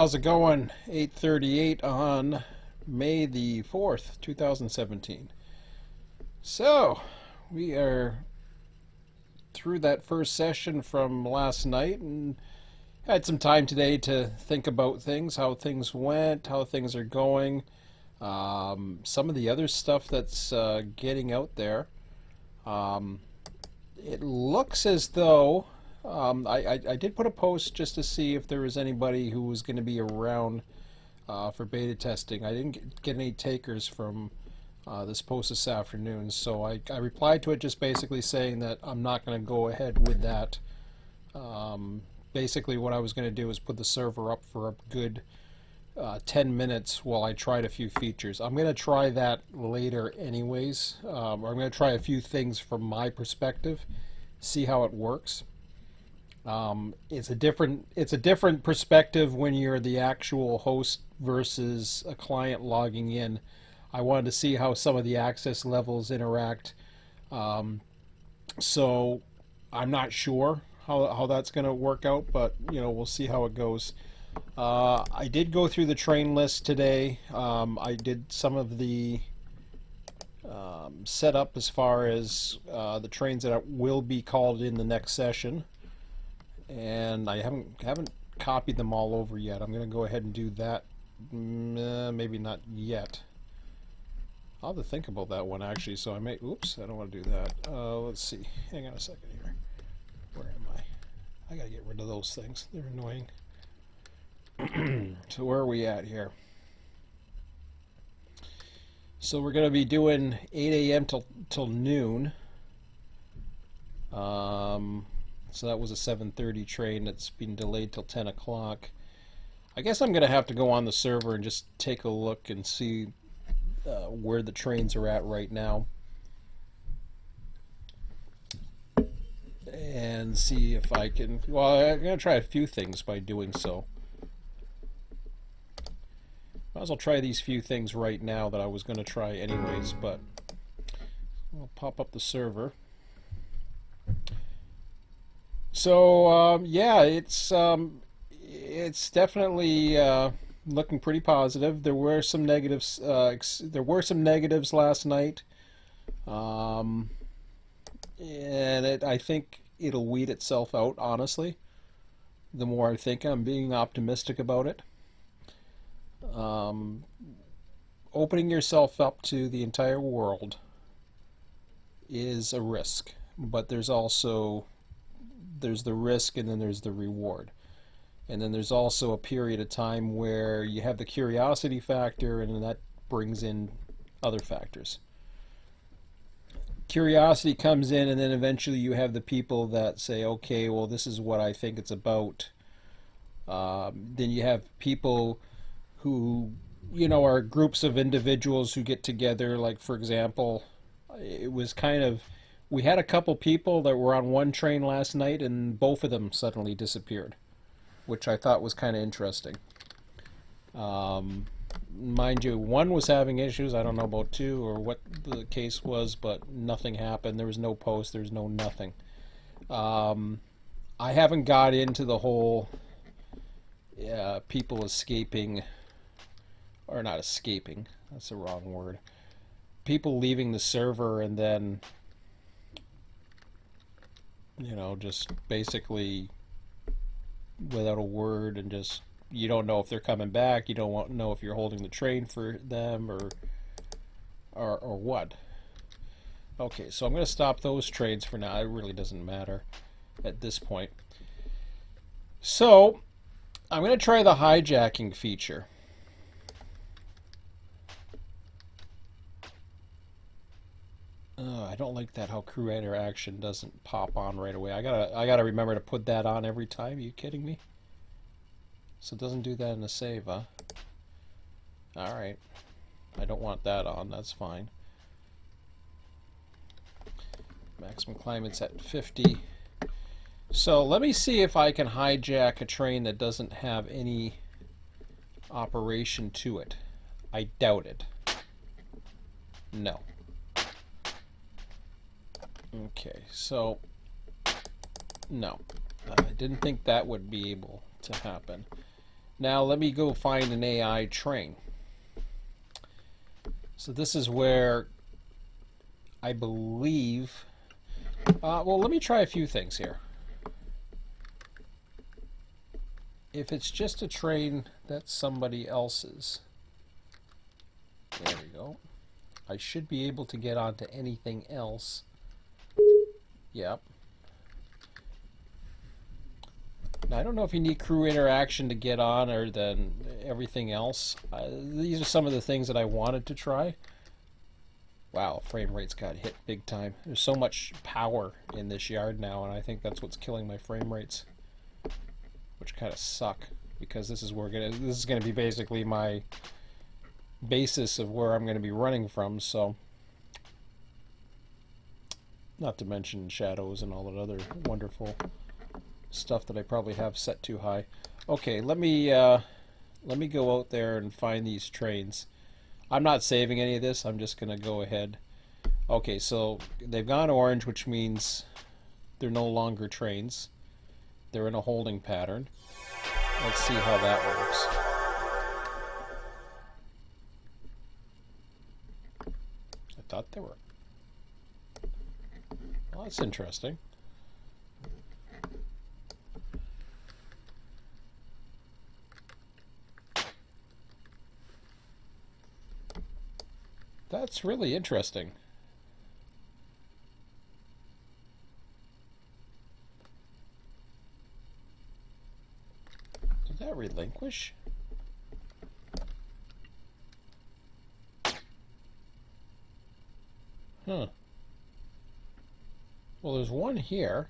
How's it going? 8:38 on May the 4th, 2017. So, we are through that first session from last night and had some time today to think about things, how things went, how things are going, some of the other stuff that's getting out there. Um, it looks as though I did put a post just to see if there was anybody who was going to be around for beta testing. I didn't get any takers from this post this afternoon, so I replied to it just basically saying that I'm not going to go ahead with that. Basically, what I was going to do is put the server up for a good 10 minutes while I tried a few features. I'm going to try that later anyways. I'm going to try a few things from my perspective, see how it works. It's a different perspective when you're the actual host versus a client logging in. I wanted to see how some of the access levels interact. So I'm not sure how that's going to work out, but we'll see how it goes. I did go through the train list today. I did some of the setup as far as the trains that will be called in the next session. And I haven't copied them all over yet. I'm going to go ahead and do that. Maybe not yet. I'll have to think about that one actually. So I may. Oops, I don't want to do that. Let's see. Hang on a second here. Where am I? I gotta get rid of those things. They're annoying. So where are we at here? So we're going to be doing 8 a.m. till noon. So that was a 7:30 train that's been delayed till 10 o'clock. I guess I'm going to have to go on the server and just take a look and see where the trains are at right now. And see if I can... Well, I'm going to try a few things by doing so. Might as well try these few things right now that I was going to try anyways, but I'll pop up the server. So yeah, it's definitely looking pretty positive. There were some negatives. Last night, and I think it'll weed itself out. Honestly, the more I think, I'm being optimistic about it. Opening yourself up to the entire world is a risk, but there's the risk and then there's the reward. And then there's also a period of time where you have the curiosity factor, and that brings in other factors. Curiosity comes in, and then eventually you have the people that say, okay, well, this is what I think it's about. Then you have people who, are groups of individuals who get together. Like, for example, it was kind of... We had a couple people that were on one train last night, and both of them suddenly disappeared, which I thought was kind of interesting. Mind you, one was having issues. I don't know about two or what the case was, but nothing happened. There was no post. There was no nothing. I haven't got into the whole people escaping, or not escaping. That's the wrong word. People leaving the server and then... just basically without a word, and just, you don't know if they're coming back, you don't know if you're holding the train for them or what. Okay, so I'm going to stop those trains for now. It really doesn't matter at this point. So I'm going to try the hijacking feature. I don't like that how crew interaction doesn't pop on right away. I gotta remember to put that on every time. Are you kidding me? So it doesn't do that in the save, huh? Alright. I don't want that on, that's fine. Maximum climate's at 50. So let me see if I can hijack a train that doesn't have any operation to it. I doubt it. No. Okay, so no, I didn't think that would be able to happen. Now let me go find an AI train. So this is where I believe... well, let me try a few things here. If it's just a train that's somebody else's, there we go. I should be able to get onto anything else. Yep. Now, I don't know if you need crew interaction to get on or than everything else. These are some of the things that I wanted to try. Wow, frame rates got hit big time. There's so much power in this yard now, and I think that's what's killing my frame rates, which kind of suck, because this is gonna be basically my basis of where I'm gonna be running from. So, not to mention shadows and all that other wonderful stuff that I probably have set too high. Okay, let me go out there and find these trains. I'm not saving any of this. I'm just gonna go ahead. Okay, so they've gone orange, which means they're no longer trains. They're in a holding pattern. Let's see how that works. I thought they were. Well, that's interesting. That's really interesting. Did that relinquish? Huh. Well, there's one here.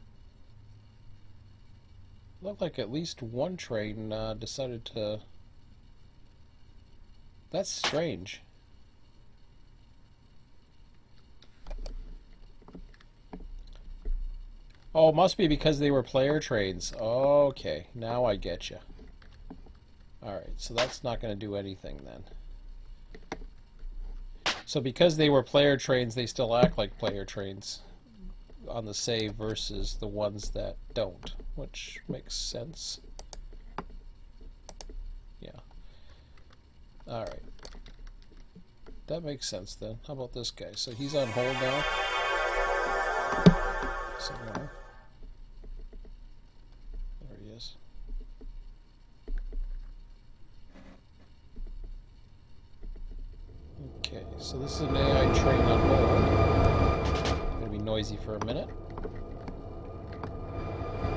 Looked like at least one train decided to... That's strange. Oh, it must be because they were player trains. Okay, now I get you. Alright, so that's not going to do anything then. So because they were player trains, they still act like player trains on the save versus the ones that don't, which makes sense. Yeah. Alright. That makes sense then. How about this guy? So he's on hold now. Somewhere. There he is. Okay, so this is an AI train on hold. Gonna be noisy for a minute.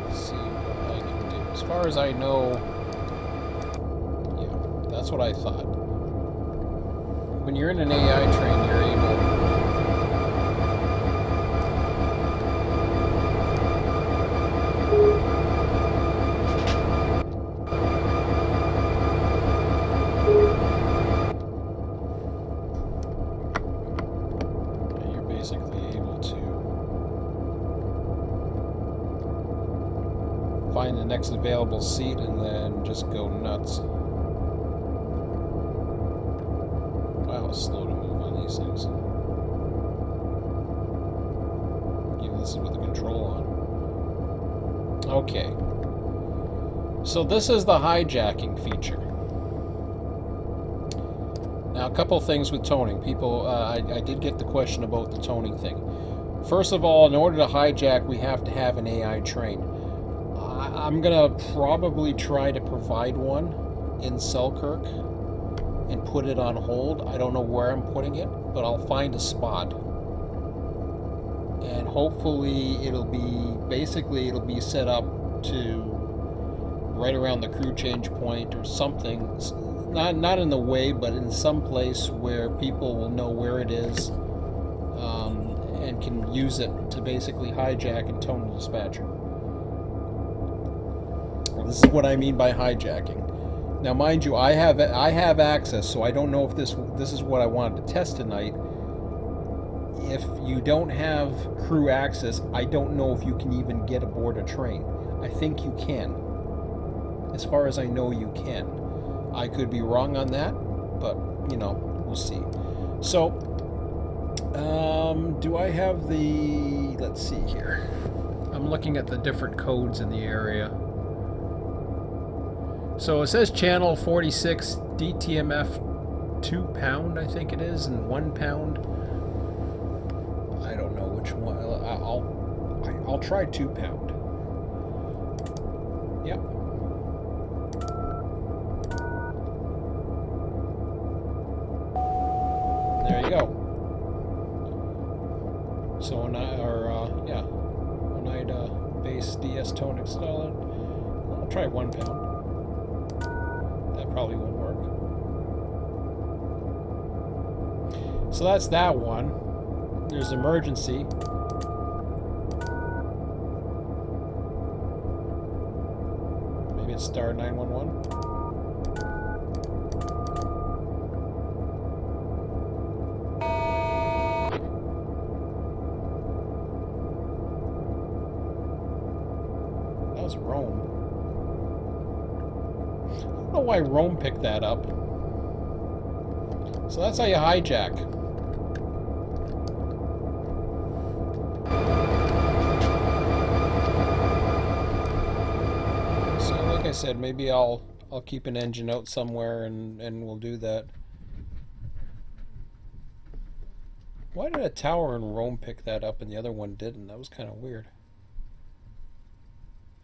Let's see what I can do. As far as I know, yeah, that's what I thought. When you're in an AI train, you're able... you're basically able to find the next available seat and then just go nuts. Wow, it's slow to move on these things. Even this is with the control on. Okay. So this is the hijacking feature. Now, a couple things with toning. People, I did get the question about the toning thing. First of all, in order to hijack, we have to have an AI train. I'm gonna probably try to provide one in Selkirk and put it on hold. I don't know where I'm putting it, but I'll find a spot. And hopefully it'll be set up to right around the crew change point or something. Not in the way, but in some place where people will know where it is, and can use it to basically hijack and tone the dispatcher. This is what I mean by hijacking. Now, mind you, I have access, so I don't know if this is what I wanted to test tonight. If you don't have crew access, I don't know if you can even get aboard a train. I think you can. As far as I know, you can. I could be wrong on that, but, you know, we'll see. So, do I have the... Let's see here. I'm looking at the different codes in the area. So it says channel 46 DTMF 2 pound, I think it is, and 1 pound. I don't know which one. I'll try 2 pound. Yep. There you go. So when I'd base DS tone install it, I'll try 1 pound. That probably won't work. So that's that one. There's emergency. Maybe it's star 911. That was Rome. I don't know why Rome picked that up. So that's how you hijack. So like I said, maybe I'll keep an engine out somewhere and we'll do that. Why did a tower in Rome pick that up and the other one didn't? That was kind of weird.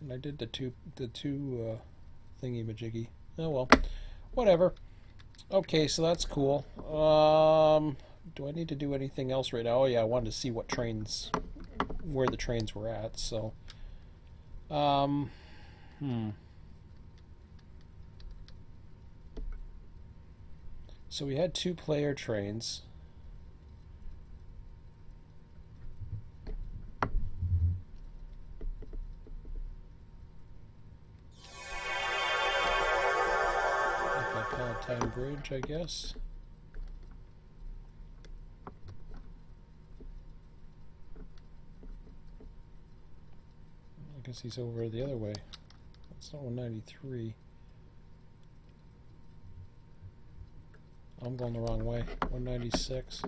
And I did the two thingy-majiggy. Oh well, whatever. Okay, so that's cool. Do I need to do anything else right now? Oh yeah, I wanted to see where the trains were at. So, So we had 2 player trains. Palatine Bridge, I guess. I guess he's over the other way. That's not 193. I'm going the wrong way. 196.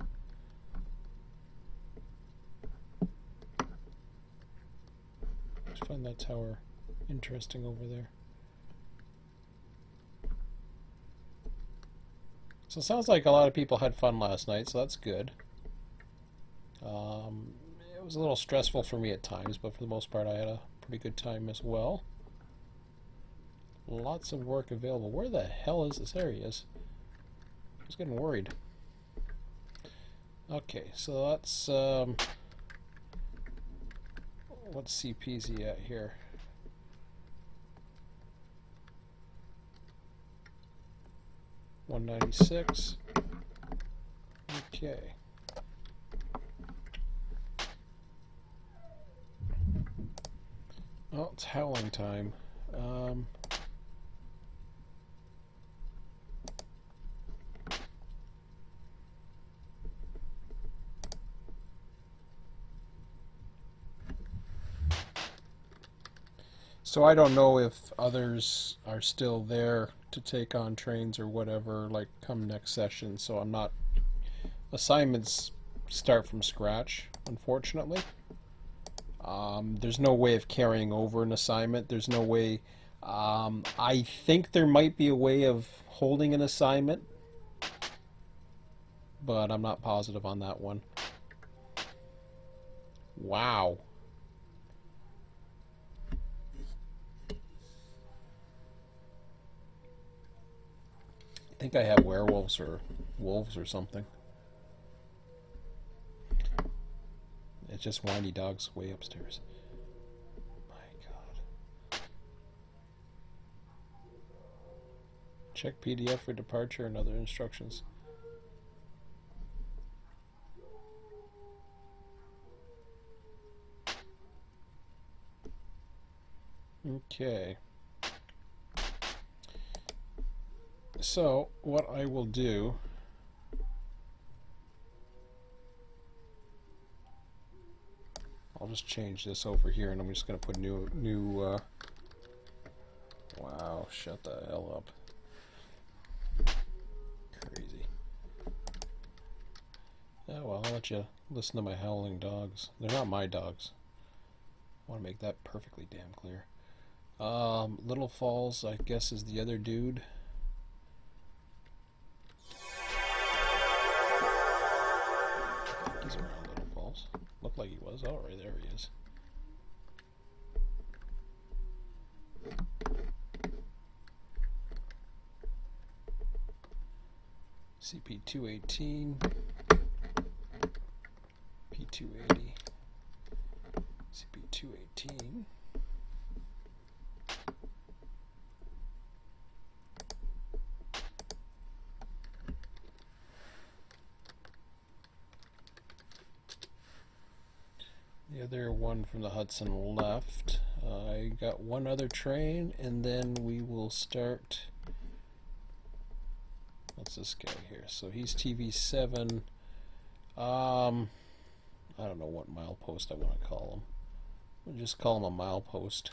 I find that tower interesting over there. So it sounds like a lot of people had fun last night, so that's good. It was a little stressful for me at times, but for the most part I had a pretty good time as well. Lots of work available. Where the hell is this? There he is. I was getting worried. Okay, so that's what CP is he at here? $196. Okay. Oh, it's howling time. So I don't know if others are still there to take on trains or whatever, like come next session. So I'm not. Assignments start from scratch, unfortunately. There's no way of carrying over an assignment. There's no way. I think there might be a way of holding an assignment, but I'm not positive on that one. Wow. I think I have werewolves or wolves or something. It's just whiny dogs way upstairs. My God. Check PDF for departure and other instructions. Okay. So, what I will do, I'll just change this over here, and I'm just going to put new wow, shut the hell up. Crazy. Oh well, I'll let you listen to my howling dogs. They're not my dogs. I want to make that perfectly damn clear. Little Falls, I guess, is the other dude. He's around Little Falls. Looked like he was. Oh, right there he is. CP218, P280, CP218. The other one from the Hudson left. I got one other train, and then we will start. What's this guy here? So he's TV7. I don't know what milepost I want to call him. We'll just call him a milepost.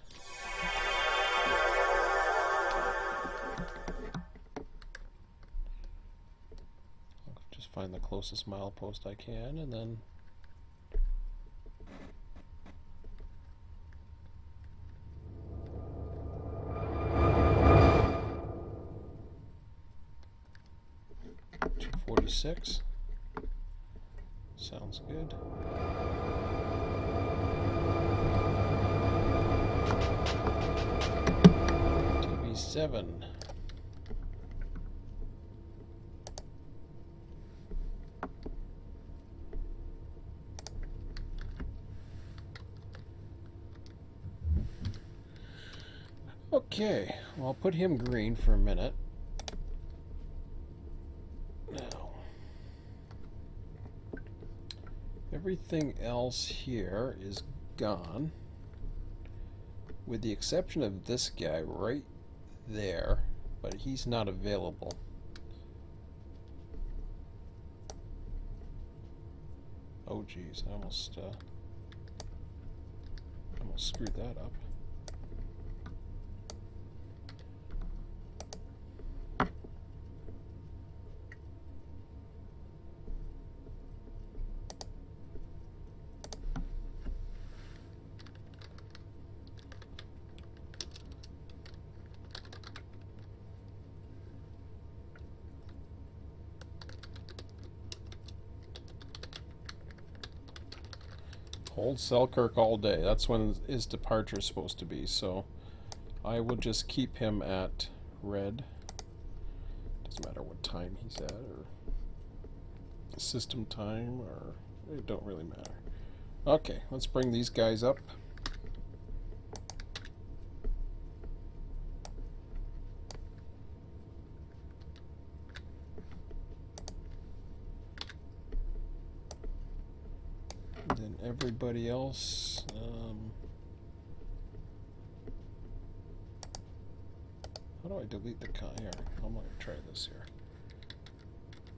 I'll just find the closest milepost I can, and then .246. Sounds good. TV7. Okay, well, I'll put him green for a minute. Now, everything else here is gone, with the exception of this guy right there, but he's not available. Oh geez, I almost screwed that up. Hold Selkirk all day. That's when his departure is supposed to be. So I will just keep him at red. Doesn't matter what time he's at, or system time, or it don't really matter. Okay, let's bring these guys up. Everybody else, how do I delete the here? I'm going to try this here.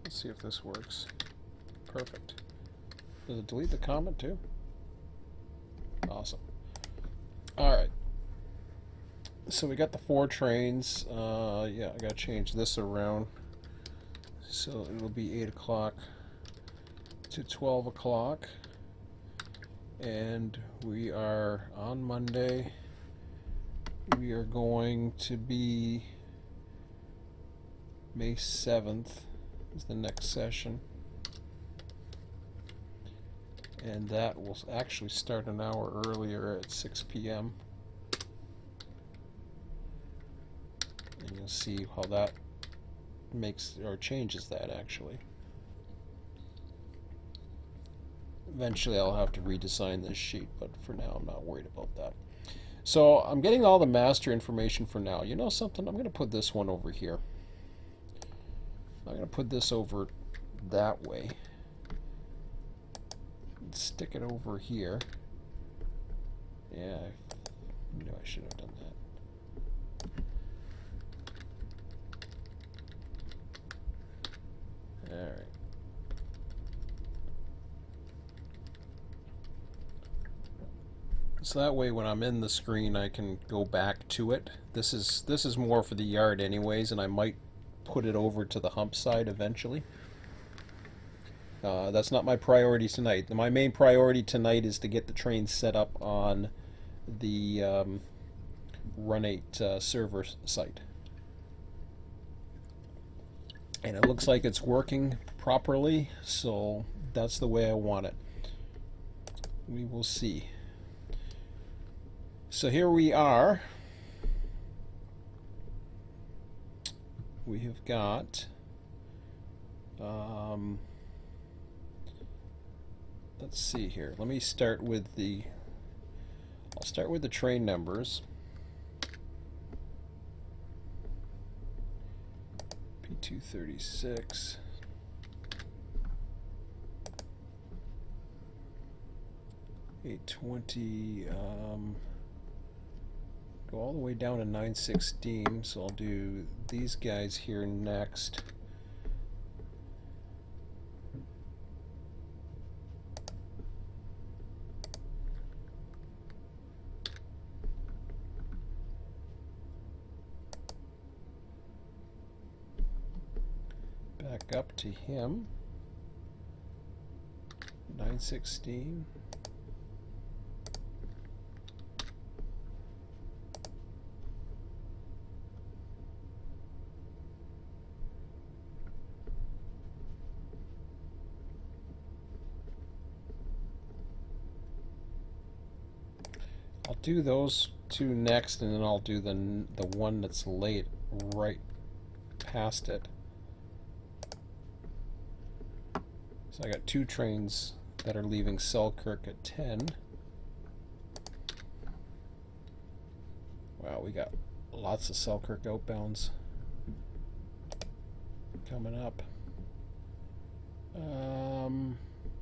Let's see if this works. Perfect. Does it delete the comment too? Awesome. Alright. So we got the 4 trains. Yeah, I got to change this around. So it will be 8 o'clock to 12 o'clock. And we are on Monday. We are going to be May 7th is the next session. And that will actually start an hour earlier at 6 p.m. And you'll see how that makes or changes that actually. Eventually I'll have to redesign this sheet, but for now I'm not worried about that. So I'm getting all the master information for now. You know something? I'm going to put this one over here. I'm going to put this over that way. Stick it over here. Yeah, I knew I should have done that. Alright. So that way when I'm in the screen I can go back to it. This is more for the yard anyways, and I might put it over to the hump side eventually. That's not my priority tonight. My main priority tonight is to get the train set up on the Run8 server site. And it looks like it's working properly, so that's the way I want it. We will see. So here we are. We have got let's see here. Let me start with I'll start with the train numbers. P236. $820. Go all the way down to 916. So I'll do these guys here next. Back up to him. 916. I'll do those two next, and then I'll do the one that's late right past it. So I got two trains that are leaving Selkirk at 10. Wow, we got lots of Selkirk outbounds coming up.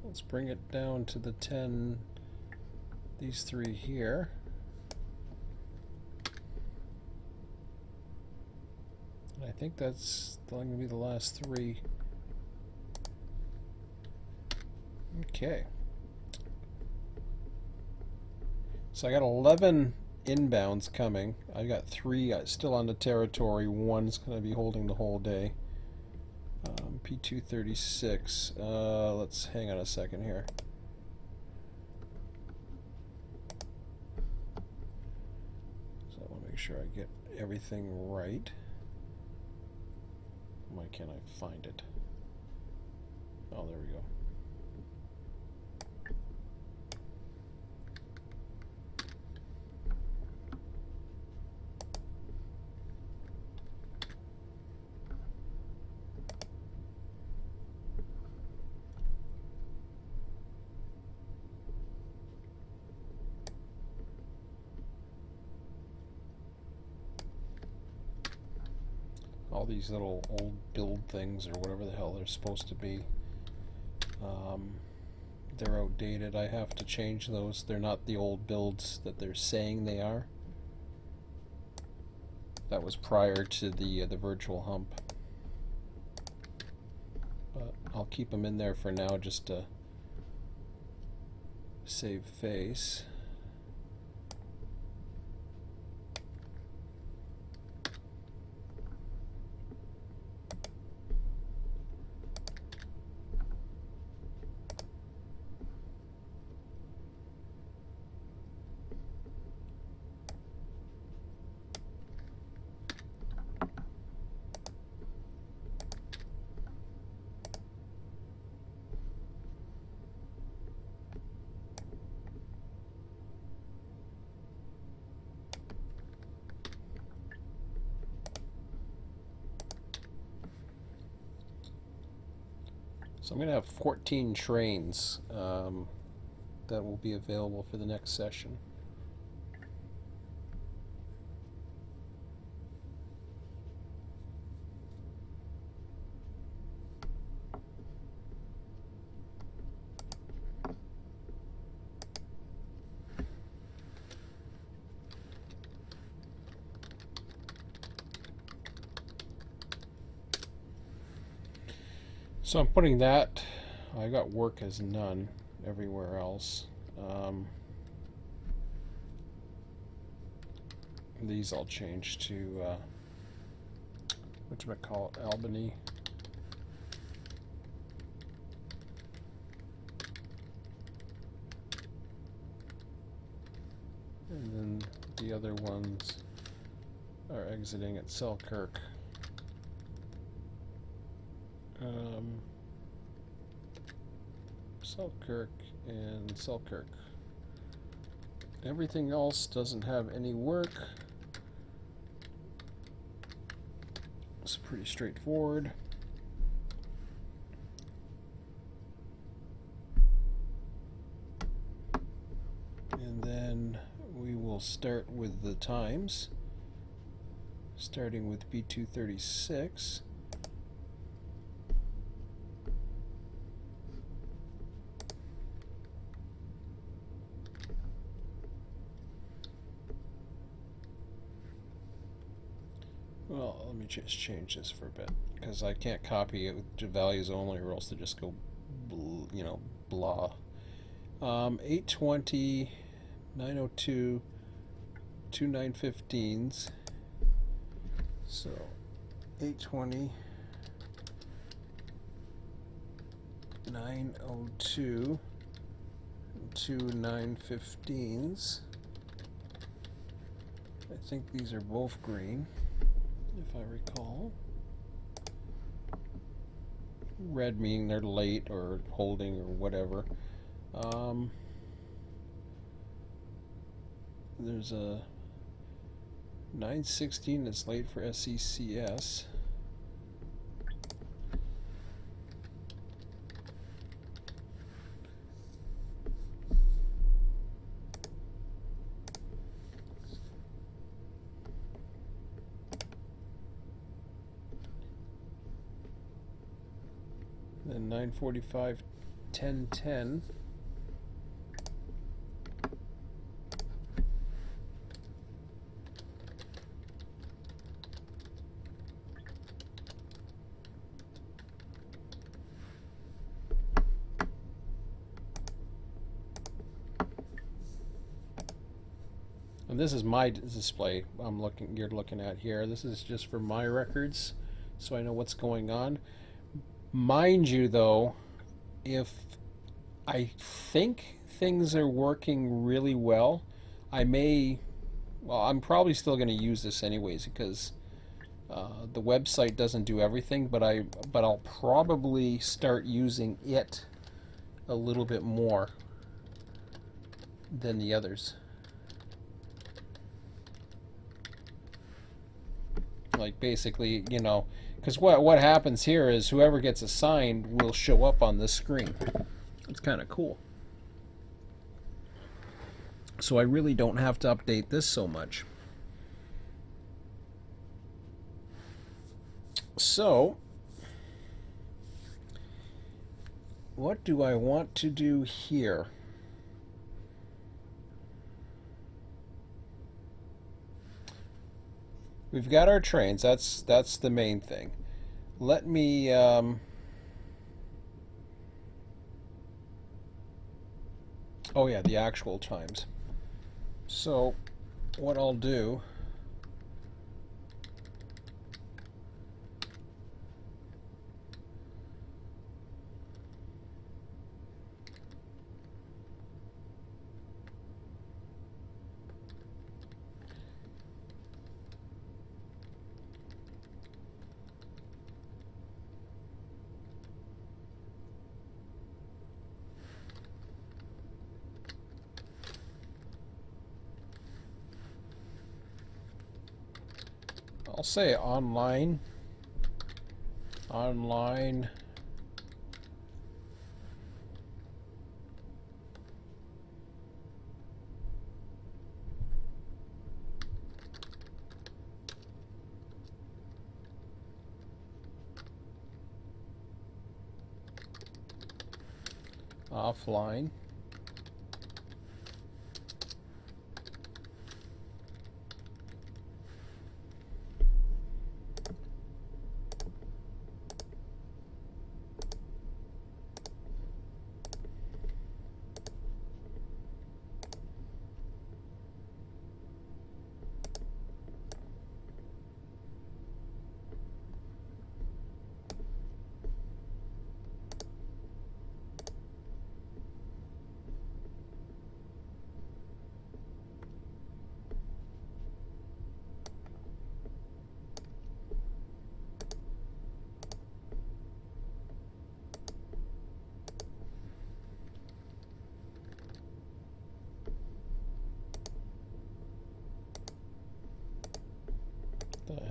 Let's bring it down to the 10. These three here. And I think that's going to be the last three. Okay. So I got 11 inbounds coming. I got 3 still on the territory. One's going to be holding the whole day. P236. Let's hang on a second here. So I want to make sure I get everything right. Why can't I find it? Oh, there we go. All these little old build things, or whatever the hell they're supposed to be, they're outdated. I have to change those. They're not the old builds that they're saying they are. That was prior to the virtual hump. But I'll keep them in there for now just to save face. So I'm going to have 14 trains that will be available for the next session. So I'm putting that, I got work as none everywhere else. These I'll change to, whatchamacallit, Albany. And then the other ones are exiting at Selkirk. Selkirk and Selkirk. Everything else doesn't have any work. It's pretty straightforward. And then we will start with the times, starting with B236. Well, let me just change this for a bit, because I can't copy it to values only, or else they just go, you know, blah. 820, 902, 2 915s. So 820, 902, 2 915s. I think these are both green, if I recall. Red meaning they're late or holding or whatever. There's a 916 that's late for SECS. Then 945, 1010. And this is my display you're looking at here. This is just for my records, so I know what's going on. Mind you, though, if I think things are working really well, I'm probably still going to use this anyways, because the website doesn't do everything, but I'll probably start using it a little bit more than the others. Like, basically, you know, because what happens here is whoever gets assigned will show up on this screen. It's kind of cool. So I really don't have to update this so much. So, what do I want to do here? We've got our trains. That's the main thing. Let me oh yeah, the actual times. So what I'll do I'll say online, offline.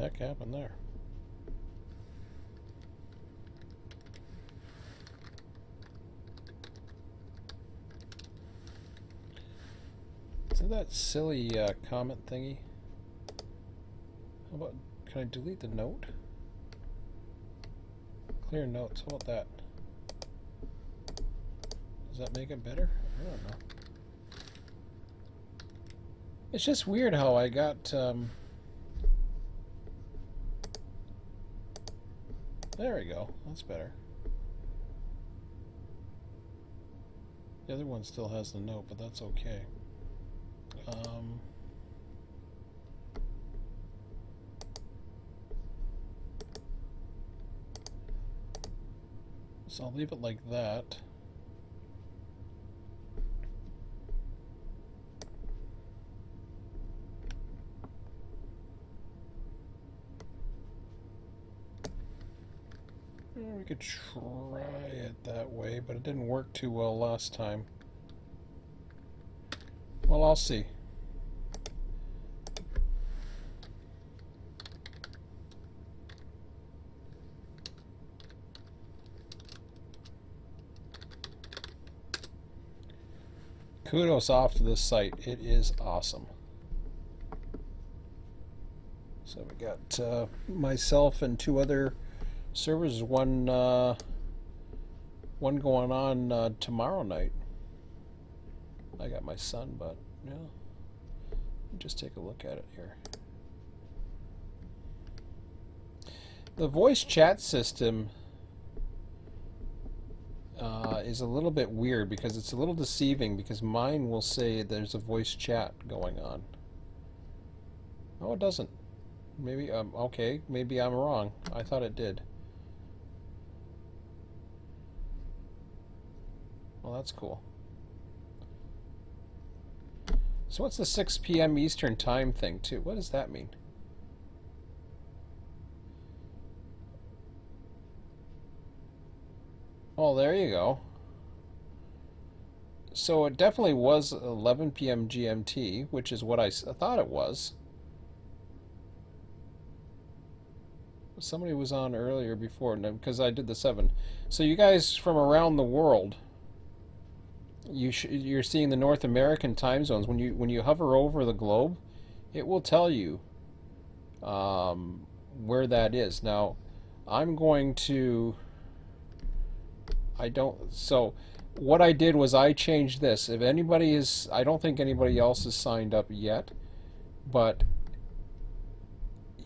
heck happened there? Isn't that silly comment thingy? How about, can I delete the note? Clear notes, how about that? Does that make it better? I don't know. It's just weird how I got, there we go, that's better. The other one still has the note, but that's okay. So I'll leave it like that. We could try it that way, but it didn't work too well last time. Well, I'll see. Kudos off to this site. It is awesome. So we got myself and two other servers. One going on tomorrow night. I got my son, but yeah. Just take a look at it here. The voice chat system is a little bit weird because it's a little deceiving, because mine will say there's a voice chat going on. No, it doesn't. Maybe, okay, maybe I'm wrong. I thought it did. Well, that's cool. So what's the 6 p.m. Eastern time thing, too? What does that mean? Oh, there you go. So it definitely was 11 p.m. GMT, which is what I thought it was. Somebody was on earlier before, because I did the 7. So you guys from around the world, you're seeing the North American time zones. When you hover over the globe, it will tell you where that is. Now, I'm going to. So what I did was I changed this. If anybody is, I don't think anybody else has signed up yet, but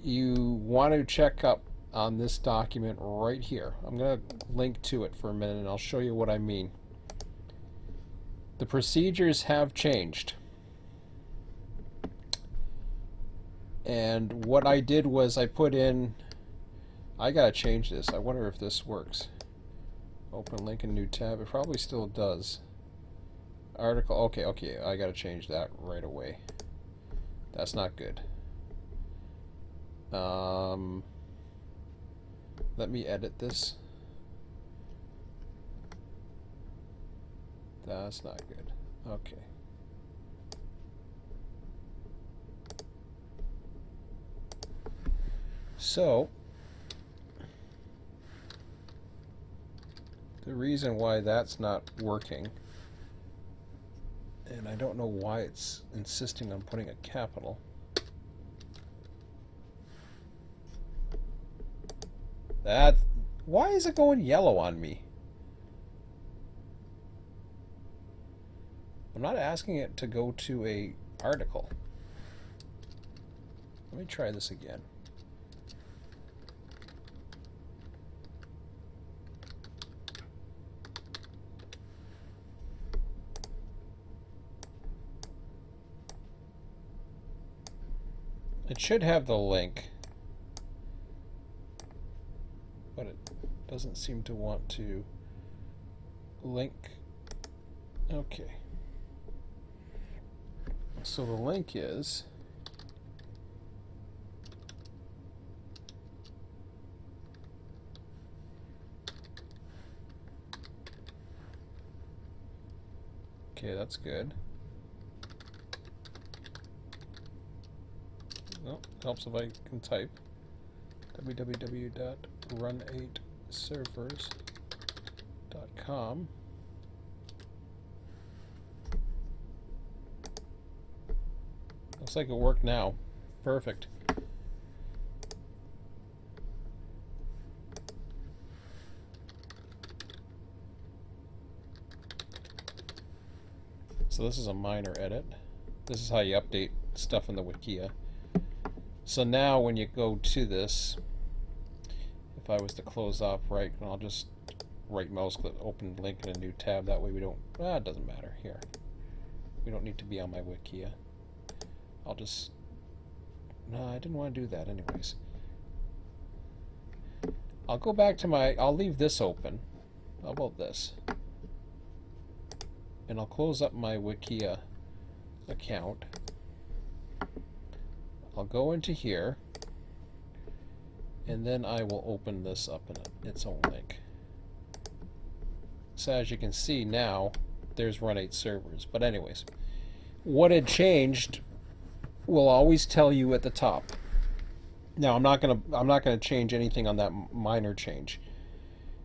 you want to check up on this document right here. I'm going to link to it for a minute and I'll show you what I mean. The procedures have changed. And what I did was I put in, I gotta change this. I wonder if this works. Open link in new tab. It probably still does. Article. Okay. I gotta change that right away. That's not good. Let me edit this. That's not good. Okay. So the reason why that's not working, and I don't know why it's insisting on putting a capital. Why is it going yellow on me? I'm not asking it to go to a article. Let me try this again. It should have the link, but it doesn't seem to want to link. Okay. So the link is okay, that's good. Well, helps if I can type. www.run8servers.com. Looks like it worked now. Perfect. So this is a minor edit. This is how you update stuff in the Wikia. So now when you go to this, if I was to close off right, and I'll just right mouse click, open link in a new tab, that way we don't, it doesn't matter here. We don't need to be on my Wikia. I'll just, no, I didn't want to do that anyways. I'll go back to my, I'll leave this open. How about this? And I'll close up my Wikia account. I'll go into here, and then I will open this up in its own link. So as you can see now, there's Run8 servers. But anyways, what had changed will always tell you at the top. Now I'm not gonna change anything on that minor change.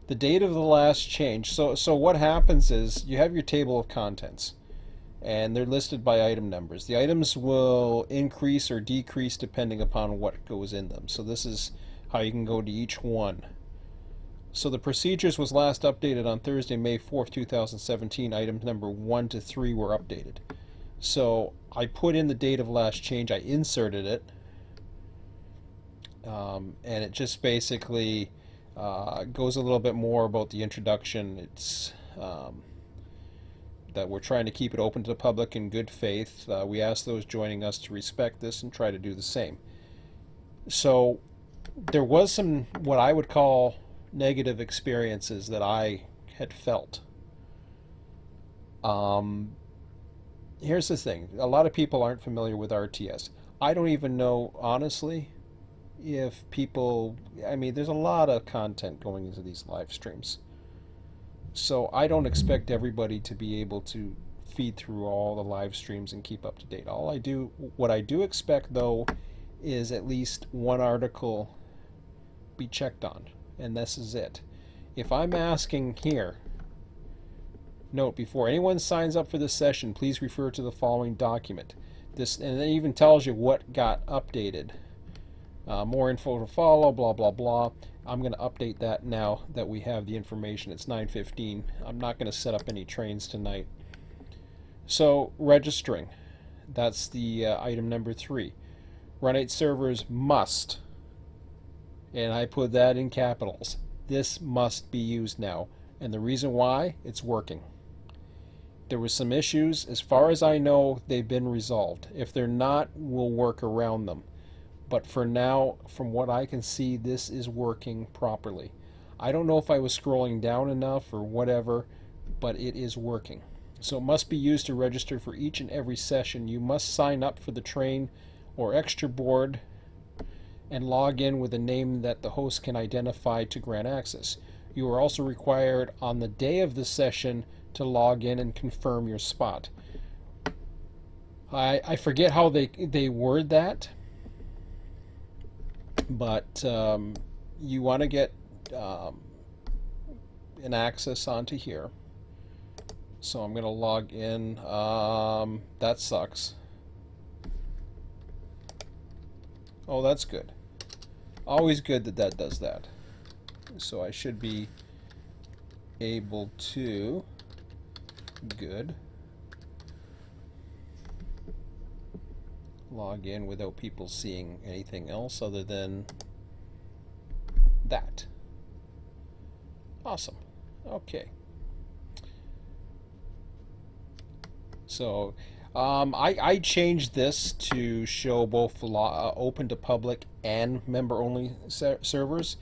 The date of the last change. So what happens is you have your table of contents, and they're listed by item numbers. The items will increase or decrease depending upon what goes in them. So this is how you can go to each one. So the procedures was last updated on Thursday, May 4th, 2017. Items number 1 to 3 were updated. So I put in the date of last change, I inserted it, and it just basically goes a little bit more about the introduction. It's that we're trying to keep it open to the public in good faith. We ask those joining us to respect this and try to do the same. So there was some what I would call negative experiences that I had felt. Here's the thing. A lot of people aren't familiar with RTS. I don't even know, honestly, if people... I mean, there's a lot of content going into these live streams. So I don't expect everybody to be able to feed through all the live streams and keep up to date. What I do expect, though, is at least one article be checked on. And this is it. If I'm asking here, note, before anyone signs up for this session, please refer to the following document. This, and it even tells you what got updated. More info to follow, blah, blah, blah. I'm going to update that now that we have the information. It's 9:15. I'm not going to set up any trains tonight. So, registering. That's the item number 3. Run8 servers must, and I put that in capitals, this must be used now. And the reason why, it's working. There were some issues. As far as I know, they've been resolved. If they're not, we'll work around them. But for now, from what I can see, this is working properly. I don't know if I was scrolling down enough or whatever, but it is working. So it must be used to register for each and every session. You must sign up for the train or extra board and log in with a name that the host can identify to grant access. You are also required on the day of the session to log in and confirm your spot. I forget how they word that, but you want to get an access onto here. So I'm going to log in. That sucks. Oh, that's good. Always good that does that. So I should be able to, good, log in without people seeing anything else other than that. Awesome. Okay. So I changed this to show both open to public and member-only servers.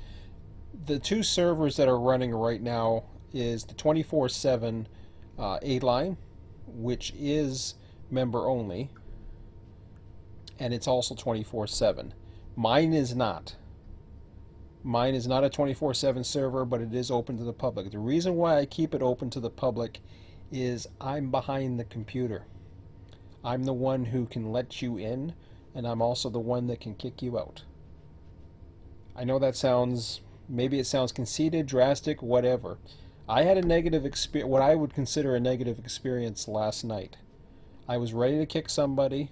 The two servers that are running right now is the 24/7 A-line, which is member-only, and it's also 24/7. Mine is not. Mine is not a 24/7 server, but it is open to the public. The reason why I keep it open to the public is I'm behind the computer. I'm the one who can let you in, and I'm also the one that can kick you out. I know that sounds, maybe it sounds conceited, drastic, whatever. I had a negative experience, what I would consider a negative experience last night. I was ready to kick somebody,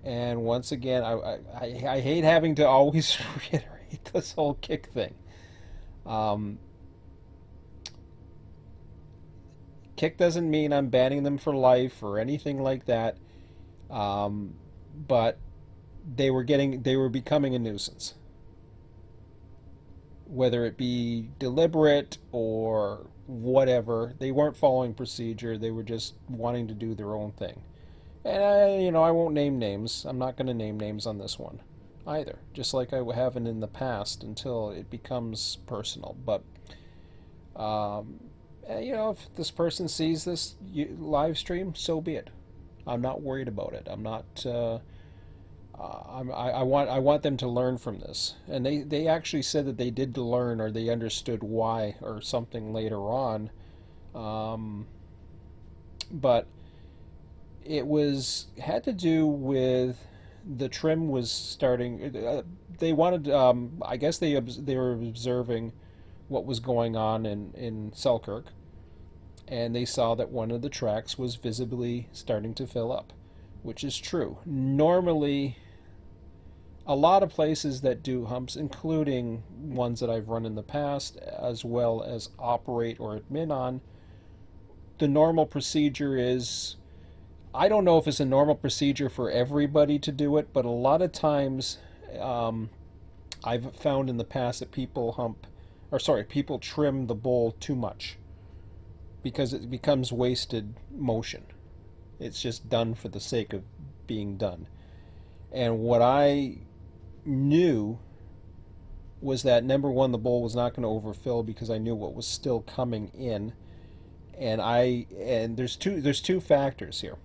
and once again, I hate having to always reiterate this whole kick thing. Um, Kick doesn't mean I'm banning them for life or anything like that, um, but they were becoming a nuisance, whether it be deliberate or whatever. They weren't following procedure. They were just wanting to do their own thing. And I won't name names. I'm not going to name names on this one either. Just like I haven't in the past until it becomes personal. But um, if this person sees this live stream, so be it. I'm not worried about it. I'm not. I want them to learn from this, and they actually said that they did learn, or they understood why, or something later on. Um, but it was had to do with the trim was starting. They wanted. I guess they were observing what was going on in Selkirk, and they saw that one of the tracks was visibly starting to fill up, which is true. Normally, a lot of places that do humps, including ones that I've run in the past, as well as operate or admin on, the normal procedure is, I don't know if it's a normal procedure for everybody to do it, but a lot of times um, I've found in the past that people trim the bowl too much because it becomes wasted motion. It's just done for the sake of being done. And what I knew was that, number one, the bowl was not going to overfill because I knew what was still coming in, and there's two factors here.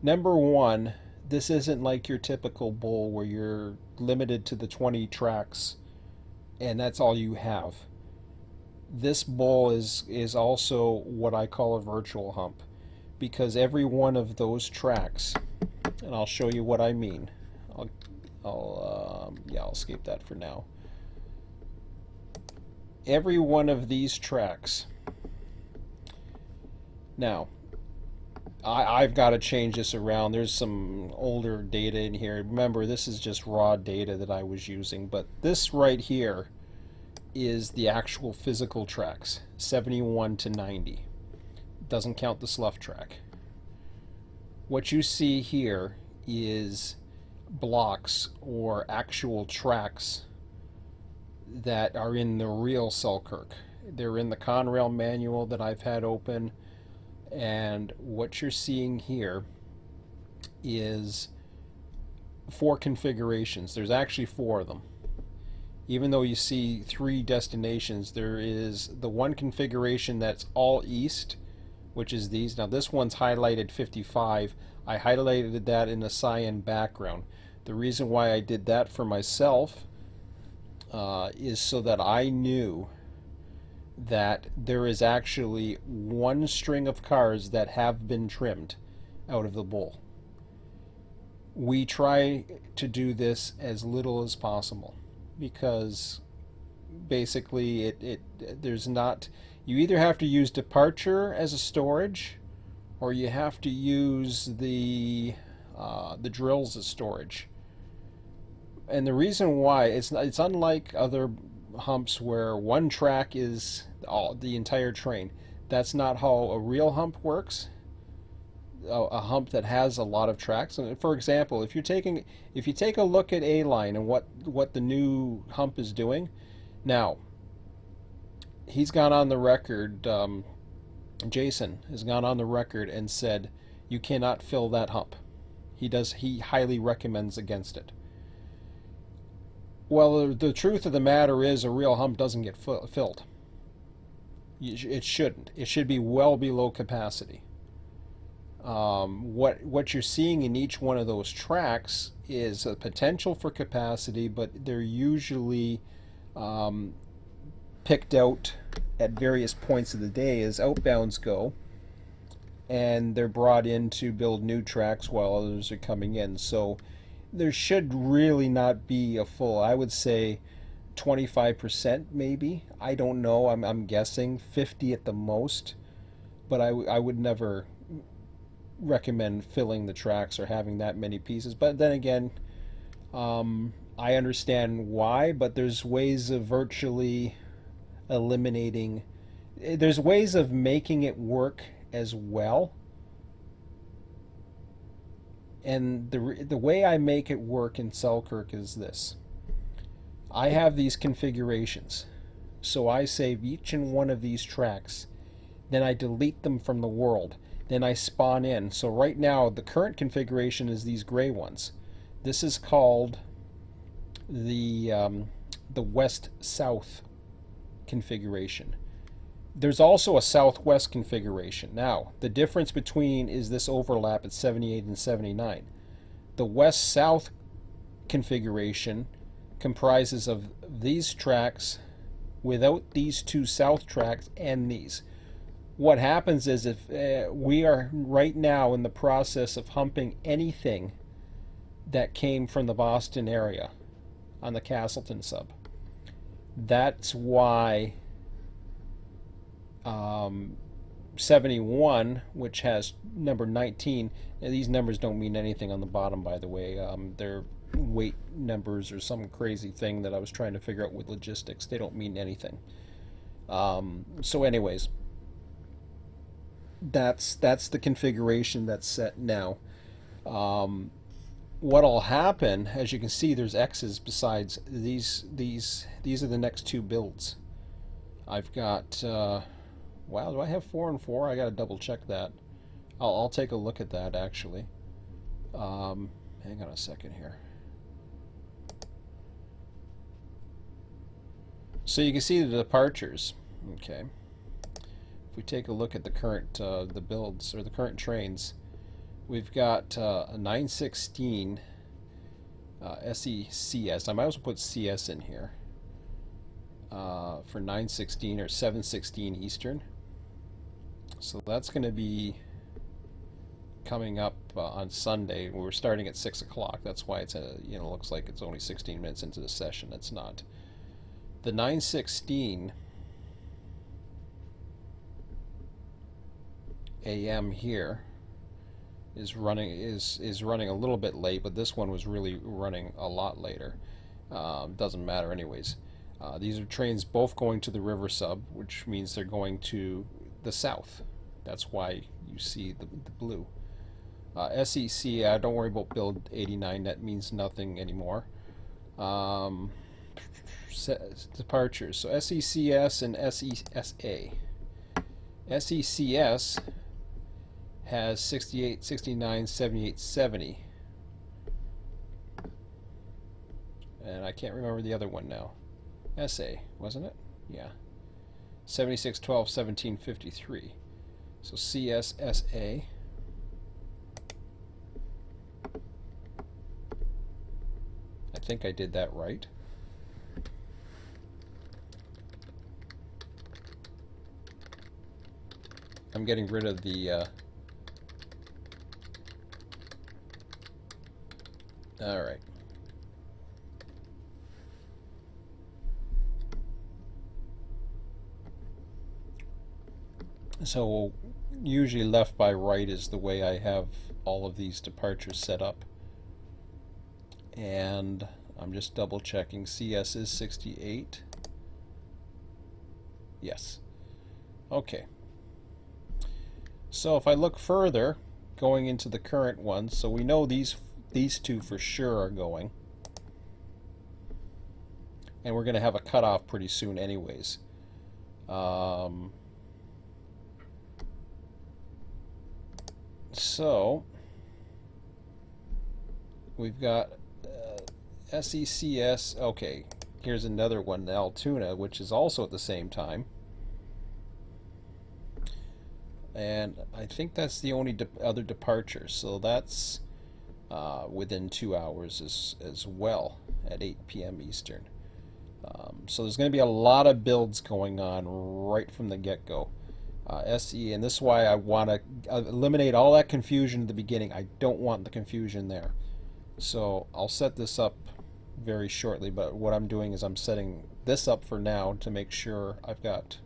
Number one, this isn't like your typical bowl where you're limited to the 20 tracks and that's all you have. This bowl is also what I call a virtual hump, because every one of those tracks, and I'll show you what I mean. I'll escape that for now. Every one of these tracks. Now, I've got to change this around. There's some older data in here. Remember, this is just raw data that I was using, but this right here is the actual physical tracks, 71 to 90. Doesn't count the slough track. What you see here is blocks or actual tracks that are in the real Selkirk. They're in the Conrail manual that I've had open, and what you're seeing here is 4 configurations. There's actually 4 of them. Even though you see 3 destinations, there is the one configuration that's all east, which is these. Now this one's highlighted 55. I highlighted that in a cyan background. The reason why I did that for myself is so that I knew that there is actually one string of cars that have been trimmed out of the bowl. We try to do this as little as possible, because basically there's not, you either have to use departure as a storage, or you have to use the drills as storage. And the reason why, it's unlike other humps where one track is the entire train. That's not how a real hump works. A hump that has a lot of tracks. And for example, if you take a look at A-Line and what the new hump is doing, now he's gone on the record. Jason has gone on the record and said you cannot fill that hump. He highly recommends against it. Well, the truth of the matter is a real hump doesn't get filled. It shouldn't. It should be well below capacity. What you're seeing in each one of those tracks is a potential for capacity, but they're usually picked out at various points of the day as outbounds go, and they're brought in to build new tracks while others are coming in. So there should really not be a full, I would say 25% maybe. I don't know. I'm guessing 50 at the most, but I would never recommend filling the tracks or having that many pieces. But then again, I understand why, but there's ways of virtually eliminating, there's ways of making it work as well. And the way I make it work in Selkirk is this. I have these configurations. So I save each and one of these tracks. Then I delete them from the world. Then I spawn in. So right now the current configuration is these gray ones. This is called the west-south configuration. There's also a southwest configuration. Now, the difference between is this overlap at 78 and 79. The west-south configuration comprises of these tracks without these two south tracks and these. What happens is if we are right now in the process of humping anything that came from the Boston area on the Castleton sub. That's why 71, which has number 19, and these numbers don't mean anything on the bottom, by the way. They're weight numbers or some crazy thing that I was trying to figure out with logistics. They don't mean anything. So anyways, that's the configuration that's set now. What'll happen, as you can see, there's X's besides these are the next two builds. I've got wow, do I have 4 and 4? I gotta double check that. I'll take a look at that actually. Hang on a second here. So you can see the departures. Okay. If we take a look at the current the builds or the current trains, we've got a 916 SECS. I might as well put CS in here for 916 or 716 Eastern. So that's going to be coming up on Sunday. We're starting at 6 o'clock. That's why it's looks like it's only 16 minutes into the session. It's not. The 916 AM here is running a little bit late, but this one was really running a lot later. Doesn't matter anyways. These are trains both going to the river sub, which means they're going to the south. That's why you see the blue. SEC, don't worry about build 89, that means nothing anymore. Departures, so SECS and SESA. SECS has 68, 69, 78, 70. And I can't remember the other one now. SA, wasn't it? Yeah. 76, 12, 17, 53. So CSSA. I think I did that right. I'm getting rid of the all right. So usually left by right is the way I have all of these departures set up. And I'm just double checking. CS is 68. Yes. Okay. So if I look further, going into the current ones, so we know these two for sure are going. And we're going to have a cutoff pretty soon anyways. So we've got SECS. Okay, here's another one, Altoona, which is also at the same time. And I think that's the only other departure. So that's within 2 hours as well at 8 p.m. Eastern. So there's going to be a lot of builds going on right from the get-go. SE, and this is why I want to eliminate all that confusion at the beginning. I don't want the confusion there. So I'll set this up very shortly, but what I'm doing is I'm setting this up for now to make sure I've got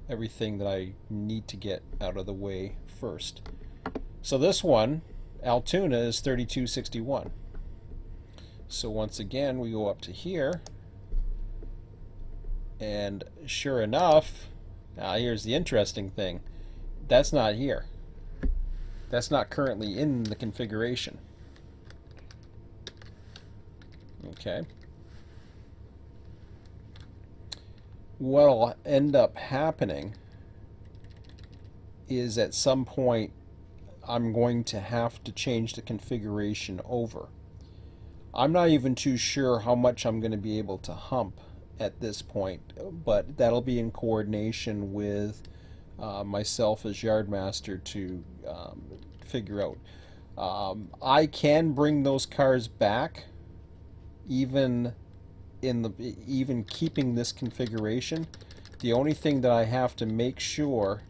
everything that I need to get out of the way first. So this one, Altoona, is 3261. So once again, we go up to here, and sure enough, now here's the interesting thing. That's not here. That's not currently in the configuration. Okay. What'll end up happening is at some point I'm going to have to change the configuration over. I'm not even too sure how much I'm going to be able to hump at this point, but that'll be in coordination with myself as yardmaster to figure out. I can bring those cars back, even keeping this configuration. The only thing that I have to make sure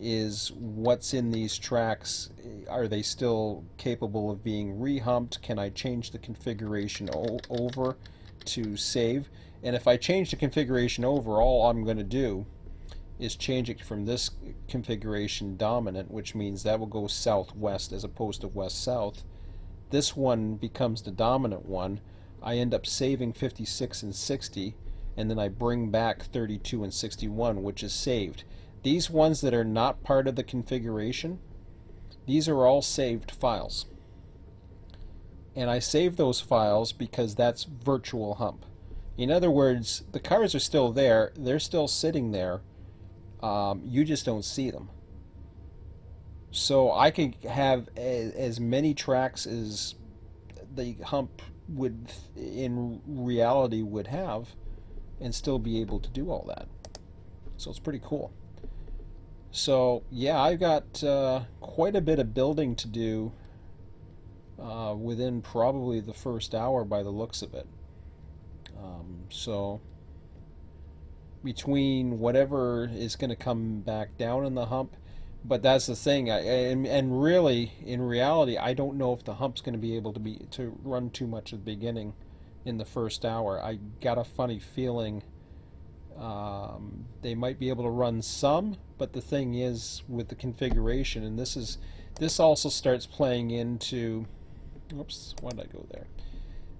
is what's in these tracks. Are they still capable of being rehumped? Can I change the configuration over to save? And if I change the configuration over, all I'm going to do is change it from this configuration dominant, which means that will go southwest as opposed to west-south. This one becomes the dominant one. I end up saving 56 and 60, and then I bring back 32 and 61, which is saved. These ones that are not part of the configuration, these are all saved files. And I save those files because that's virtual hump. In other words, the cars are still there, they're still sitting there, you just don't see them. So I can have as many tracks as the hump would in reality would have and still be able to do all that. So it's pretty cool. So yeah, I've got quite a bit of building to do within probably the first hour by the looks of it. So between whatever is going to come back down in the hump, but that's the thing. And really, in reality, I don't know if the hump's going to be able to run too much at the beginning in the first hour. I got a funny feeling they might be able to run some, but the thing is with the configuration, and this also starts playing into. Oops, why did I go there?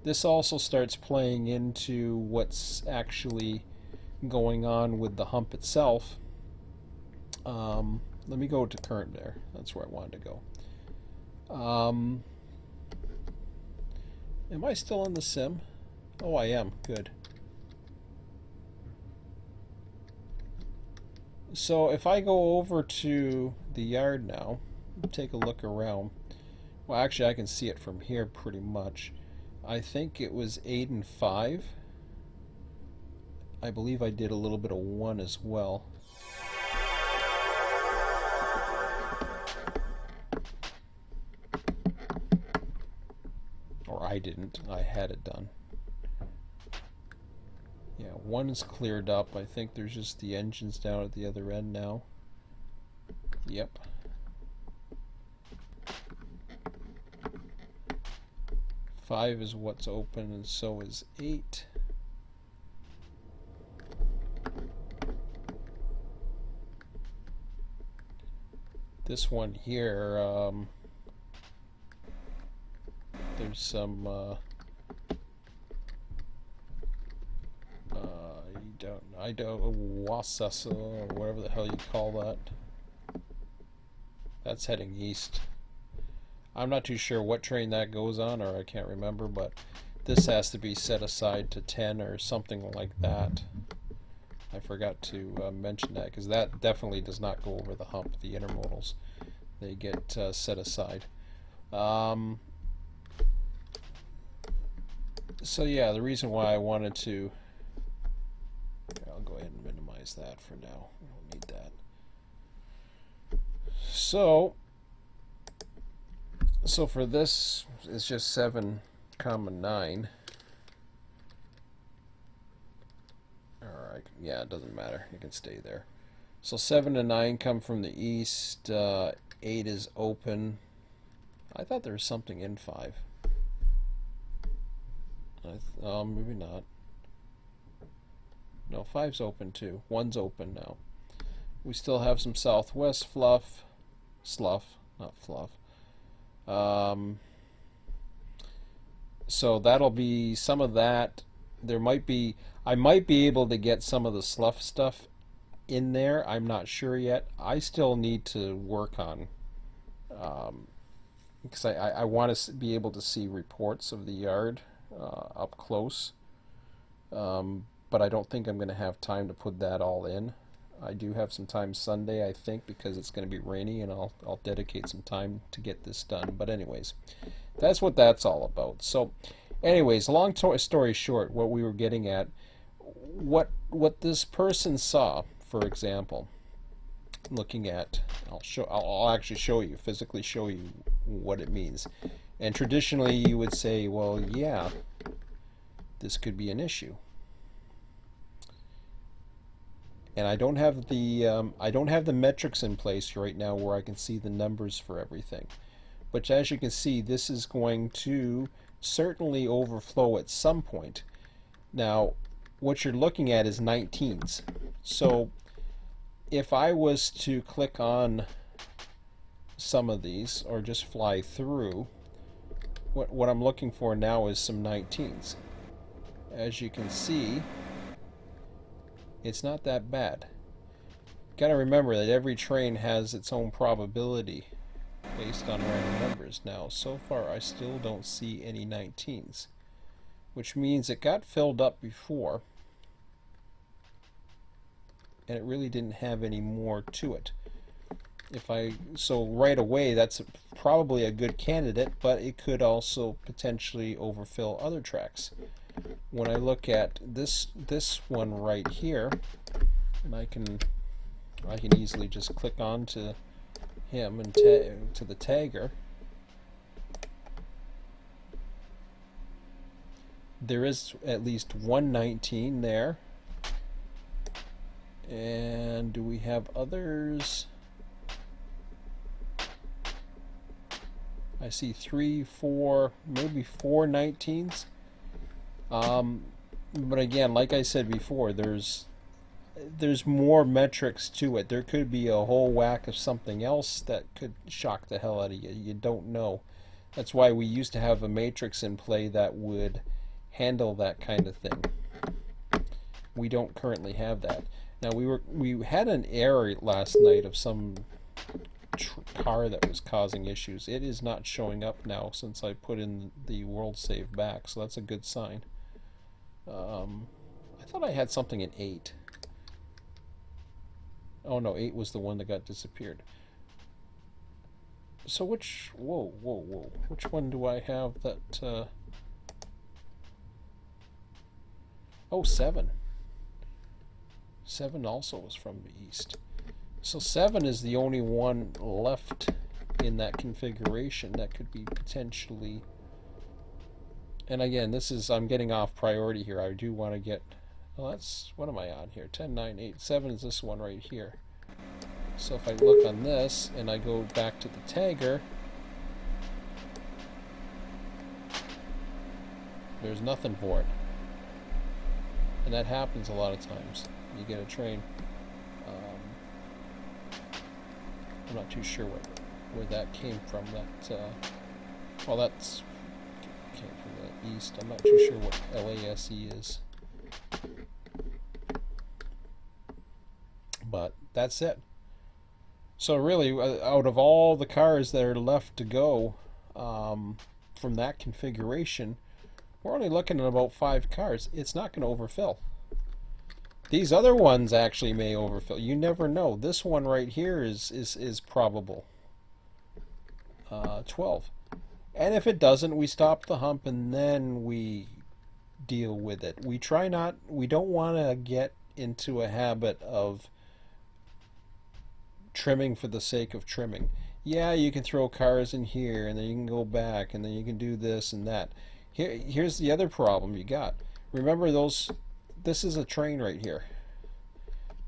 This also starts playing into what's actually going on with the hump itself. Let me go to current there. That's where I wanted to go. Am I still in the sim? Oh, I am. Good. So if I go over to the yard now, take a look around. Well, actually, I can see it from here pretty much. I think it was 8 and 5. I believe I did a little bit of 1 as well. Or I didn't. I had it done. Yeah, 1 is cleared up. I think there's just the engines down at the other end now. Yep. Five is what's open, and so is 8. This one here, there's some I don't Wasasa or whatever the hell you call that. That's heading east. I'm not too sure what train that goes on, or I can't remember, but this has to be set aside to 10 or something like that. I forgot to mention that, because that definitely does not go over the hump. The intermodals, they get set aside. So yeah, the reason why I wanted to... I'll go ahead and minimize that for now. We don't need that. So for this, it's just 7, 9. Alright, yeah, it doesn't matter. It can stay there. So 7 and 9 come from the east. 8 is open. I thought there was something in 5. Maybe not. No, 5's open too. 1's open now. We still have some southwest slough, not fluff. So that'll be some of that. I might be able to get some of the slough stuff in there. I'm not sure yet. I still need to work on, because I want to be able to see reports of the yard up close. But I don't think I'm going to have time to put that all in. I do have some time Sunday, I think, because it's going to be rainy, and I'll dedicate some time to get this done. But anyways, that's what that's all about. So anyways, long story short, what we were getting at, what this person saw, for example, looking at, I'll actually physically show you what it means. And traditionally you would say, well, yeah, this could be an issue. And I don't have the metrics in place right now where I can see the numbers for everything. But as you can see, this is going to certainly overflow at some point. Now, what you're looking at is 19s. So if I was to click on some of these or just fly through, what I'm looking for now is some 19s. As you can see, it's not that bad. Got to remember that every train has its own probability based on random numbers. Now, so far I still don't see any 19s, which means it got filled up before and it really didn't have any more to it. So right away, that's probably a good candidate, but it could also potentially overfill other tracks. When I look at this one right here, and I can easily just click on to him and to the tagger. There is at least 119 there. And do we have others? I see 3, 4, maybe 4 19s. But again, like I said before, there's more metrics to it. There could be a whole whack of something else that could shock the hell out of you. You don't know. That's why we used to have a matrix in play that would handle that kind of thing. We don't currently have that. Now we had an error last night of some car that was causing issues. It is not showing up now since I put in the world save back, so that's a good sign. I thought I had something in 8. Oh no, 8 was the one that got disappeared. So which one do I have that oh, 7. 7 also was from the east. So 7 is the only one left in that configuration that could be potentially. And again, I'm getting off priority here. I do want to get, well, what am I on here? 10, 9, 8, 7 is this one right here. So if I look on this and I go back to the tagger, there's nothing for it. And that happens a lot of times. You get a train. I'm not too sure where that came from. Well, that's came from the east. I'm not too sure what LASE is. But that's it. So really, out of all the cars that are left to go from that configuration, we're only looking at about 5 cars. It's not going to overfill. These other ones actually may overfill. You never know. This one right here is probable. 12. And if it doesn't, we stop the hump and then we deal with it. We don't want to get into a habit of trimming for the sake of trimming. Yeah, you can throw cars in here and then you can go back and then you can do this and that. Here's the other problem you got. Remember this is a train right here.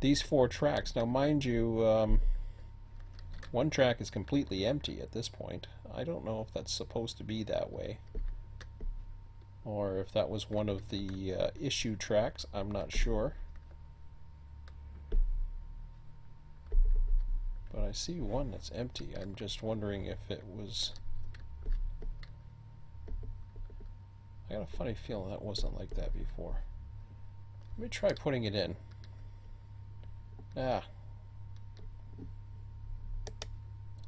These 4 tracks. Now mind you, one track is completely empty at this point. I don't know if that's supposed to be that way. or if that was one of the issue tracks. I'm not sure. But I see one that's empty. I'm just wondering if it was... I got a funny feeling that wasn't like that before. Let me try putting it in. Ah.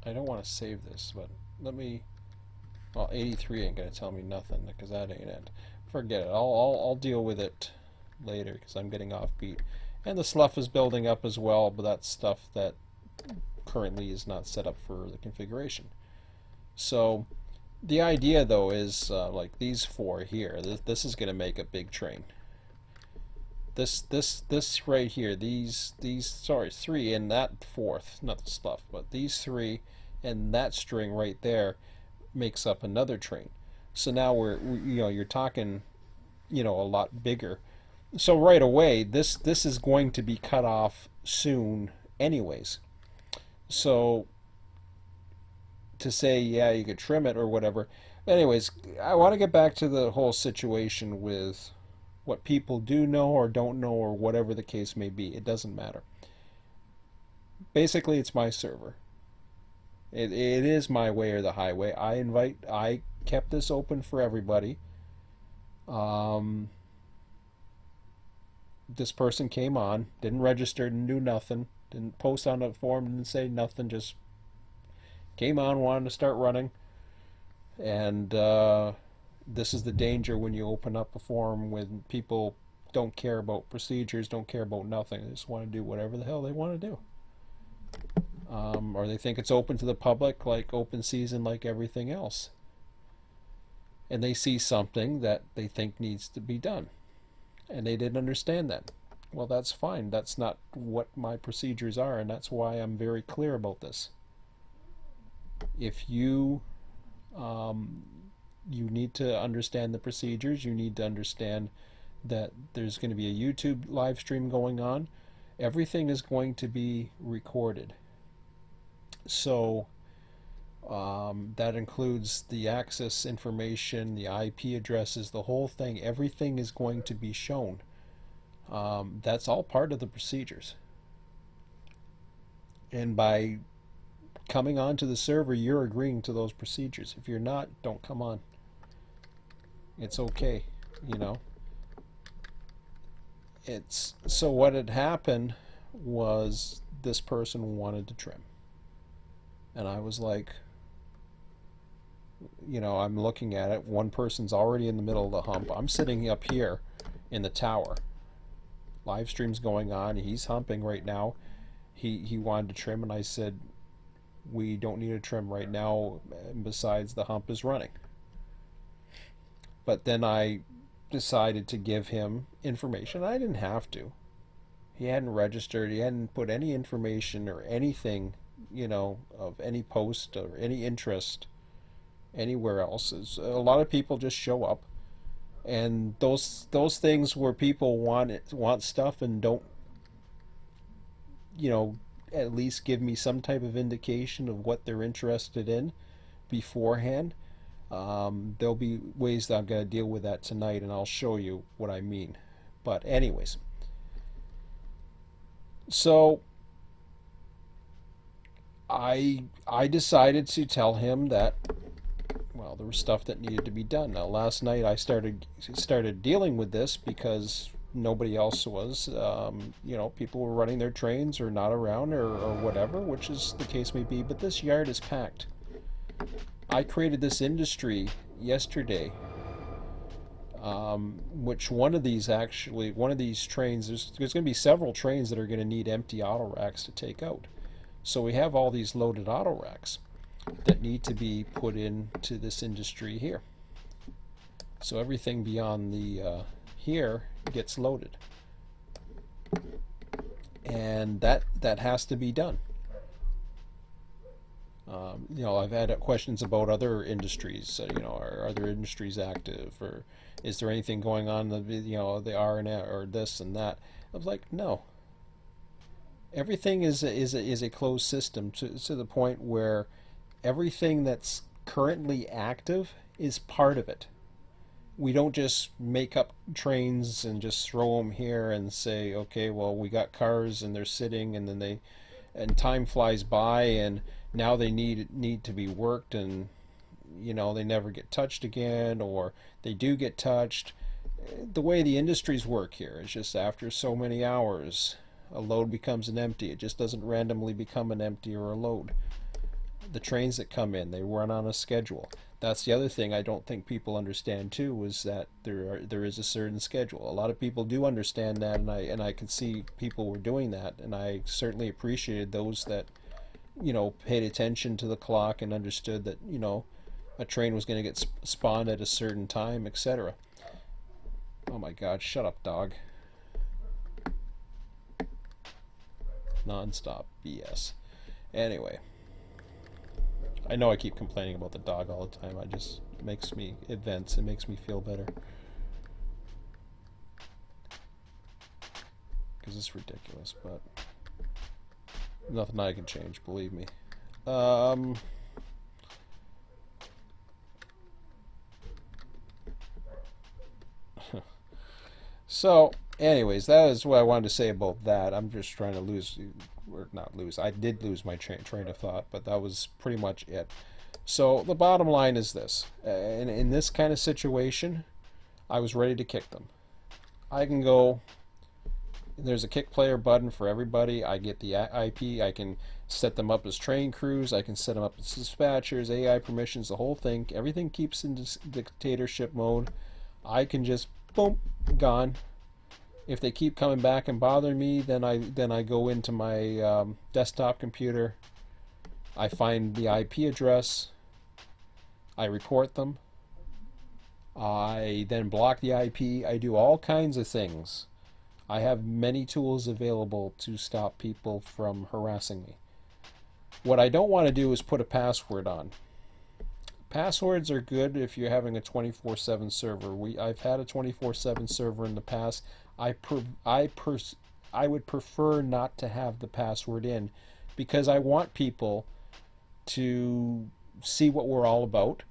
I don't want to save this, but let me... Well, 83 ain't going to tell me nothing, because that ain't it. Forget it. I'll deal with it later, because I'm getting offbeat. And the slough is building up as well, but that's stuff that currently is not set up for the configuration. So the idea though is like these four here, this is going to make a big train. This right here, these sorry, three and that fourth, not the slough, but these three and that string right there makes up another train. So now you're talking, a lot bigger. So right away this is going to be cut off soon anyways. So to say, yeah, you could trim it or whatever. Anyways, I want to get back to the whole situation with what people do know or don't know or whatever the case may be. It doesn't matter. Basically, it's my server. It is my way or the highway. I kept this open for everybody. This person came on, didn't register, didn't do nothing. Didn't post on a forum, didn't say nothing, just came on, wanted to start running. And this is the danger when you open up a forum when people don't care about procedures, don't care about nothing. They just want to do whatever the hell they want to do. Or they think it's open to the public, like open season, like everything else. And they see something that they think needs to be done. And they didn't understand that. Well, that's fine. That's not what my procedures are, and that's why I'm very clear about this. If you need to understand the procedures, you need to understand that there's going to be a YouTube live stream going on. Everything is going to be recorded. So that includes the access information, the IP addresses, the whole thing. Everything is going to be shown. That's all part of the procedures. And by coming onto the server, you're agreeing to those procedures. If you're not, don't come on. It's okay, It's so what had happened was this person wanted to trim. And I was like, I'm looking at it. One person's already in the middle of the hump. I'm sitting up here in the tower. Live stream's going on. He's humping right now. He wanted to trim, and I said, we don't need to trim right now. Besides, the hump is running. But then I decided to give him information. I didn't have to. He hadn't registered. He hadn't put any information or anything, of any post or any interest anywhere else. A lot of people just show up. And those things where people want stuff and don't, at least give me some type of indication of what they're interested in beforehand. There'll be ways that I'm going to deal with that tonight, and I'll show you what I mean. But anyways, so I decided to tell him that, well, there was stuff that needed to be done. Now, last night I started dealing with this because nobody else was. People were running their trains or not around or whatever, which is the case may be. But this yard is packed. I created this industry yesterday, which one of these trains, there's going to be several trains that are going to need empty auto racks to take out. So we have all these loaded auto racks that need to be put into this industry here. So everything beyond the here gets loaded, and that has to be done. I've had questions about other industries. Are other industries active, or is there anything going on? The R&A or this and that. I was like, no. Everything is a closed system to the point where everything that's currently active is part of it. we don't just make up trains and just throw them here and say, okay, well, we got cars and they're sitting, and then and time flies by, and now they need to be worked, and they never get touched again, or they do get touched. The way the industries work here is just after so many hours, a load becomes an empty. It just doesn't randomly become an empty or a load. The trains that come in, they run on a schedule. That's the other thing I don't think people understand too, is that there is a certain schedule. A lot of people do understand that, and I can see people were doing that, and I certainly appreciated those that paid attention to the clock and understood that a train was going to get spawned at a certain time, etc. Oh my God! Shut up, dog. Non-stop BS. Anyway. I know I keep complaining about the dog all the time. It makes me feel better. Because it's ridiculous, but nothing I can change, believe me. So, anyways, that is what I wanted to say about that. I'm just trying to not lose. I did lose my train of thought, but that was pretty much it. So the bottom line is this: in this kind of situation, I was ready to kick them. I can go. There's a kick player button for everybody. I get the IP. I can set them up as train crews. I can set them up as dispatchers, AI permissions, the whole thing. Everything keeps in dictatorship mode. I can just boom, gone. If they keep coming back and bothering me, then I go into my desktop computer. I find the IP address. I report them. I then block the IP. I do all kinds of things. I have many tools available to stop people from harassing me. What I don't want to do is put a password on. Passwords are good if you're having a 24/7 server. I've had a 24/7 server in the past. I would prefer not to have the password in, because I want people to see what we're all about.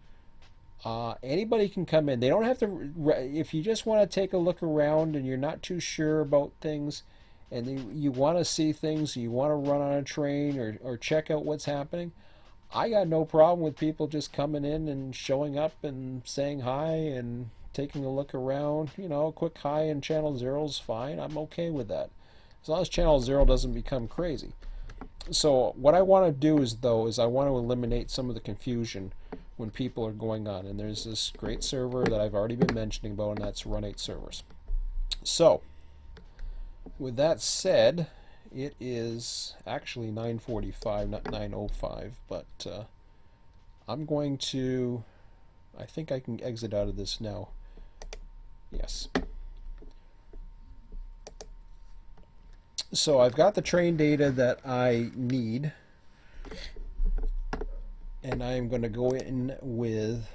Anybody can come in. They don't have to. If you just want to take a look around and you're not too sure about things, and you want to see things, you want to run on a train or check out what's happening, I got no problem with people just coming in and showing up and saying hi and taking a look around. A quick hi in channel 0 is fine. I'm okay with that, as long as channel 0 doesn't become crazy. So what I want to do is I want to eliminate some of the confusion when people are going on. And there's this great server that I've already been mentioning about, and that's Run8 servers. So with that said, it is actually 9:45, not 9:05, but I'm going to, I think I can exit out of this now. Yes. So I've got the train data that I need, and I'm going to go in with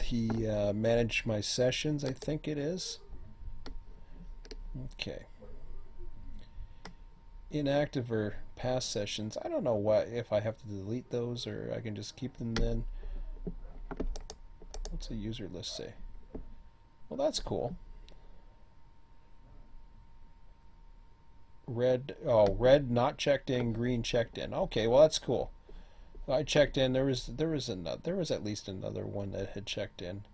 the manage my sessions, I think it is. Okay. Inactive or past sessions. I don't know if I have to delete those or I can just keep them then. What's the user list say? Well, that's cool. Red not checked in, green checked in. Okay, well that's cool. I checked in. There was at least another one that had checked in.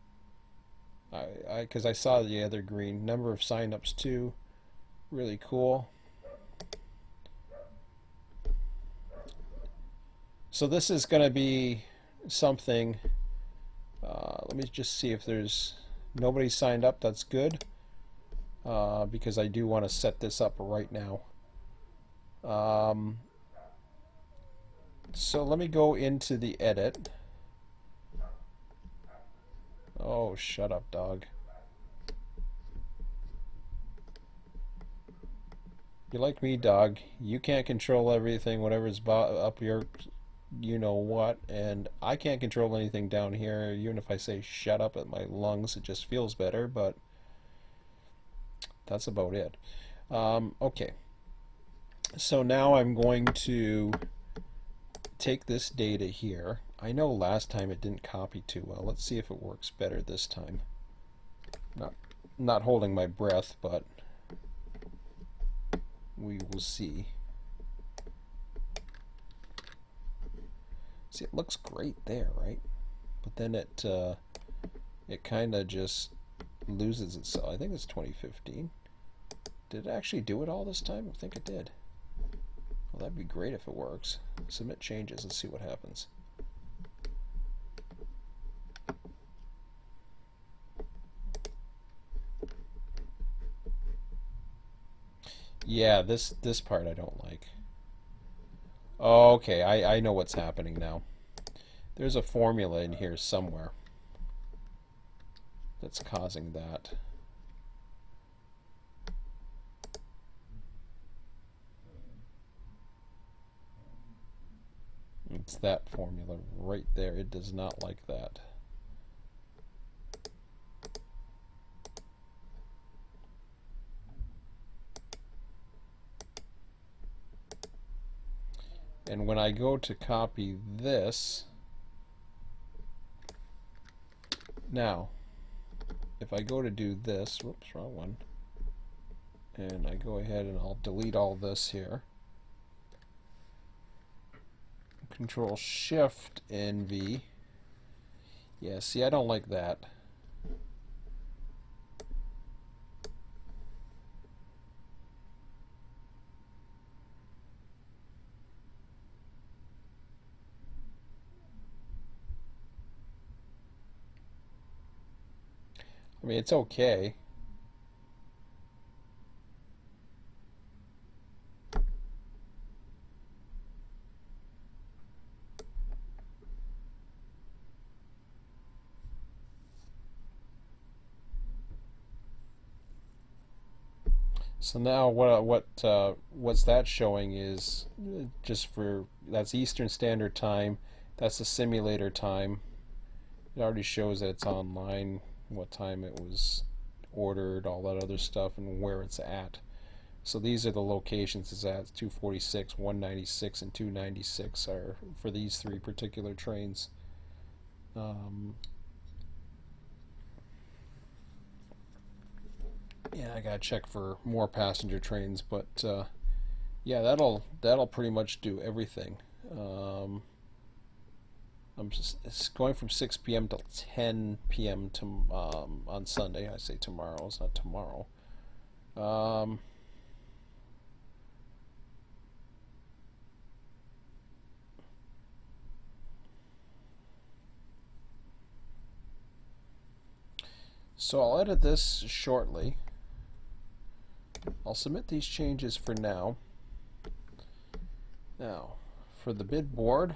Because I saw the other green. Number of signups too. Really cool. So this is going to be something. Let me just see if there's nobody signed up. That's good. Because I do want to set this up right now. So let me go into the edit. Oh, shut up, dog. You're like me, dog. You can't control everything, whatever's up your you know what, and I can't control anything down here. Even if I say shut up at my lungs, it just feels better, but that's about it. Okay, so now I'm going to take this data here, I know last time it didn't copy too well. Let's see if it works better this time. Not holding my breath, but we will see. See, it looks great there, right? But then it kind of just loses itself. I think it's 2015. Did it actually do it all this time? I think it did. Well, that'd be great if it works. Submit changes and see what happens. Yeah, this part I don't like. Oh, okay, I know what's happening now. There's a formula in here somewhere that's causing that. It's that formula right there. It does not like that. And when I go to copy this, now, if I go to do this, whoops, wrong one, and I go ahead and I'll delete all this here, Control Shift NV, yeah, see, I don't like that. I mean, it's okay. So now what's that showing is just for, that's Eastern Standard Time, that's the simulator time. It already shows that it's online, what time it was ordered, all that other stuff, and where it's at. So these are the locations it's at. 246, 196, and 296 are for these three particular trains. Yeah, I gotta check for more passenger trains, but yeah, that'll pretty much do everything. It's going from 6 p.m. till 10 p.m. to on Sunday. I say tomorrow. It's not tomorrow. So I'll edit this shortly. I'll submit these changes for now. Now, for the bid board,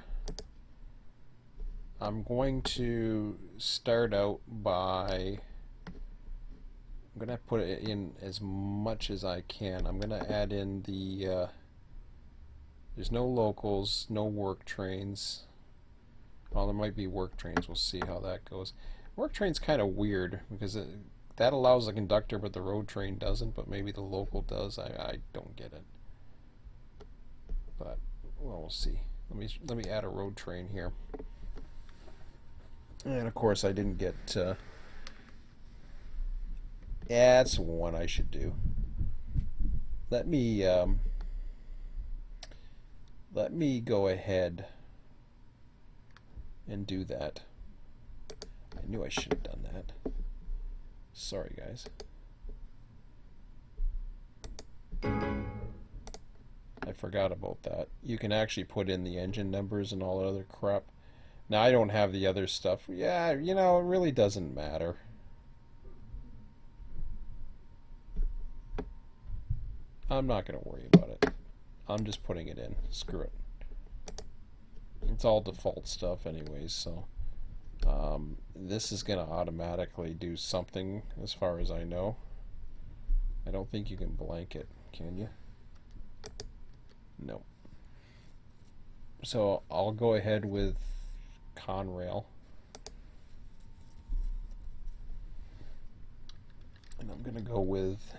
I'm going to start out by, I'm going to put it in as much as I can. I'm going to add in the, there's no locals, no work trains. Well, there might be work trains. We'll see how that goes. Work train's kind of weird because that allows the conductor, but the road train doesn't. But maybe the local does. I don't get it. But well, we'll see. Let me add a road train here. And of course, I didn't get. Yeah, that's one I should do. Let me go ahead and do that. I knew I should have done that. Sorry, guys. I forgot about that. You can actually put in the engine numbers and all that other crap. Now, I don't have the other stuff. Yeah, you know, it really doesn't matter. I'm not going to worry about it. I'm just putting it in. Screw it. It's all default stuff anyways, so this is going to automatically do something as far as I know. I don't think you can blank it, can you? No. So I'll go ahead with Conrail. And I'm going to go with,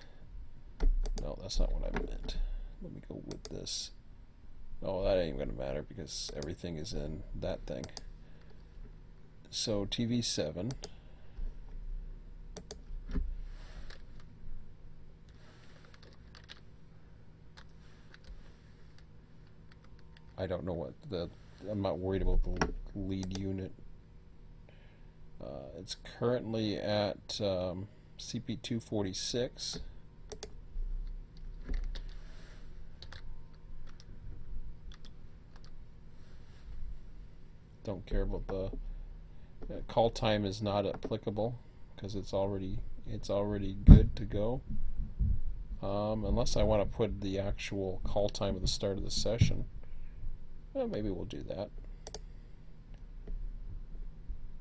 no, that's not what I meant. Let me go with this. Oh, that ain't going to matter because everything is in that thing. So TV7. I don't know what I'm not worried about the lead unit. It's currently at CP246. Don't care about the call time is not applicable because it's already good to go. Unless I want to put the actual call time at the start of the session. Well, maybe we'll do that.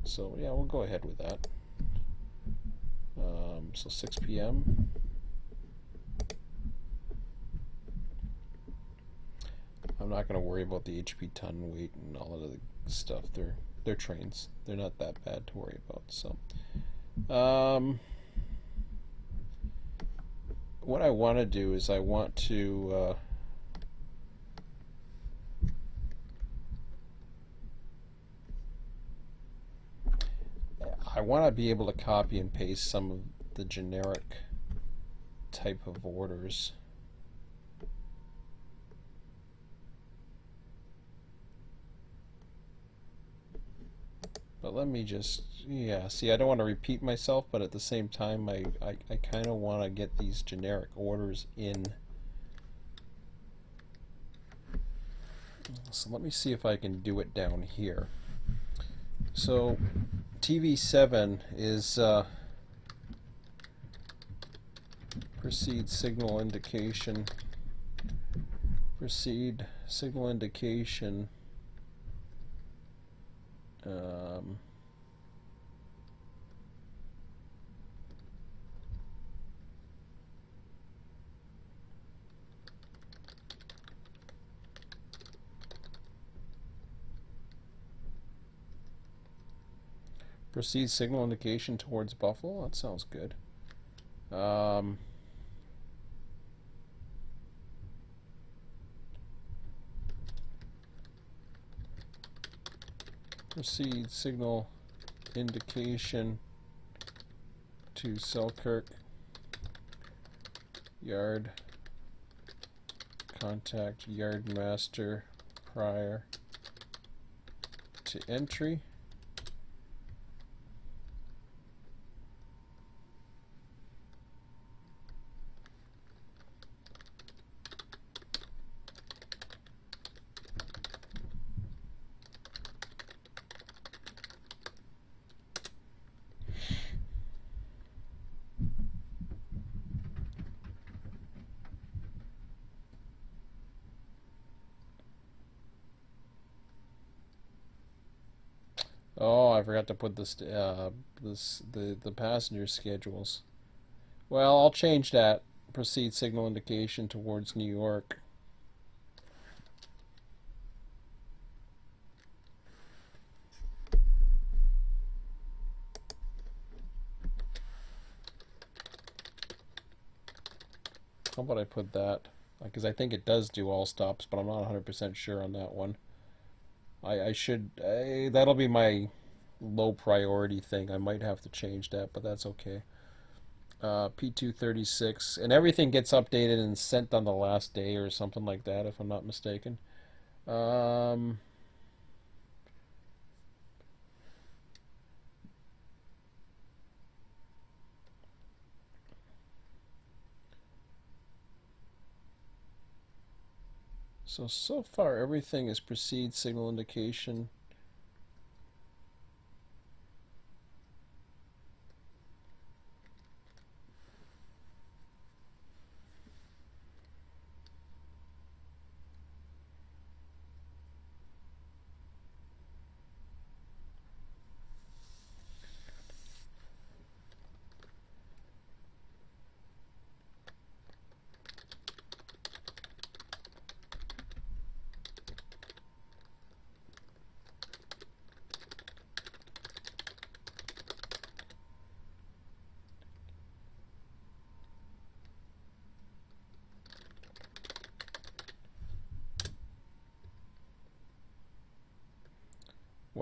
So yeah, we'll go ahead with that. So 6 p.m. I'm not going to worry about the HP ton weight and all of the stuff. They're trains. They're not that bad to worry about. So, what I want to do is I want to be able to copy and paste some of the generic type of orders. But let me just, see, I don't want to repeat myself, but at the same time, I kind of want to get these generic orders in. So let me see if I can do it down here. So TV7 is proceed signal indication. Proceed signal indication. Proceed signal indication towards Buffalo. That sounds good. Proceed signal indication to Selkirk yard. Contact yard master prior to entry. Oh, I forgot to put this the passenger schedules. Well, I'll change that. Proceed signal indication towards New York. How about I put that? Because I think it does do all stops, but I'm not 100% sure on that one. I should, that'll be my low priority thing. I might have to change that, but that's okay. P236, and everything gets updated and sent on the last day or something like that, if I'm not mistaken. So far everything is proceed signal indication.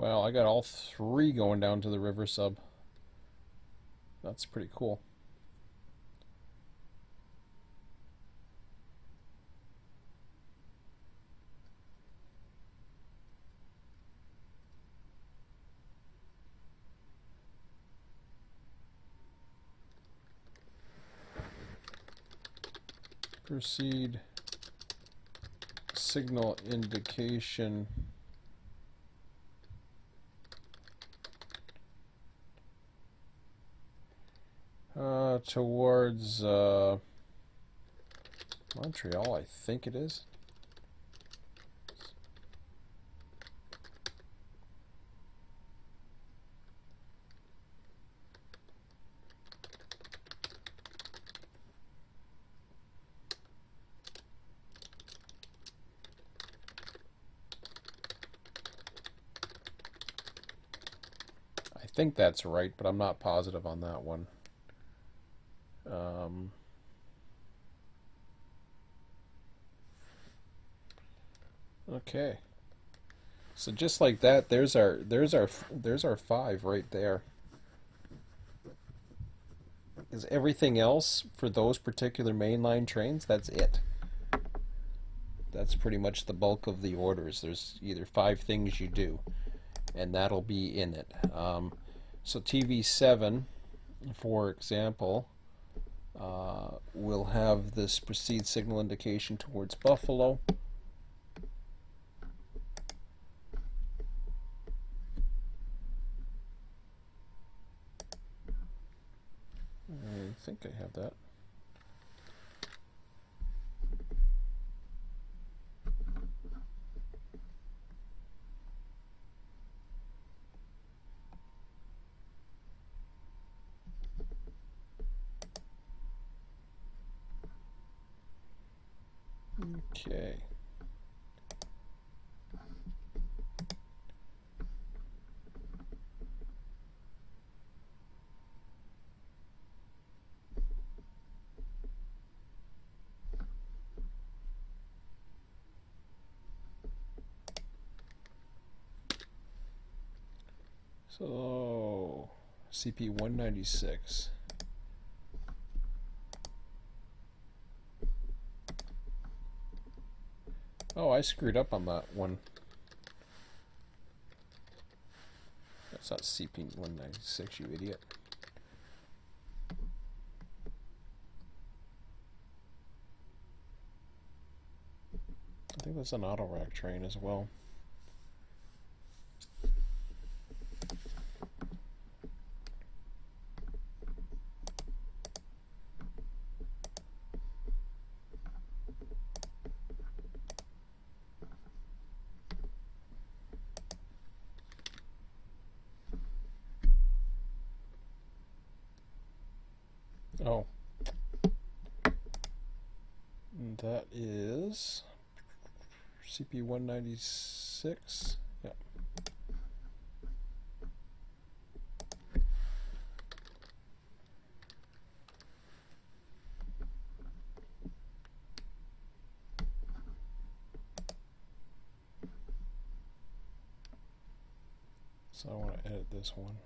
Well, I got all three going down to the river sub. That's pretty cool. Proceed signal indication towards Montreal, I think it is. I think that's right, but I'm not positive on that one. Okay. So just like that, there's our 5 right there. Is everything else for those particular mainline trains? That's it. That's pretty much the bulk of the orders. There's either 5 things you do, and that'll be in it. So TV7, for example, will have this proceed signal indication towards Buffalo. I think I have that. Okay. So, CP 196. Oh, I screwed up on that one. That's not CP 196, you idiot. I think that's an auto rack train as well. Oh. And that is CP 196. Yeah. So I want to edit this one.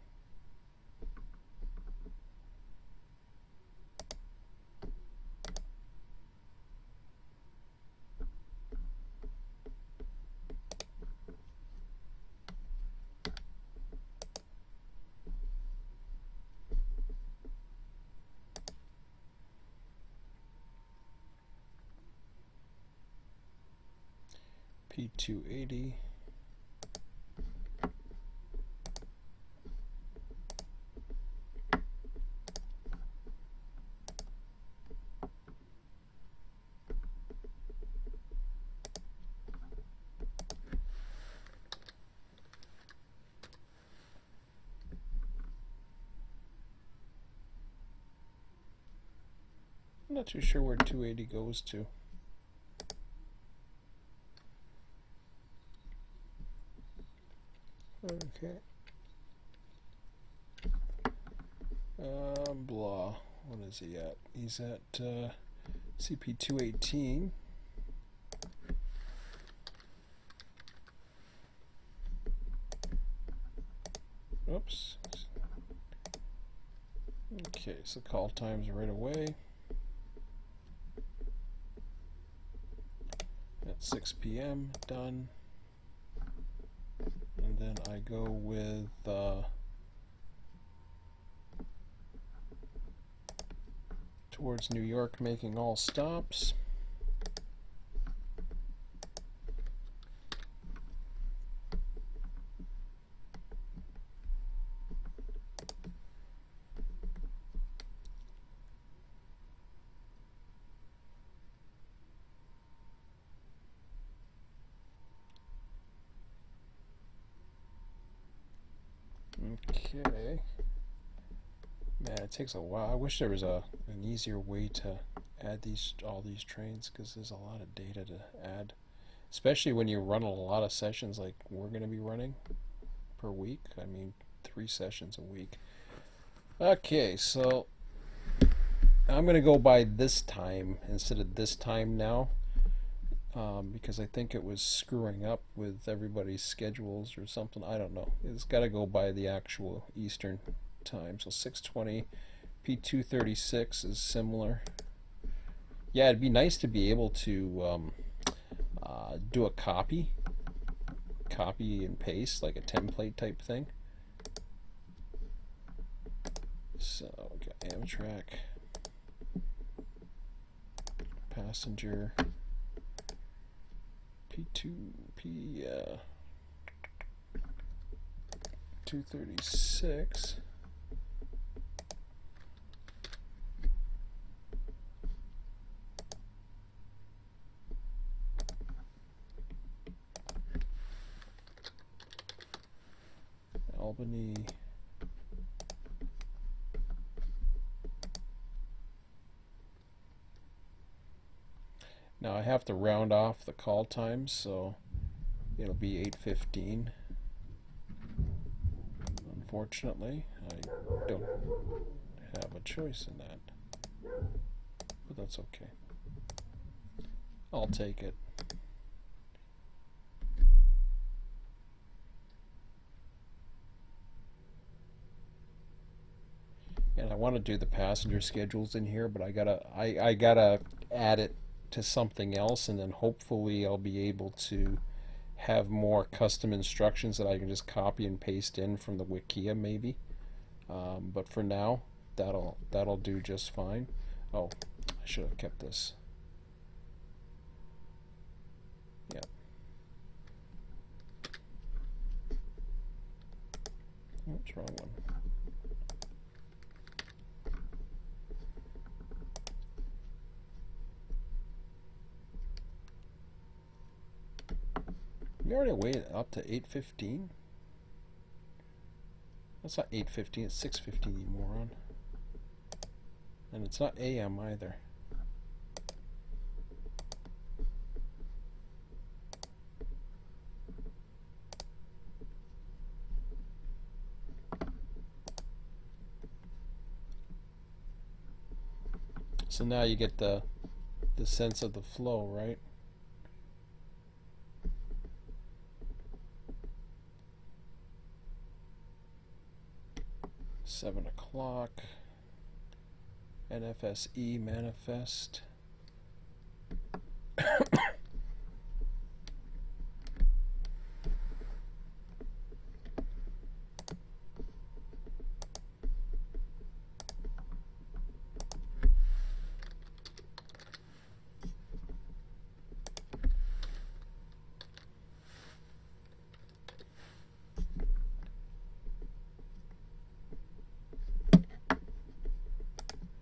P280. I'm not too sure where 280 goes to. Okay. Blah. What is he at? He's at CP 218. Oops. Okay, so call times right away. At 6 p.m. done. And then I go with towards New York, making all stops. Okay. Man, it takes a while. I wish there was an easier way to add all these trains, because there's a lot of data to add, especially when you run a lot of sessions like we're going to be running per week. I mean, 3 sessions a week. Okay, so I'm going to go by this time instead of this time now, because I think it was screwing up with everybody's schedules or something. I don't know. It's got to go by the actual Eastern time. So 6:20 P236 is similar. Yeah, it'd be nice to be able to do a copy and paste, like a template type thing. So we got Amtrak, passenger, P 236. Albany. Now I have to round off the call times, so it'll be 8:15. Unfortunately, I don't have a choice in that, but that's okay. I'll take it. And I want to do the passenger schedules in here, but I gotta add it to something else, and then hopefully I'll be able to have more custom instructions that I can just copy and paste in from the Wikia maybe. But for now, that'll do just fine. Oh, I should have kept this. Yeah. Oops, wrong one. We already waited up to 8:15. That's not 8:15. It's 6:15, you moron. And it's not AM either. So now you get the sense of the flow, right? Seven o'clock. NFSE manifest.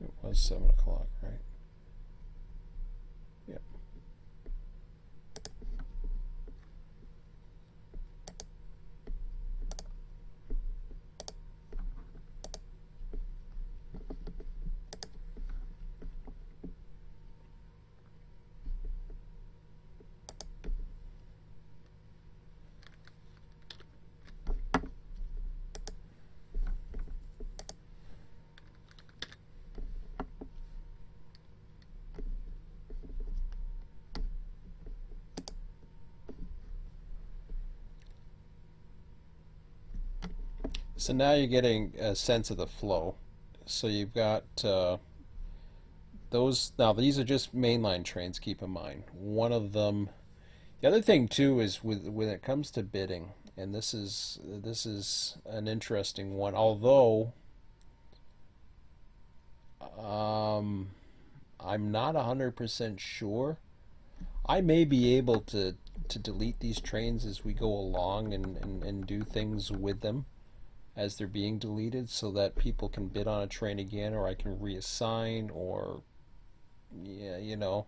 It was 7 o'clock, right? Yep. So now you're getting a sense of the flow. So you've got those. Now these are just mainline trains. Keep in mind, one of them. The other thing too is when it comes to bidding, and this is an interesting one. Although um, I'm not 100% sure. I may be able to delete these trains as we go along and do things with them as they're being deleted so that people can bid on a train again, or I can reassign, or yeah,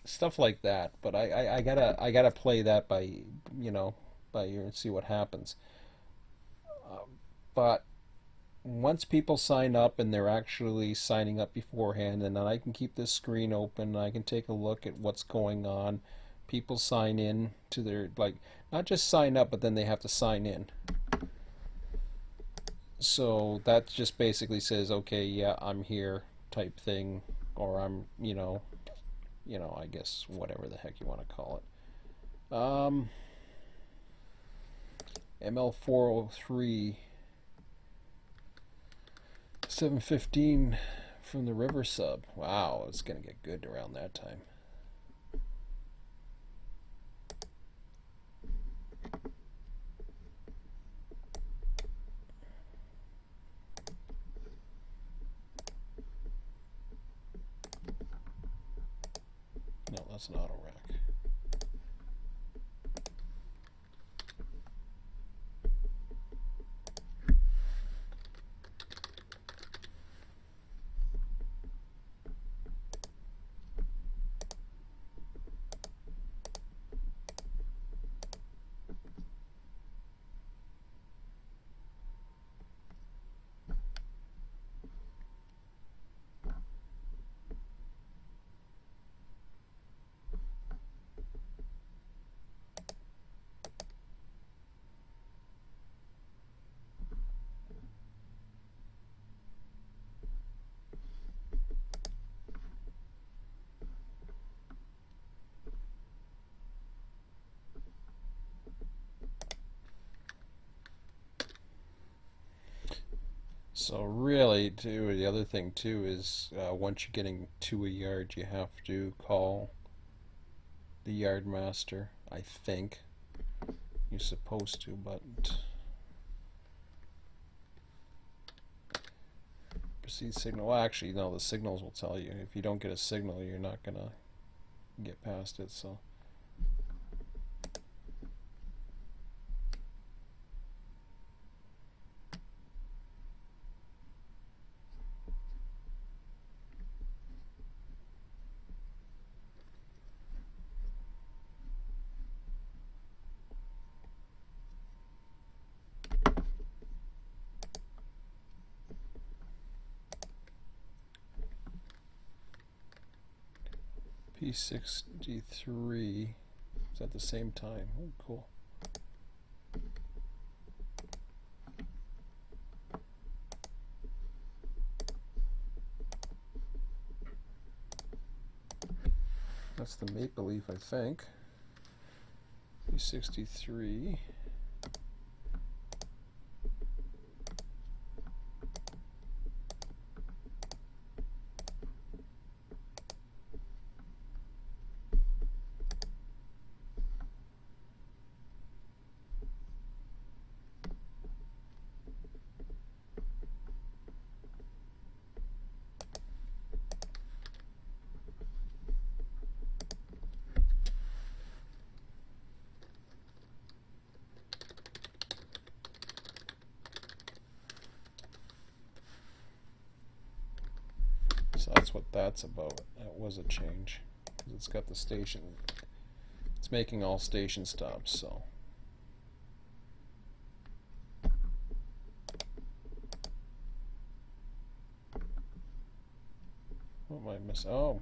stuff like that. But I gotta play that by by ear and see what happens. But once people sign up and they're actually signing up beforehand, and then I can keep this screen open, and I can take a look at what's going on. People sign in to their, like, not just sign up, but then they have to sign in. So that just basically says, okay, yeah, I'm here, type thing, or I'm, I guess whatever the heck you want to call it. ML403 715 from the river sub. Wow, it's gonna get good around that time. No, that's an auto rack. So really, too, the other thing too is once you're getting to a yard, you have to call the yard master. I think you're supposed to, but proceed signal. Well, actually, no. The signals will tell you. If you don't get a signal, you're not gonna get past it. So. P63 is at the same time. Oh, cool. That's the Maple Leaf, I think. P63. So that's what that's about. That was a change. It's got the station. It's making all station stops, so. What am I missing? Oh.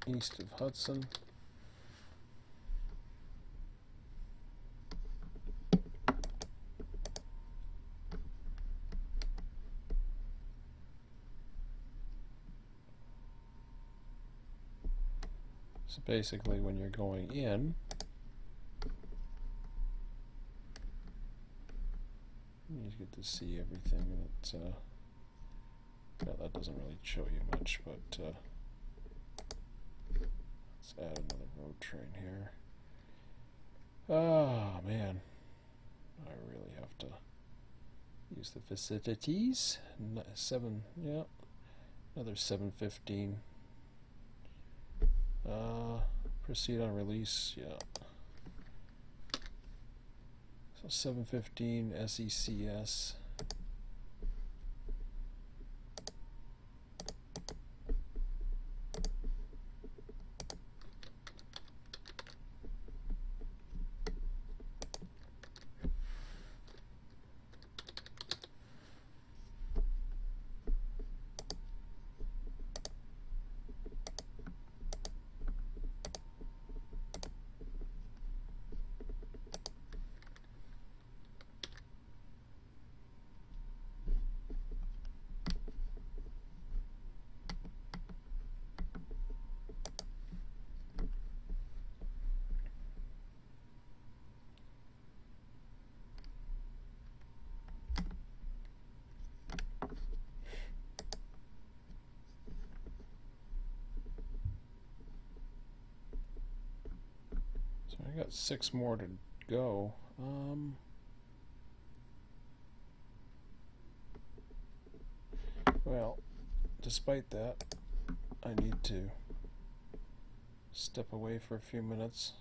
East of Hudson. So basically when you're going in, you get to see everything that, well, that doesn't really show you much, but let's add another road train here. Oh man, I really have to use the facilities. Yeah, another 715. Proceed on release, yeah. So 715 SECS. So I got 6 more to go. Well, despite that, I need to step away for a few minutes.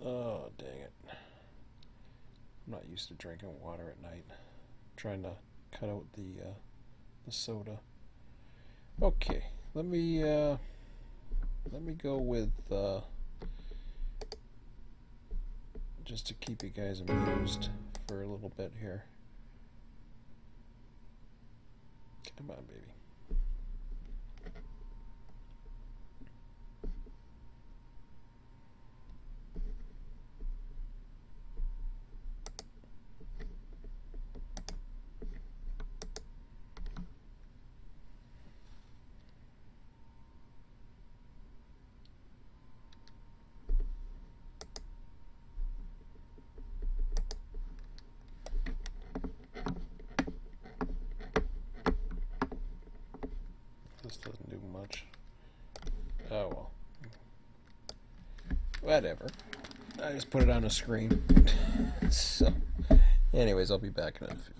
Oh, dang it. I'm not used to drinking water at night. I'm trying to cut out the soda. Okay, let me go with just to keep you guys amused for a little bit here. Come on, baby. This doesn't do much. Oh well. Whatever. I just put it on a screen. So, anyways, I'll be back in a few.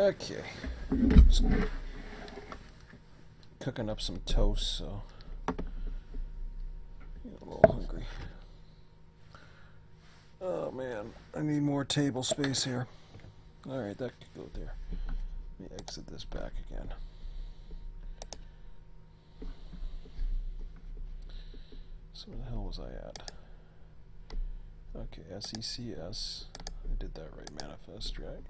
Okay. Just cooking up some toast, so I'm a little hungry. Oh man, I need more table space here. Alright, that could go there. Let me exit this back again. So where the hell was I at? Okay, SECS. I did that right, manifest, right?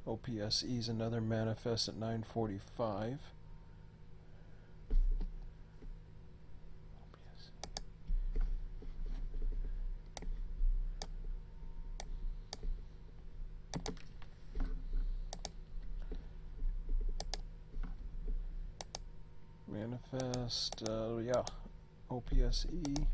OPSE is another manifest at 9:45. Manifest, yeah, OPSE.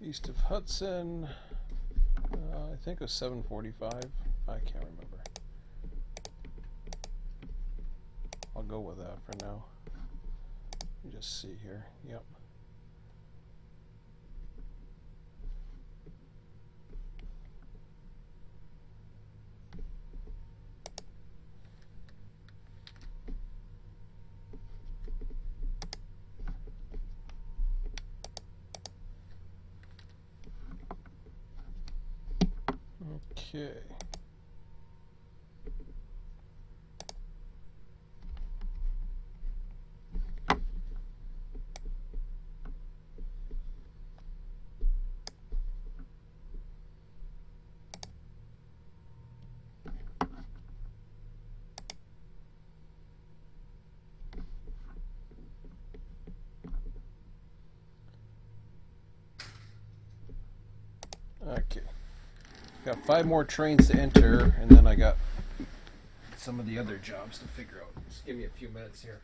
East of Hudson, I think it was 7:45. I can't remember. I'll go with that for now. Let me just see here. Yep. Okay. Okay. Got 5 more trains to enter, and then I got some of the other jobs to figure out. Just give me a few minutes here.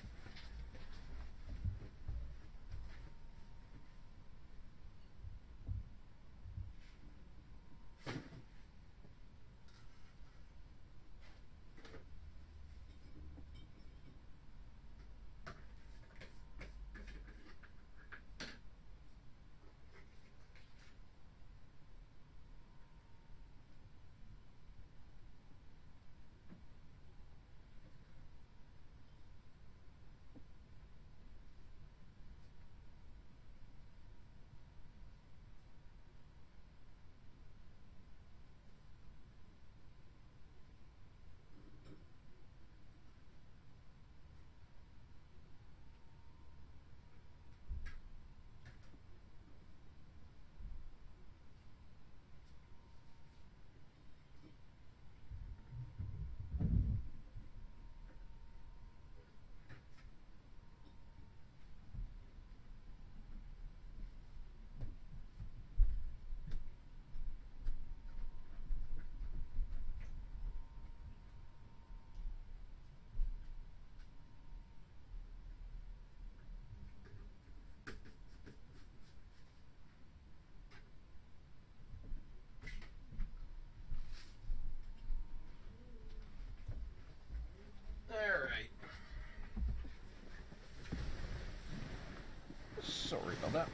Sorry about that.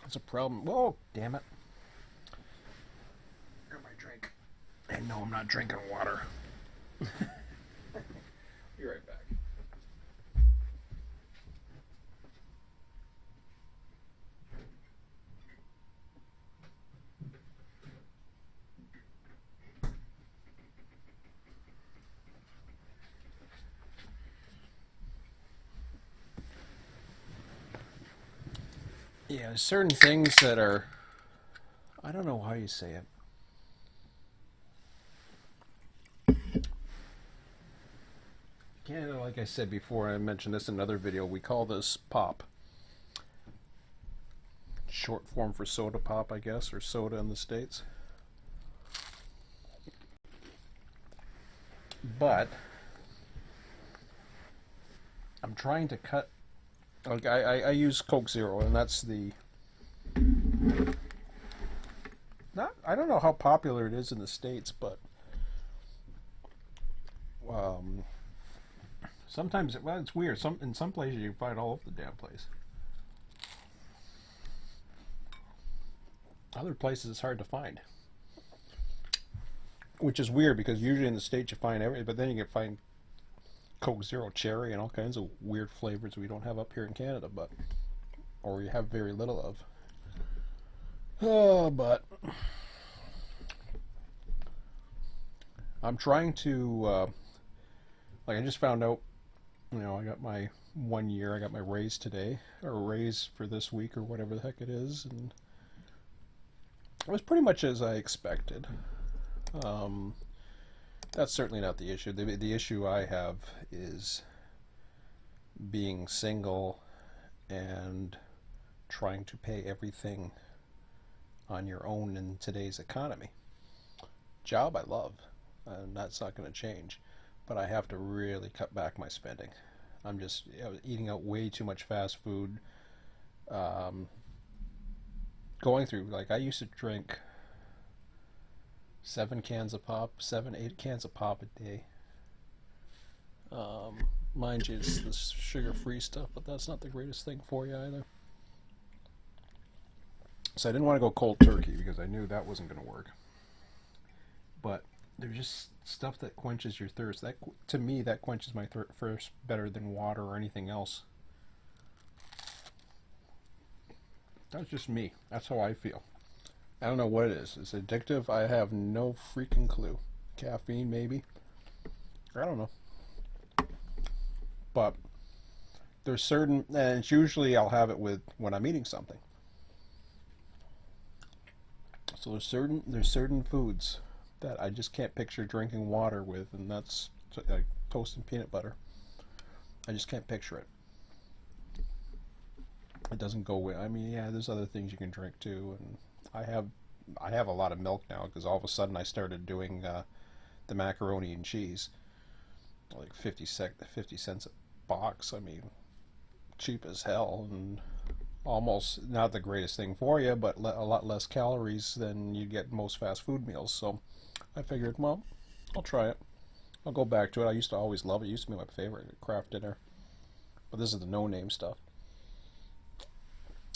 That's a problem. Whoa, damn it. Here's my drink. And no, I'm not drinking water. Be right back. Yeah, there's certain things that are, I don't know how you say it. Canada, like I said before, I mentioned this in another video, we call this pop. Short form for soda pop, I guess, or soda in the States. but I'm trying to cut. Like I use Coke Zero, and that's the not. I don't know how popular it is in the States, but um, sometimes it's weird. In some places you find all over the damn place. Other places it's hard to find, which is weird because usually in the States you find everything, but then you can find Coke Zero Cherry and all kinds of weird flavors we don't have up here in Canada, but or we have very little of. Oh, but I'm trying to like I just found out, I got my 1 year, I got my raise today, or raise for this week or whatever the heck it is, and it was pretty much as I expected. That's certainly not the issue. The issue I have is being single and trying to pay everything on your own in today's economy. Job I love, and that's not going to change, but I have to really cut back my spending. I'm just eating out way too much fast food. Going through, like, I used to drink 8 cans of pop a day. Mind you, it's this sugar-free stuff, but that's not the greatest thing for you either. So I didn't want to go cold turkey because I knew that wasn't going to work. But there's just stuff that quenches your thirst. That, to me, that quenches my thirst better than water or anything else. That's just me. That's how I feel. I don't know what it is. It's addictive. I have no freaking clue. Caffeine, maybe. I don't know. But there's certain, and it's usually I'll have it with when I'm eating something. So there's certain foods that I just can't picture drinking water with, and that's like toast and peanut butter. I just can't picture it. It doesn't go with. I mean, yeah, there's other things you can drink too, and I have a lot of milk now because all of a sudden I started doing the macaroni and cheese, like 50 cents a box. I mean, cheap as hell, and almost not the greatest thing for you, but a lot less calories than you get in most fast food meals. So I figured, well, I'll try it. I'll go back to it. I used to always love it. It used to be my favorite at craft dinner, but this is the no-name stuff.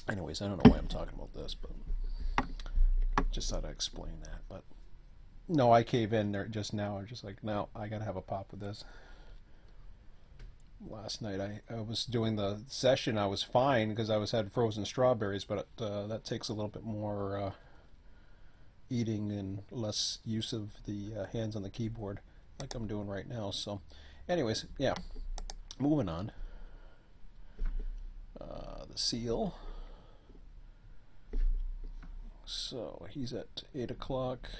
Anyways, I don't know why I'm talking about this, but just thought I'd explain that. But no, I cave in there just now. I'm just like, no, I gotta have a pop with this. Last night I was doing the session. I was fine because I had frozen strawberries, but that takes a little bit more eating and less use of the hands on the keyboard like I'm doing right now. So anyways, yeah, moving on. The seal. So he's at 8 o'clock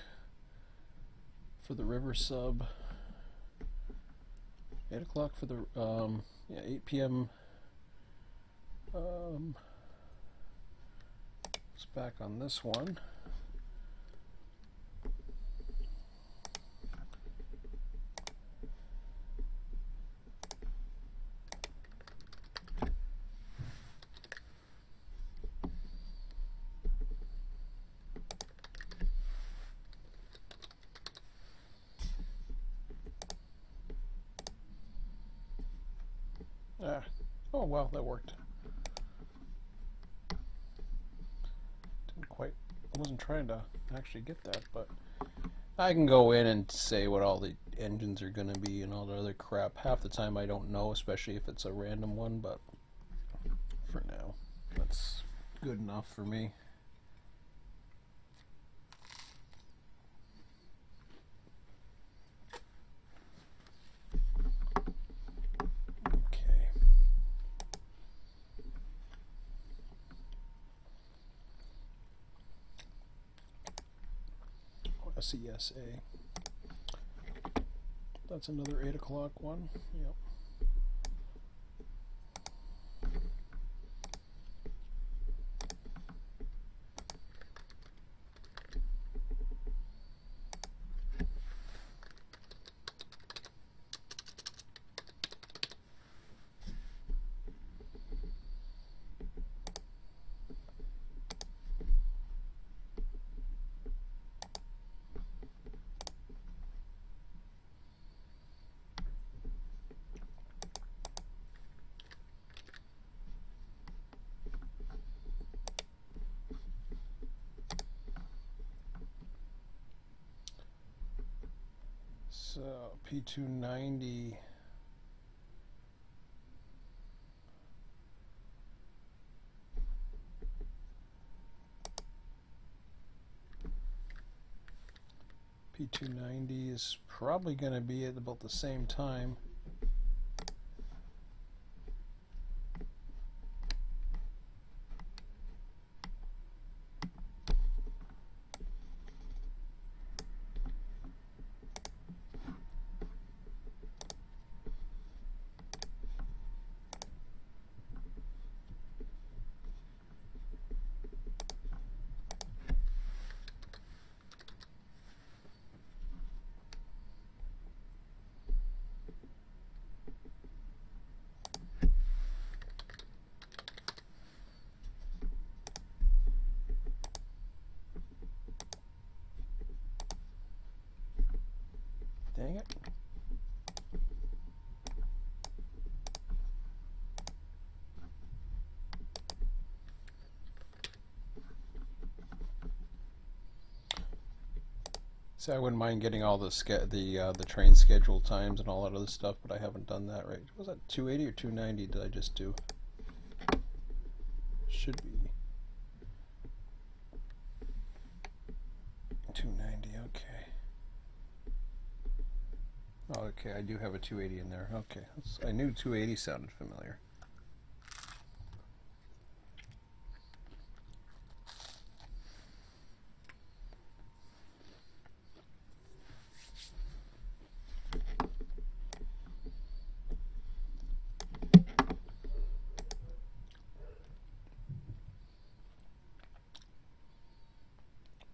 for the river sub. 8 o'clock for the 8 p.m. It's back on this one. Oh well, that worked. Didn't quite. I wasn't trying to actually get that, but I can go in and say what all the engines are going to be and all the other crap. Half the time I don't know, especially if it's a random one, but for now, that's good enough for me. CSA. That's another 8 o'clock one. Yep. So P290. P290 is probably going to be at about the same time. Dang it. So I wouldn't mind getting all the train schedule times and all that other stuff, but I haven't done that right. Was that 280 or 290 did I just do? Should be 290, okay. Oh, okay, I do have a 280 in there. Okay, I knew 280 sounded familiar.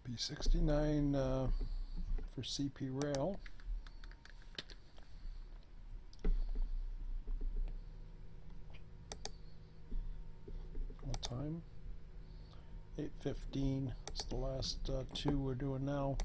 P69 for CP Rail. What time? 8:15. It's the last two we're doing now.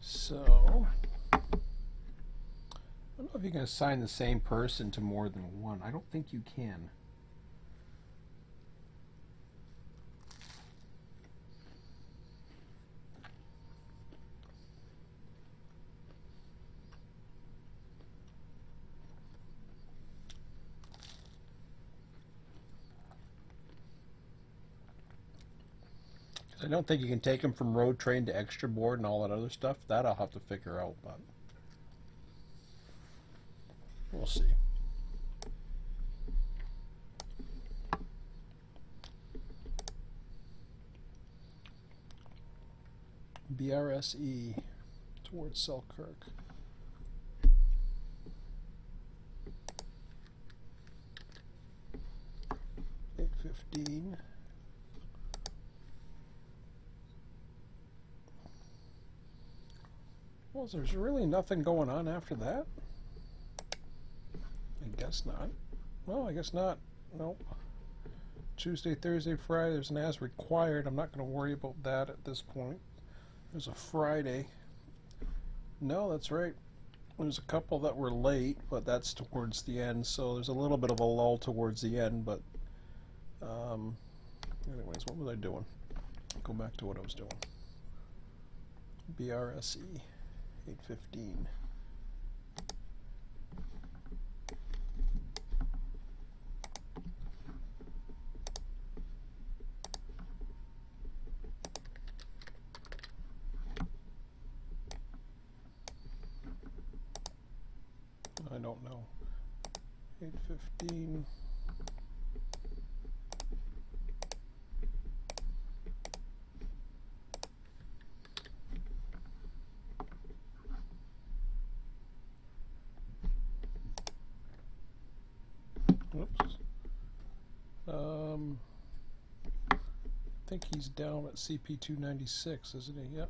So, I don't know if you can assign the same person to more than one. I don't think you can. I don't think you can take them from road train to extra board and all that other stuff. That I'll have to figure out, but we'll see. BRSE towards Selkirk. $8.15. Well, there's really nothing going on after that? I guess not. Well, I guess not. Nope. Tuesday, Thursday, Friday, there's an as required. I'm not going to worry about that at this point. There's a Friday. No, that's right. There's a couple that were late, but that's towards the end, so there's a little bit of a lull towards the end, but anyways, what was I doing? Go back to what I was doing. BRSE 8:15. I don't know. 8:15. Oops. I think he's down at CP 296, isn't he? Yep.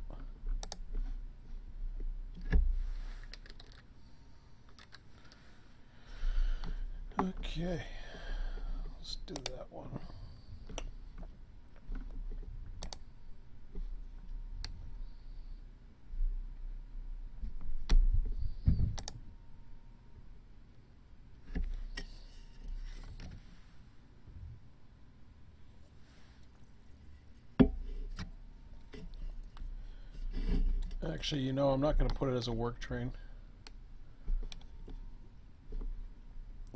Okay, let's do that one. Actually, you know, I'm not going to put it as a work train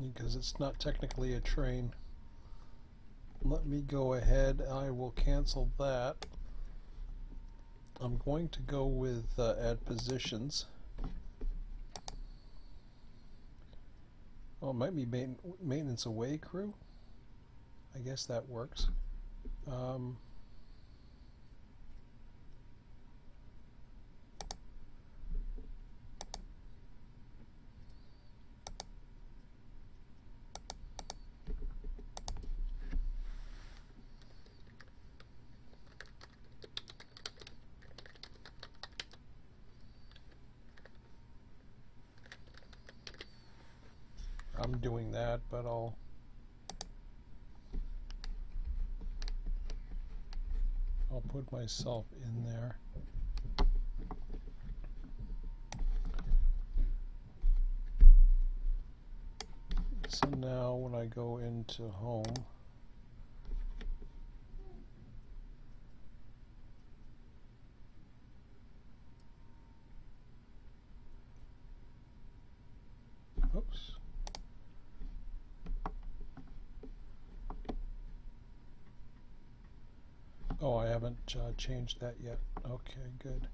because it's not technically a train. Let me go ahead. I will cancel that. I'm going to go with add positions. Oh, it might be maintenance away crew. I guess that works. I'm doing that, but I'll put myself in there. So now when I go into home, oops. Oh, I haven't changed that yet. Okay, good.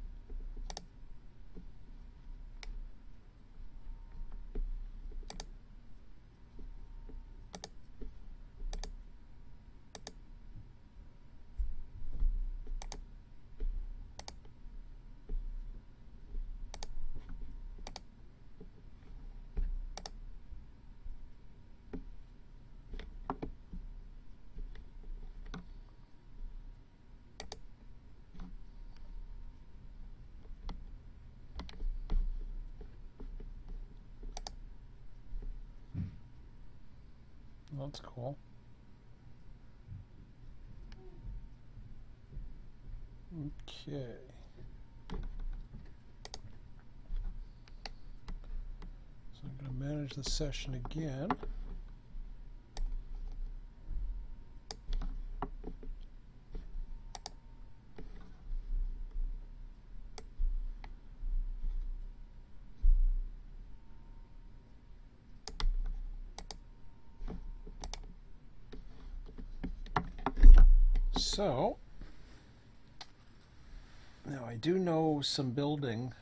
That's cool. Okay. So I'm going to manage the session again. So, now I do know some building.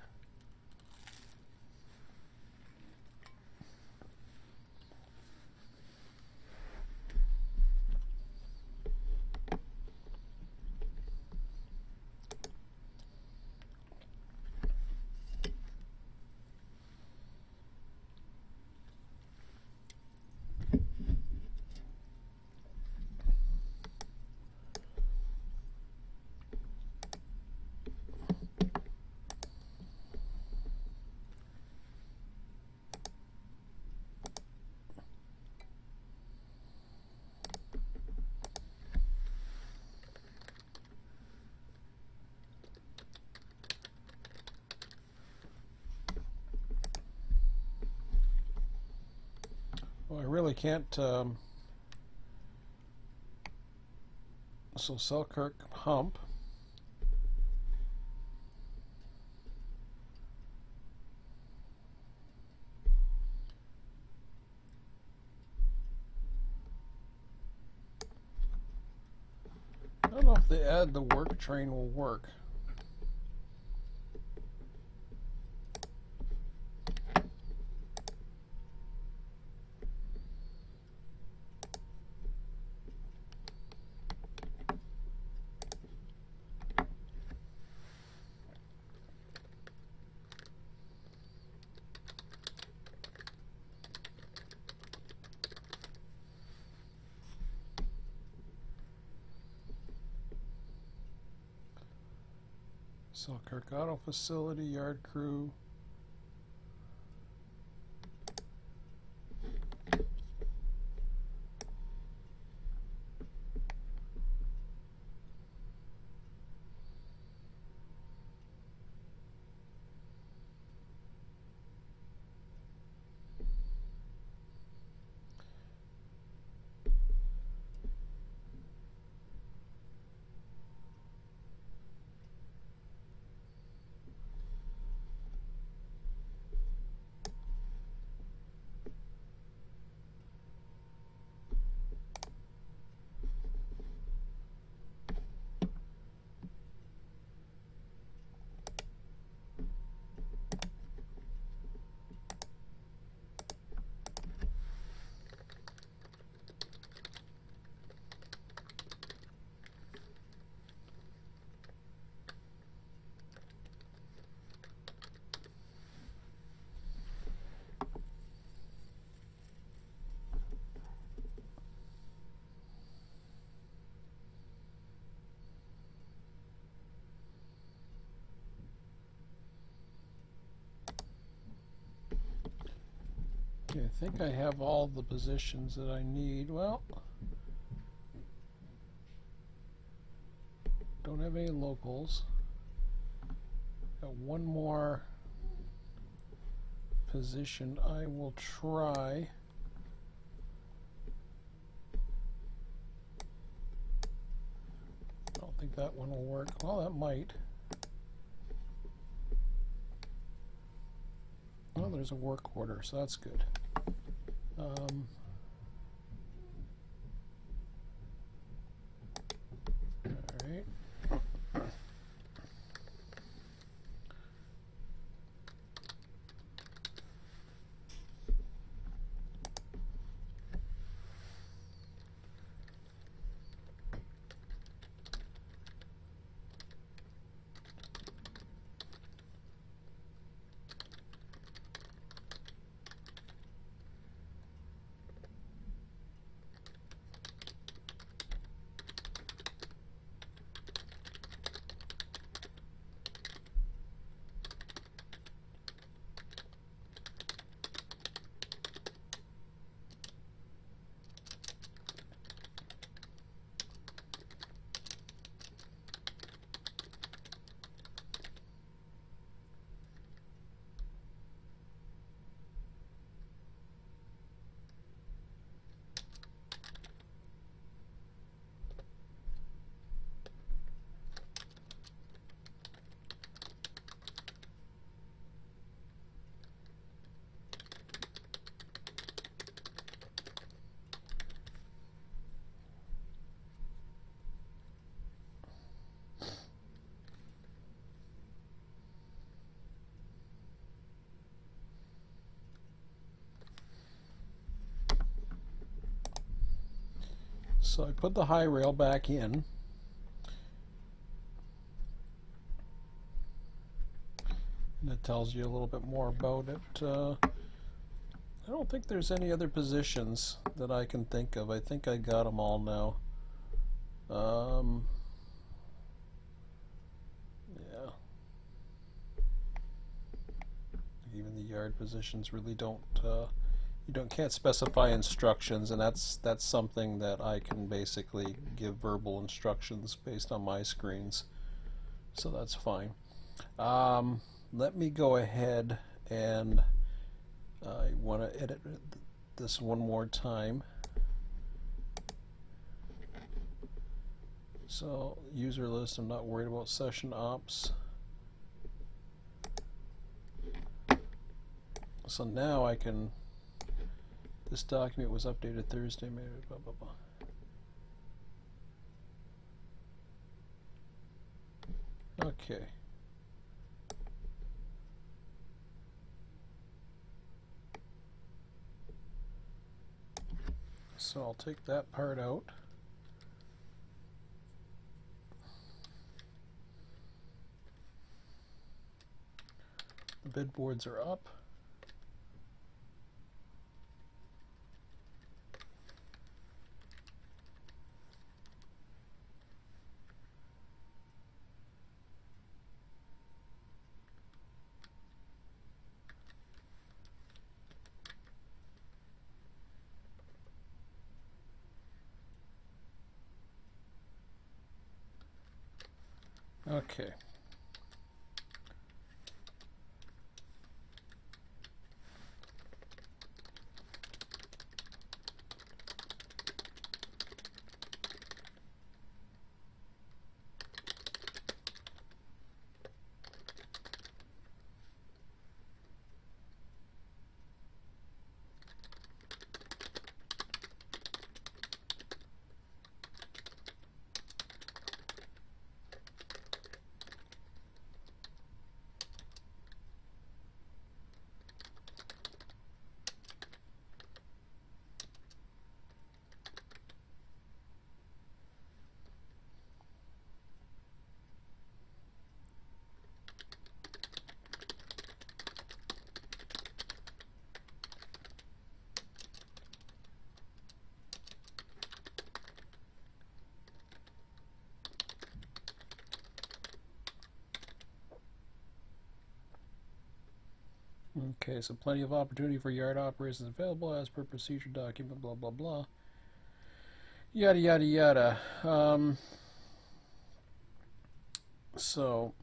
Well, I really can't. So Selkirk hump. I don't know if they add the work train will work. Selkirk Auto Facility, yard crew. Okay, I think I have all the positions that I need. Well, don't have any locals. Got one more position I will try. I don't think that one will work. Well, that might. Well, there's a work order, so that's good. Alright. So I put the high rail back in. And it tells you a little bit more about it. I don't think there's any other positions that I can think of. I think I got them all now. Yeah. Even the yard positions really don't. Can't specify instructions, and that's something that I can basically give verbal instructions based on my screens. So that's fine. Let me go ahead and I want to edit this one more time. So user list, I'm not worried about session ops. So now I can, this document was updated Thursday, maybe, blah, blah, blah. Okay. So I'll take that part out. The bid boards are up. Okay. Okay, so plenty of opportunity for yard operations available as per procedure document, blah, blah, blah. Yada, yada, yada. So,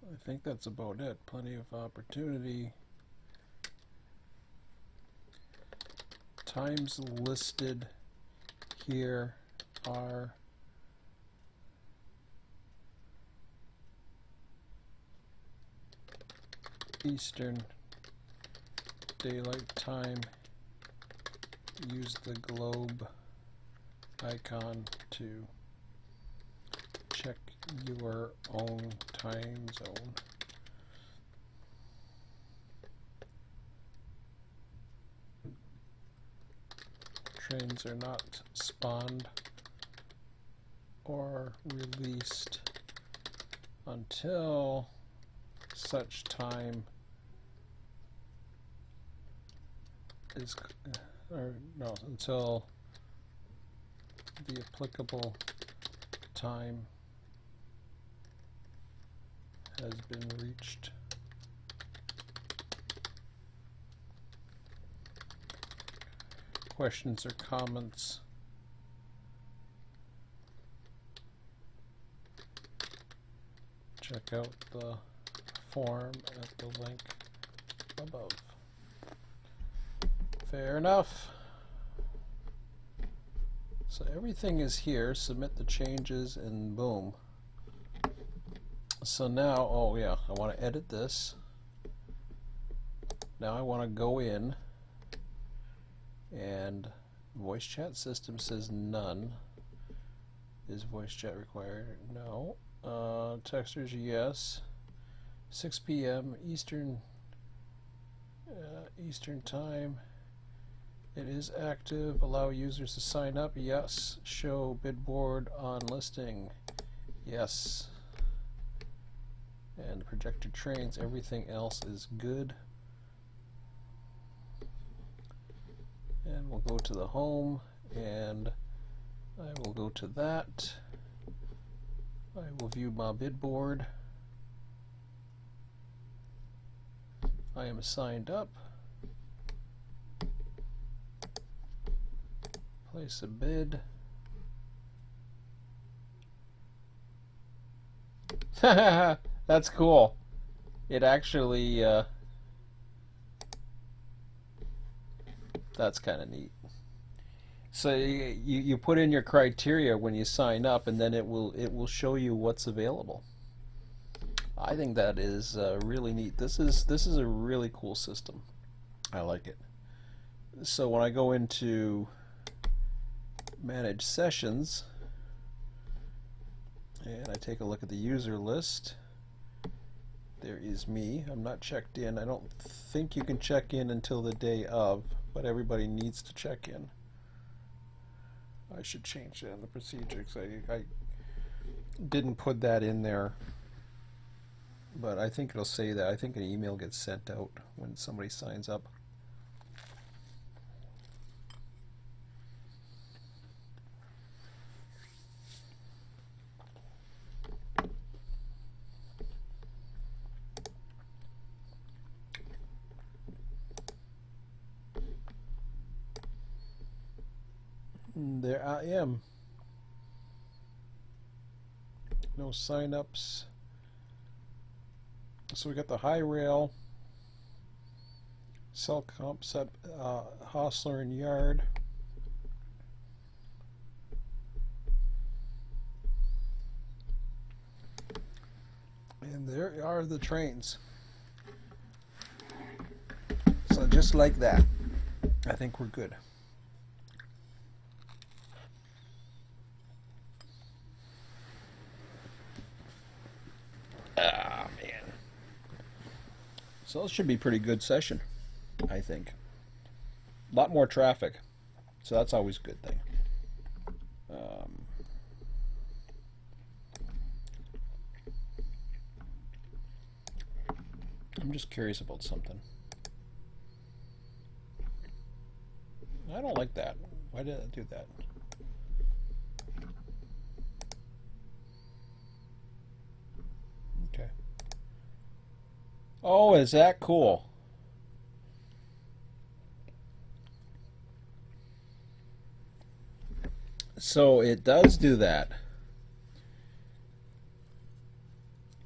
I think that's about it. Plenty of opportunity. Times listed here are Eastern Daylight Time. Use the globe icon to check your own time zone. Trains are not spawned or released until such time is, or no, until the applicable time has been reached. Questions or comments? Check out the form at the link above. Fair enough. So everything is here. Submit the changes and boom. So now, oh yeah, I want to edit this. Now I want to go in, and voice chat system says none. Is voice chat required? No. Texters, yes. 6 p.m. Eastern time. It is active. Allow users to sign up. Yes. Show bid board on listing. Yes. And projected trains. Everything else is good. And we'll go to the home, and I will go to that. I will view my bid board. I am signed up. Place a bid. That's cool. It actually, that's kind of neat. So you put in your criteria when you sign up, and then it will show you what's available. I think that is really neat. This is a really cool system. I like it. So when I go into manage sessions and I take a look at the user list, there is me. I'm not checked in. I don't think you can check in until the day of, but everybody needs to check in. I should change that in the procedure because I didn't put that in there, but I think it'll say that. I think an email gets sent out when somebody signs up. And there I am. No sign-ups. So we got the high rail, Selkirk, Hostler and Yard. And there are the trains. So just like that, I think we're good. Ah, man. So it should be a pretty good session, I think. A lot more traffic, so that's always a good thing. I'm just curious about something. I don't like that. Why did I do that? Okay. Oh, is that cool? So it does do that.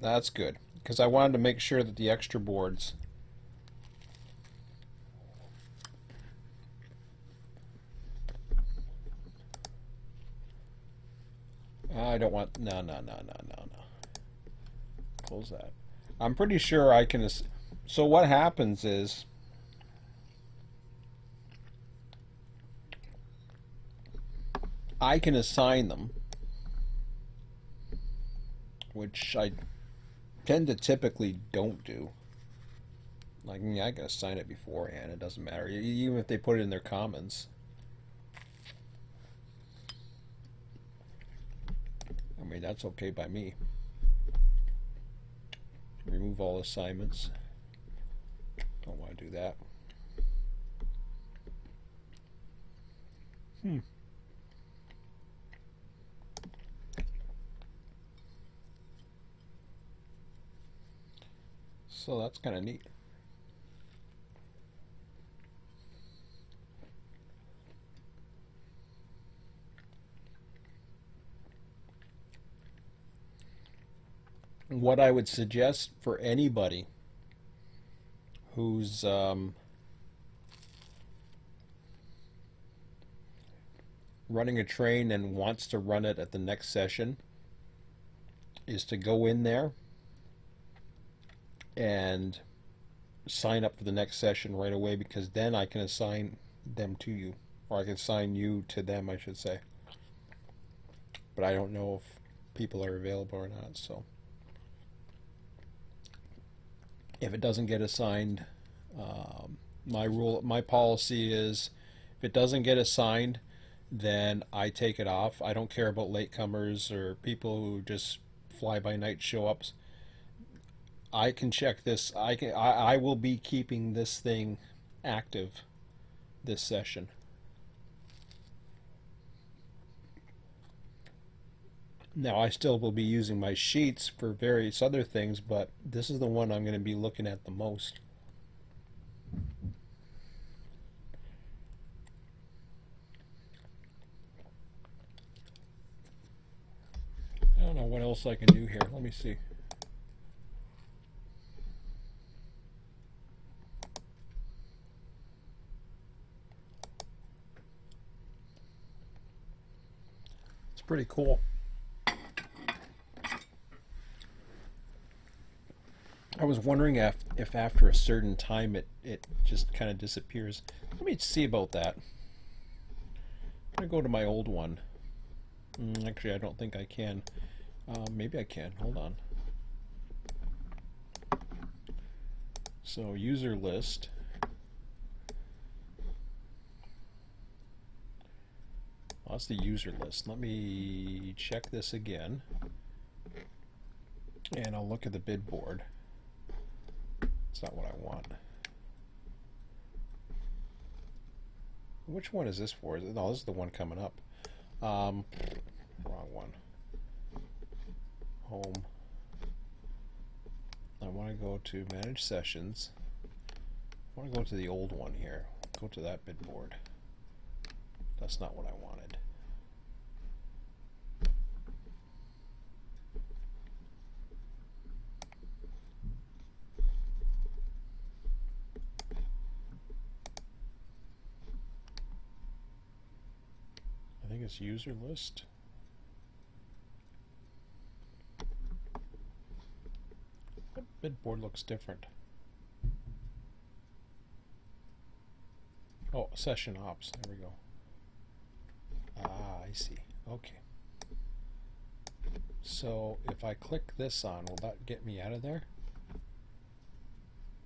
That's good, because I wanted to make sure that the extra boards I don't want no. Close that. I'm pretty sure I can. So what happens is I can assign them, which I tend to typically don't do. Like, I can assign it beforehand. It doesn't matter, even if they put it in their comments. I mean, that's okay by me. Remove all assignments. Don't want to do that. So that's kind of neat. What I would suggest for anybody who's running a train and wants to run it at the next session is to go in there and sign up for the next session right away, because then I can assign them to you, or I can assign you to them, I should say. But I don't know if people are available or not, so if it doesn't get assigned, my policy is, if it doesn't get assigned, then I take it off. I don't care about latecomers or people who just fly by night show ups. I can check this. I will be keeping this thing active this session. Now, I still will be using my sheets for various other things, but this is the one I'm going to be looking at the most. I don't know what else I can do here. Let me see. It's pretty cool. I was wondering if after a certain time it just kind of disappears. Let me see about that. I'm going to go to my old one. Actually, I don't think I can. Maybe I can. Hold on. So, user list. Well, that's the user list. Let me check this again. And I'll look at the bid board. That's not what I want. Which one is this for? No, this is the one coming up. Wrong one. Home. I want to go to manage sessions. I want to go to the old one here. Go to that bid board. That's not what I wanted. guess user list. That midboard looks different. Oh, session ops. There we go. Ah, I see. Okay. So if I click this on, will that get me out of there?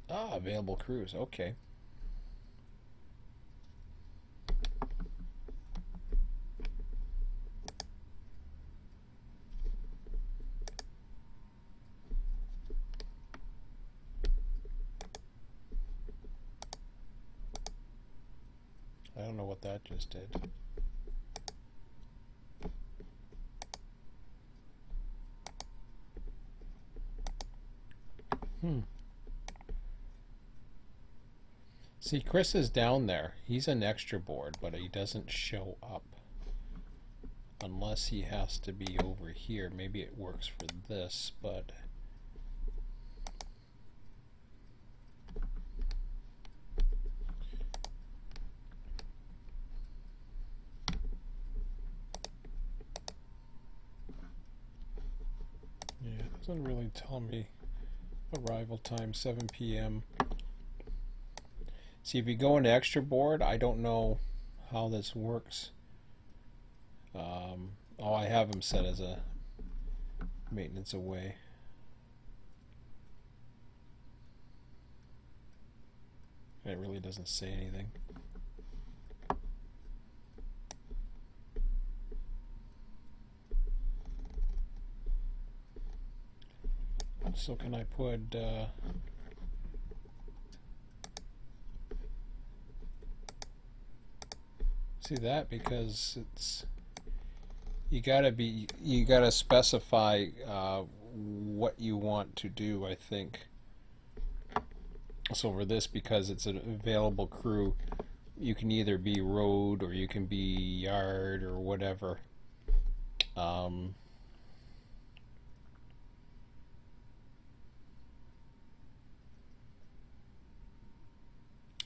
Ah, available crews. Okay. I don't know what that just did. See, Chris is down there. He's an extra board, but he doesn't show up. Unless he has to be over here. Maybe it works for this, but... yeah, it doesn't really tell me arrival time, 7 p.m. See, if you go into extra board, I don't know how this works. Oh, I have him set as a maintenance away. It really doesn't say anything. So can I put see that, because it's you gotta specify what you want to do, I think. So for this, because it's an available crew, you can either be road or you can be yard or whatever.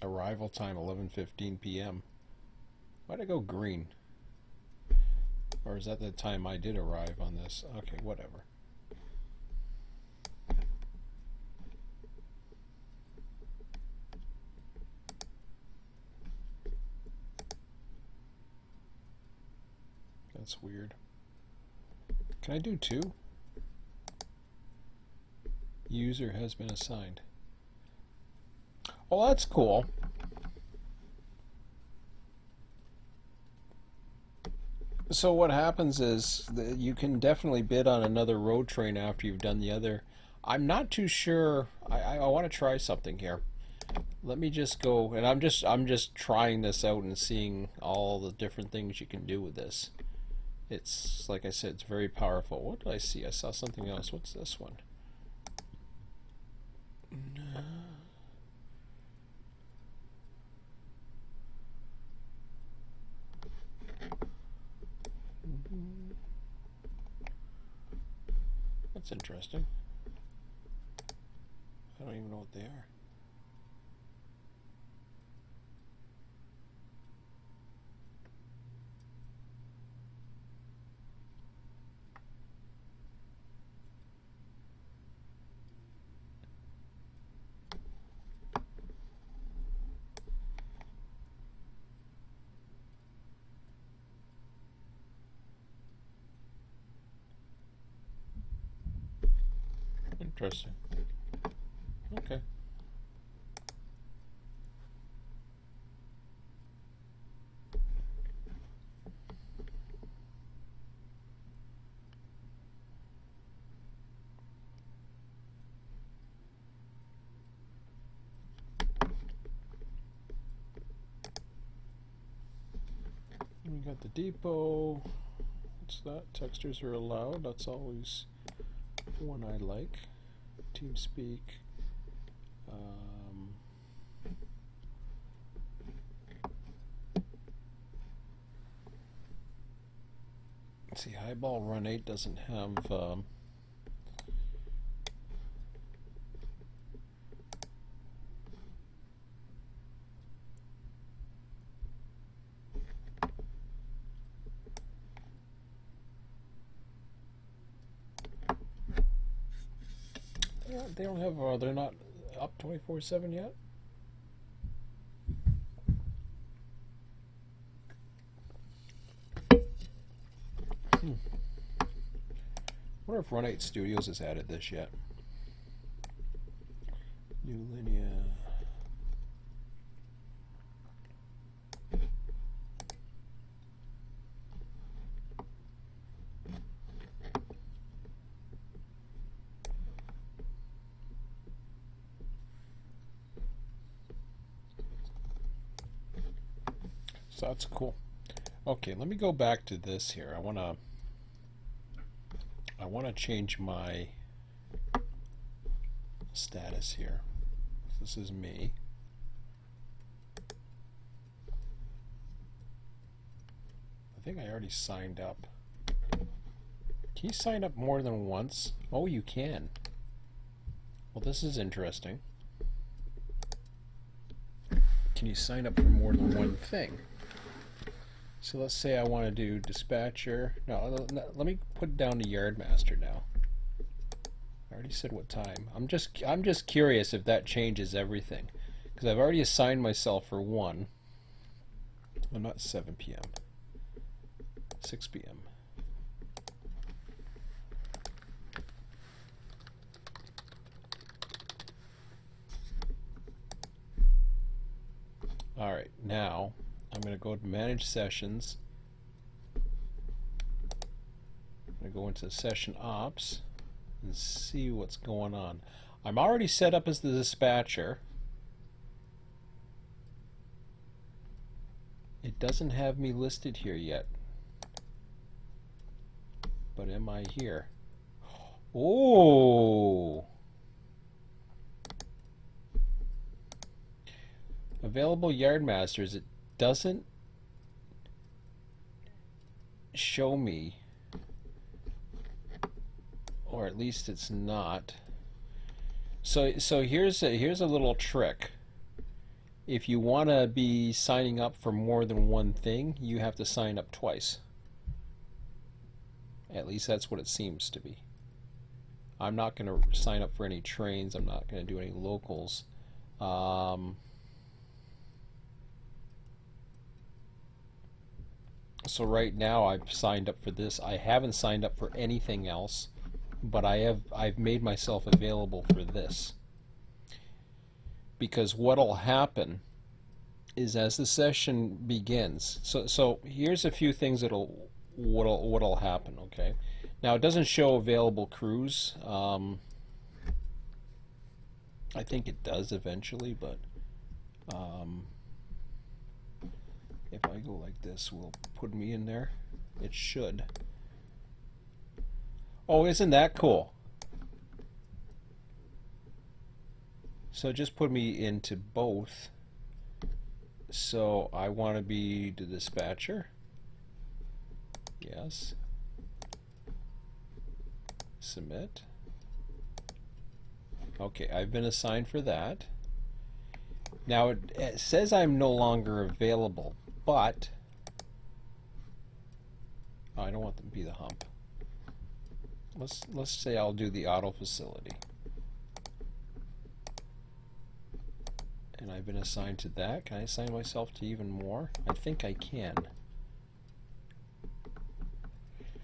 Arrival time 11:15 p.m. Why'd I go green? Or is that the time I did arrive on this? Okay, whatever. That's weird. Can I do 2? User has been assigned. Oh, that's cool. So what happens is that you can definitely bid on another road train after you've done the other. I'm not too sure. I want to try something here. Let me just go, and I'm just trying this out and seeing all the different things you can do with this. It's, like I said, it's very powerful. What did I see? I saw something else. What's this one? That's interesting. I don't even know what they are. Interesting. Okay. We got the depot. What's that? Textures are allowed. That's always one I like. TeamSpeak. Let's see, Highball Run 8 doesn't have They don't have. They're not up 24/7 yet. I wonder if Run8 Studios has added this yet. New Linea. So that's cool. Okay, let me go back to this here. I wanna change my status here. This is me. I think I already signed up. Can you sign up more than once? Oh, you can. Well, this is interesting. Can you sign up for more than one thing? So let's say I want to do dispatcher. No, let me put down to yardmaster now. I already said what time. I'm just curious if that changes everything, because I've already assigned myself for one. Well, not 7 p.m. 6 p.m. All right, now I'm going to go to manage sessions. I'm going to go into session ops and see what's going on. I'm already set up as the dispatcher. It doesn't have me listed here yet. But am I here? Oh! Available yardmasters. It doesn't show me, or at least it's not. So here's a little trick. If you want to be signing up for more than one thing, you have to sign up twice. At least that's what it seems to be. I'm not going to sign up for any trains. I'm not going to do any locals. So right now I've signed up for this. I haven't signed up for anything else, but I've made myself available for this. Because what'll happen is as the session begins. So here's a few things what'll happen, okay? Now it doesn't show available crews. I think it does eventually, but if I go like this, will put me in there. It should. Oh, isn't that cool? So just put me into both. So I want to be the dispatcher. Yes. Submit. Okay, I've been assigned for that. Now it says I'm no longer available, but I don't want them to be the hump. Let's say I'll do the auto facility. And I've been assigned to that. Can I assign myself to even more? I think I can.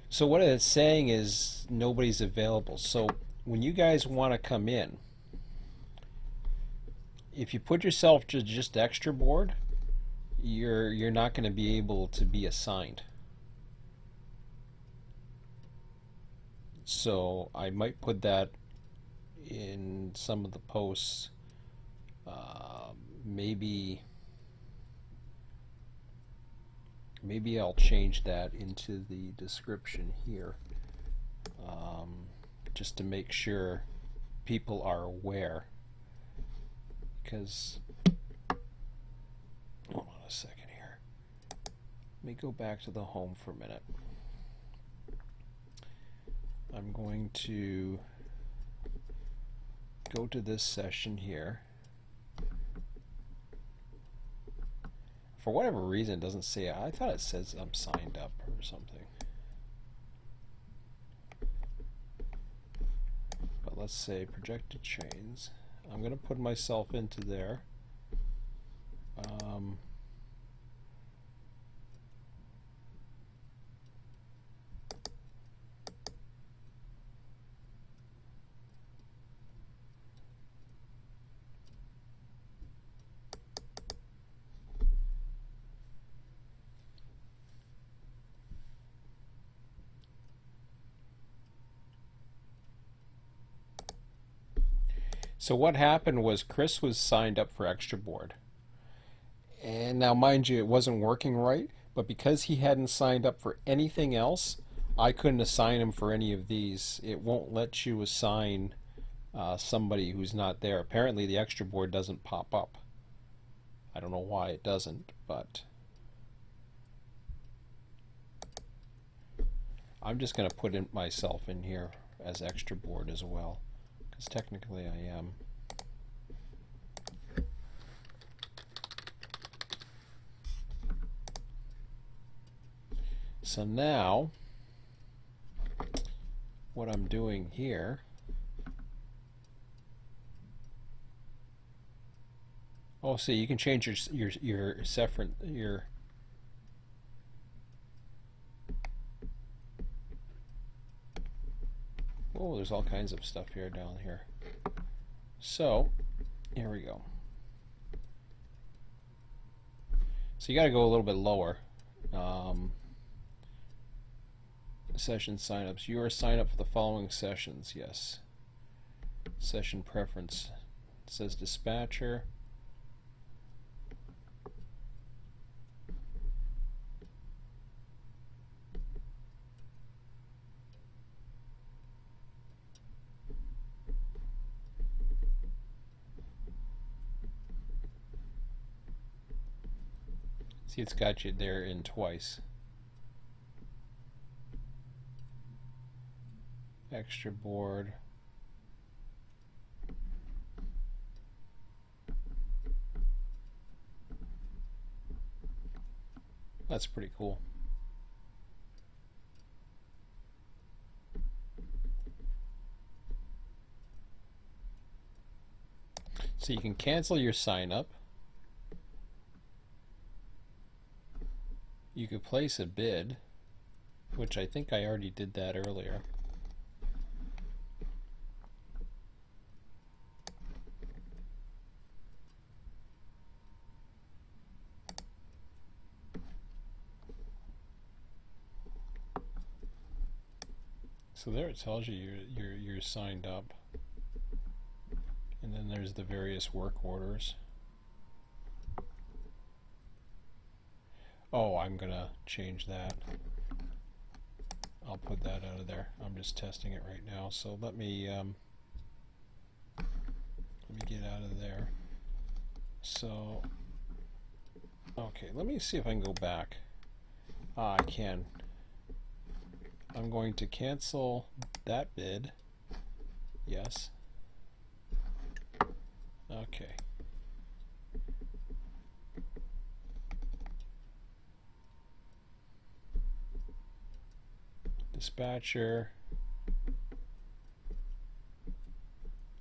So what it's saying is nobody's available. So when you guys want to come in, if you put yourself to just extra board, you're not going to be able to be assigned. So I might put that in some of the posts. Maybe I'll change that into the description here, just to make sure people are aware. Because, hold on a second here. Let me go back to the home for a minute. I'm going to go to this session here. For whatever reason, it doesn't say. I thought it says I'm signed up or something. But let's say projected chains. I'm going to put myself into there. So what happened was Chris was signed up for Extra Board. And now, mind you, it wasn't working right, but because he hadn't signed up for anything else, I couldn't assign him for any of these. It won't let you assign somebody who's not there. Apparently the Extra Board doesn't pop up. I don't know why it doesn't, but I'm just going to put myself in here as Extra Board as well, because technically I am. So now, what I'm doing here, oh, see, you can change your oh, there's all kinds of stuff here down here. So, here we go. So you got to go a little bit lower. Session signups. You are signed up for the following sessions. Yes. Session preference. It says dispatcher. See, it's got you there in twice. Extra Board. That's pretty cool. So you can cancel your sign up. You could place a bid, which I think I already did that earlier. So there it tells you you're signed up, and then there's the various work orders. Oh, I'm gonna change that. I'll put that out of there. I'm just testing it right now. So let me get out of there. So okay, let me see if I can go back. I can. I'm going to cancel that bid. Yes. Okay. Dispatcher.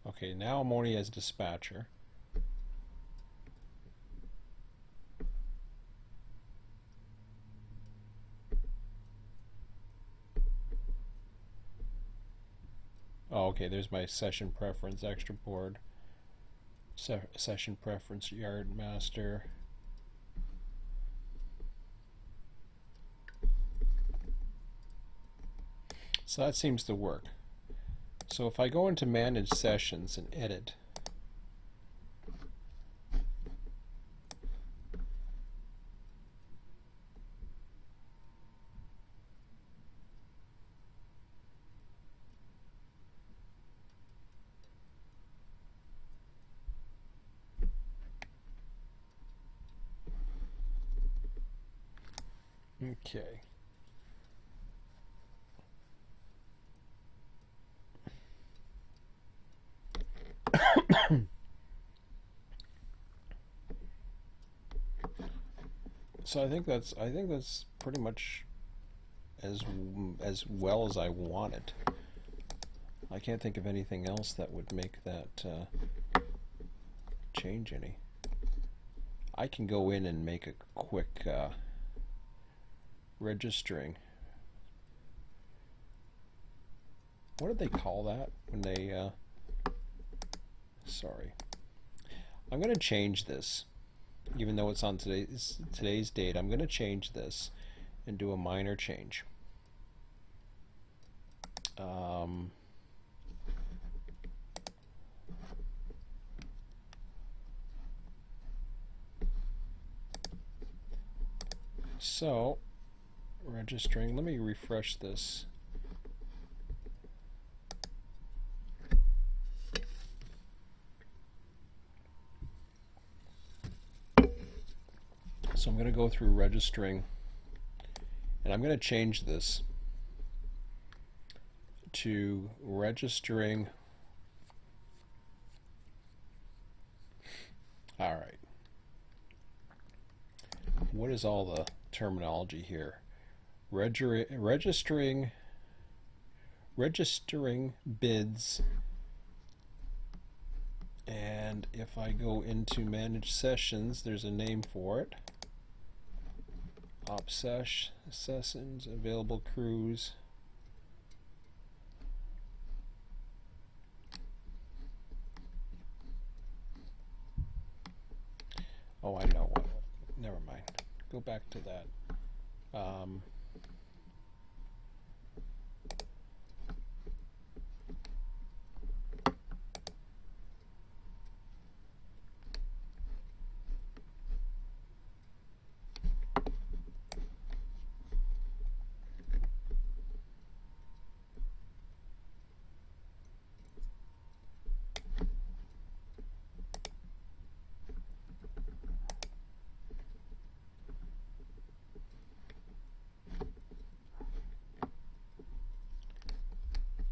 Okay, now I'm only as dispatcher. Oh, okay, there's my session preference, Extra Board, session preference, yard master. So that seems to work. So if I go into manage sessions and edit, okay. So I think that's pretty much as well as I want it. I can't think of anything else that would make that change any. I can go in and make a quick registering. What do they call that when they sorry. I'm going to change this. Even though it's on today's date, I'm going to change this and do a minor change. So, registering, let me refresh this. So I'm going to go through registering, and I'm going to change this to registering. All right. What is all the terminology here? Registering bids, and if I go into manage sessions, there's a name for it. Op sessions, available crews. Oh, I know what. Never mind. Go back to that.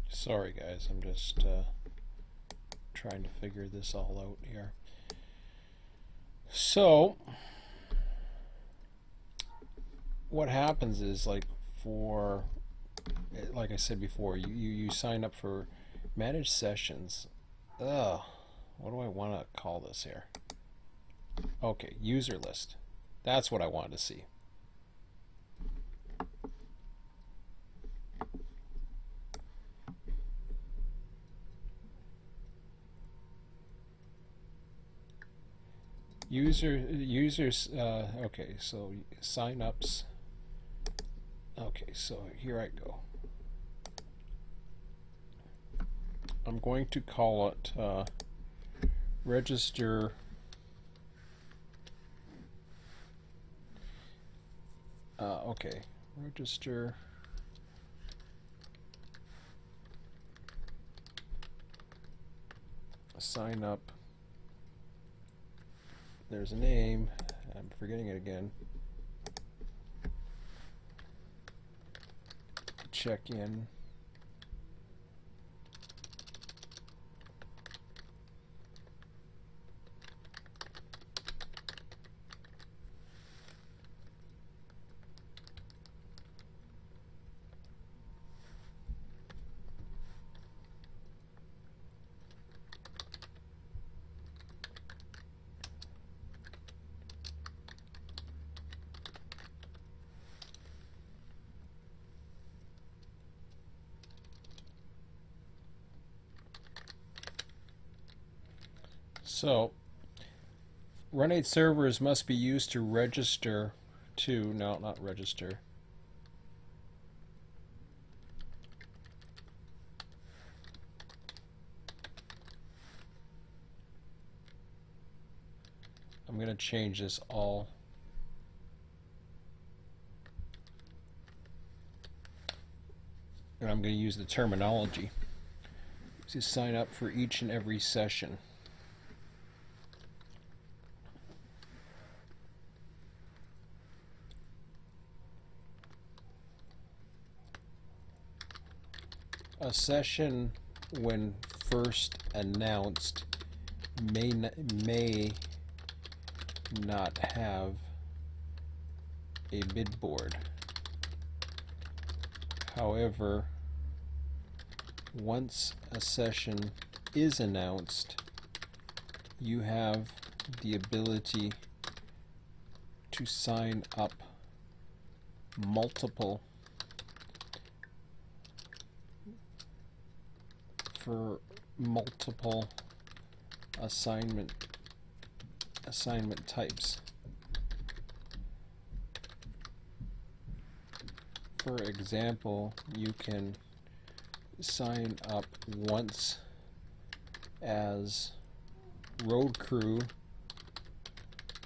Sorry guys, I'm just trying to figure this all out here. So what happens is, like I said before, you sign up for managed sessions. What do I want to call this here? Okay, user list. That's what I wanted to see. Users, okay, so sign-ups. Okay, so here I go. I'm going to call it register okay, register sign up. There's a name. I'm forgetting it again. Check in. So, Run8 servers must be used to register to, no, not register. I'm going to change this all. And I'm going to use the terminology to sign up for each and every session. A session, when first announced, may not have a bid board. However, once a session is announced, you have the ability to sign up multiple for multiple assignment types. For example, you can sign up once as road crew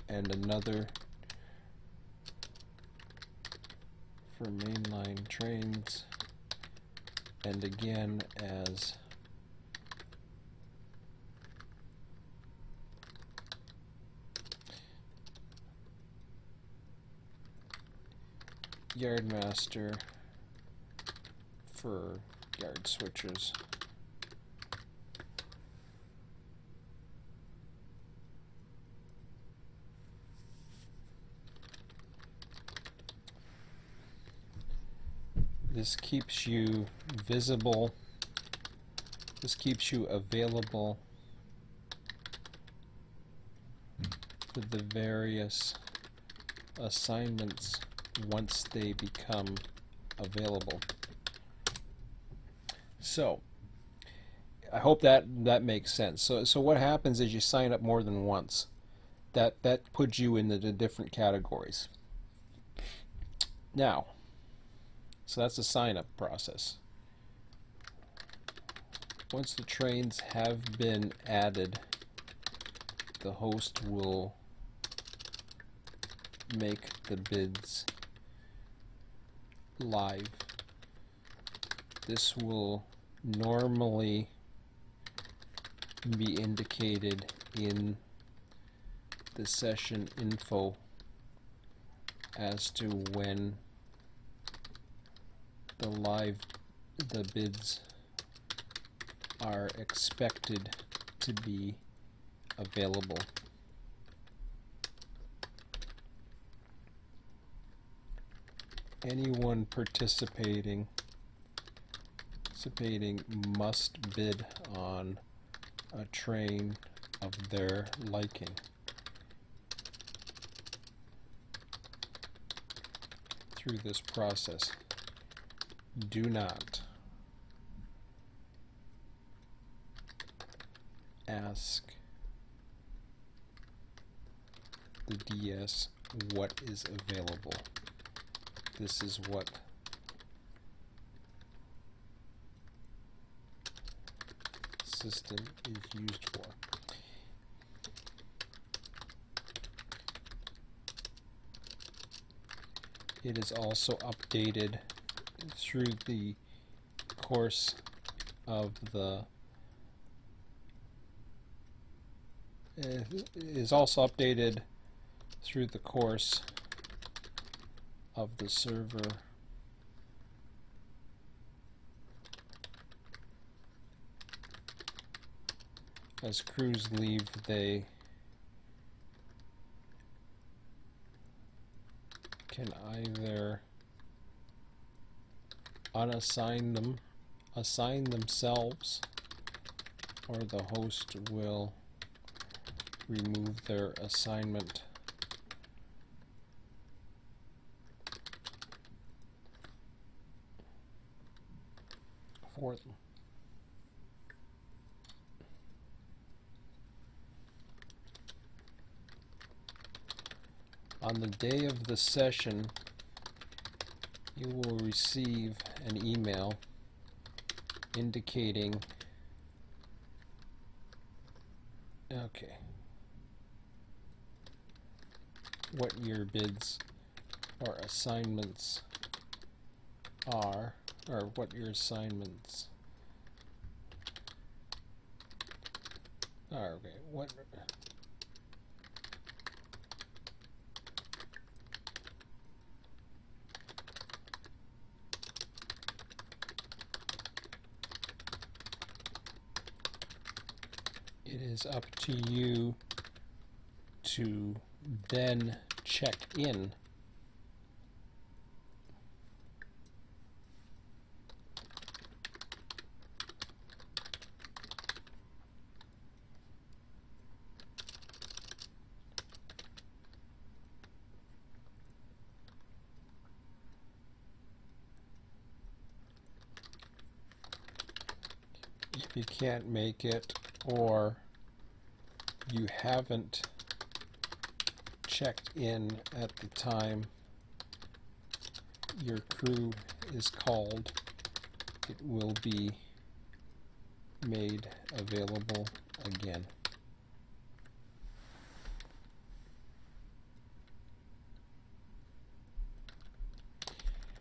and another for mainline trains, and again as yardmaster for yard switchers. This keeps you visible. This keeps you available for the various assignments once they become available. So, I hope that makes sense. So what happens is you sign up more than once. That puts you into the different categories. Now, so that's the sign-up process. Once the trains have been added, the host will make the bids live. This will normally be indicated in the session info as to when the bids are expected to be available. Anyone participating must bid on a train of their liking. Through this process, do not ask the DS what is available. This is what system is used for. It is also updated through the course of the server as crews leave. They can either assign themselves, or the host will remove their assignment for them. On the day of the session, you will receive an email indicating what your bids or assignments are, or what your assignments are. What it is up to you to then check in if you can't make it or you haven't checked in at the time your crew is called, it will be made available again.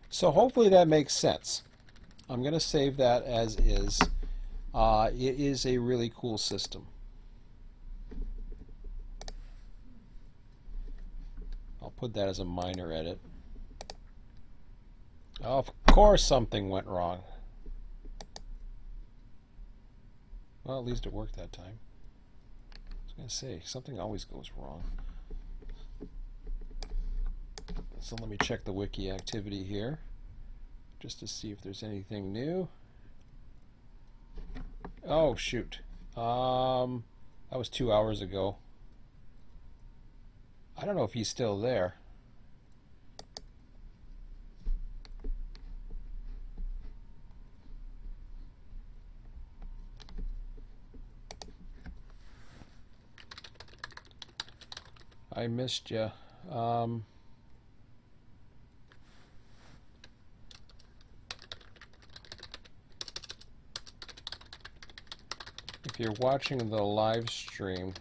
So hopefully that makes sense. I'm going to save that as is. It is a really cool system. I'll put that as a minor edit. Of course something went wrong. Well, at least it worked that time. I was going to say, something always goes wrong. So let me check the wiki activity here, just to see if there's anything new. Oh, shoot. That was 2 hours ago. I don't know if he's still there. I missed you. If you're watching the live stream,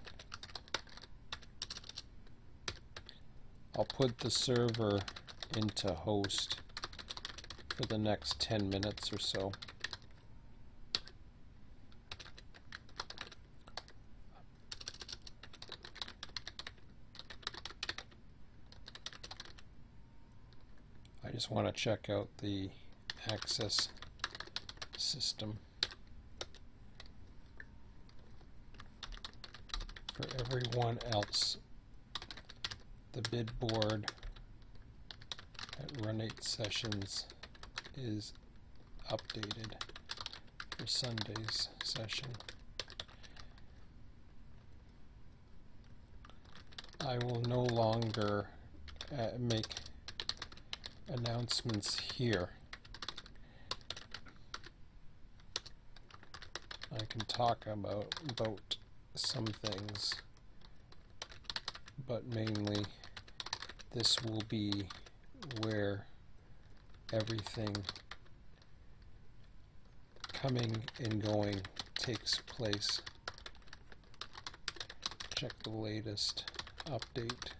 I'll put the server into host for the next 10 minutes or so. I just want to check out the access system for everyone else. The bid board at Run8 sessions is updated for Sunday's session. I will no longer make announcements here. I can talk about some things, but mainly this will be where everything coming and going takes place. Check the latest update.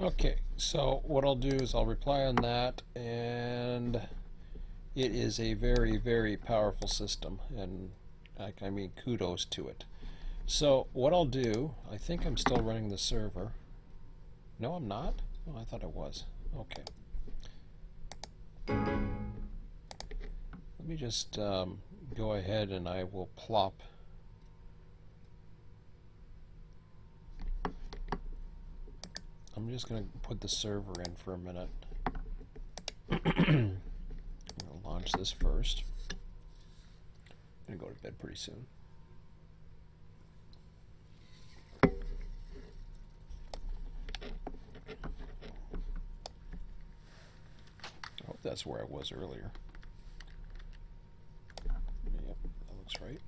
Okay, so what I'll do is I'll reply on that, and it is a very, very powerful system, and I mean kudos to it. So what I'll do, I think I'm still running the server. No, I'm not? Oh, I thought I was. Okay. Let me just go ahead and I will plop I'm just going to put the server in for a minute. I'm going to launch this first. I'm going to go to bed pretty soon. I hope that's where I was earlier. Yep, that looks right.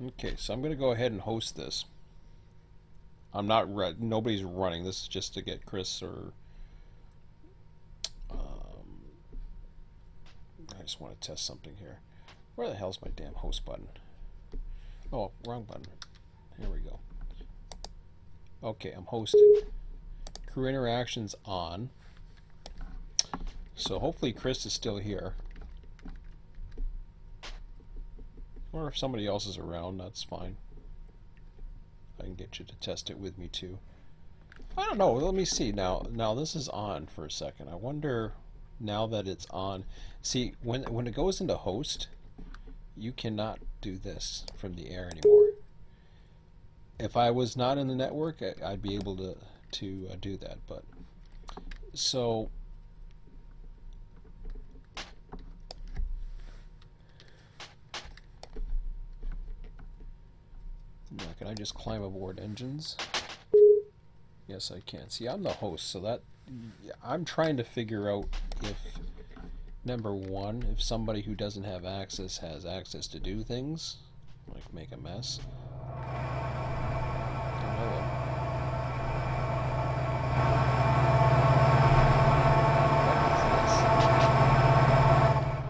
Okay, so I'm going to go ahead and host this. I'm not nobody's running. This is just to get Chris or I just want to test something here. Where the hell's my damn host button? Oh, wrong button. Here we go. Okay, I'm hosting. Crew interactions on. So hopefully Chris is still here. Or if somebody else is around, that's fine. I can get you to test it with me too. I don't know. Let me see. Now this is on for a second. I wonder now that it's on. See, when it goes into host, you cannot do this from the air anymore. If I was not in the network, I'd be able to do that. But so Can I just climb aboard engines? Yes, I can. See, I'm the host, so that I'm trying to figure out if, number one, if somebody who doesn't have access has access to do things, like make a mess.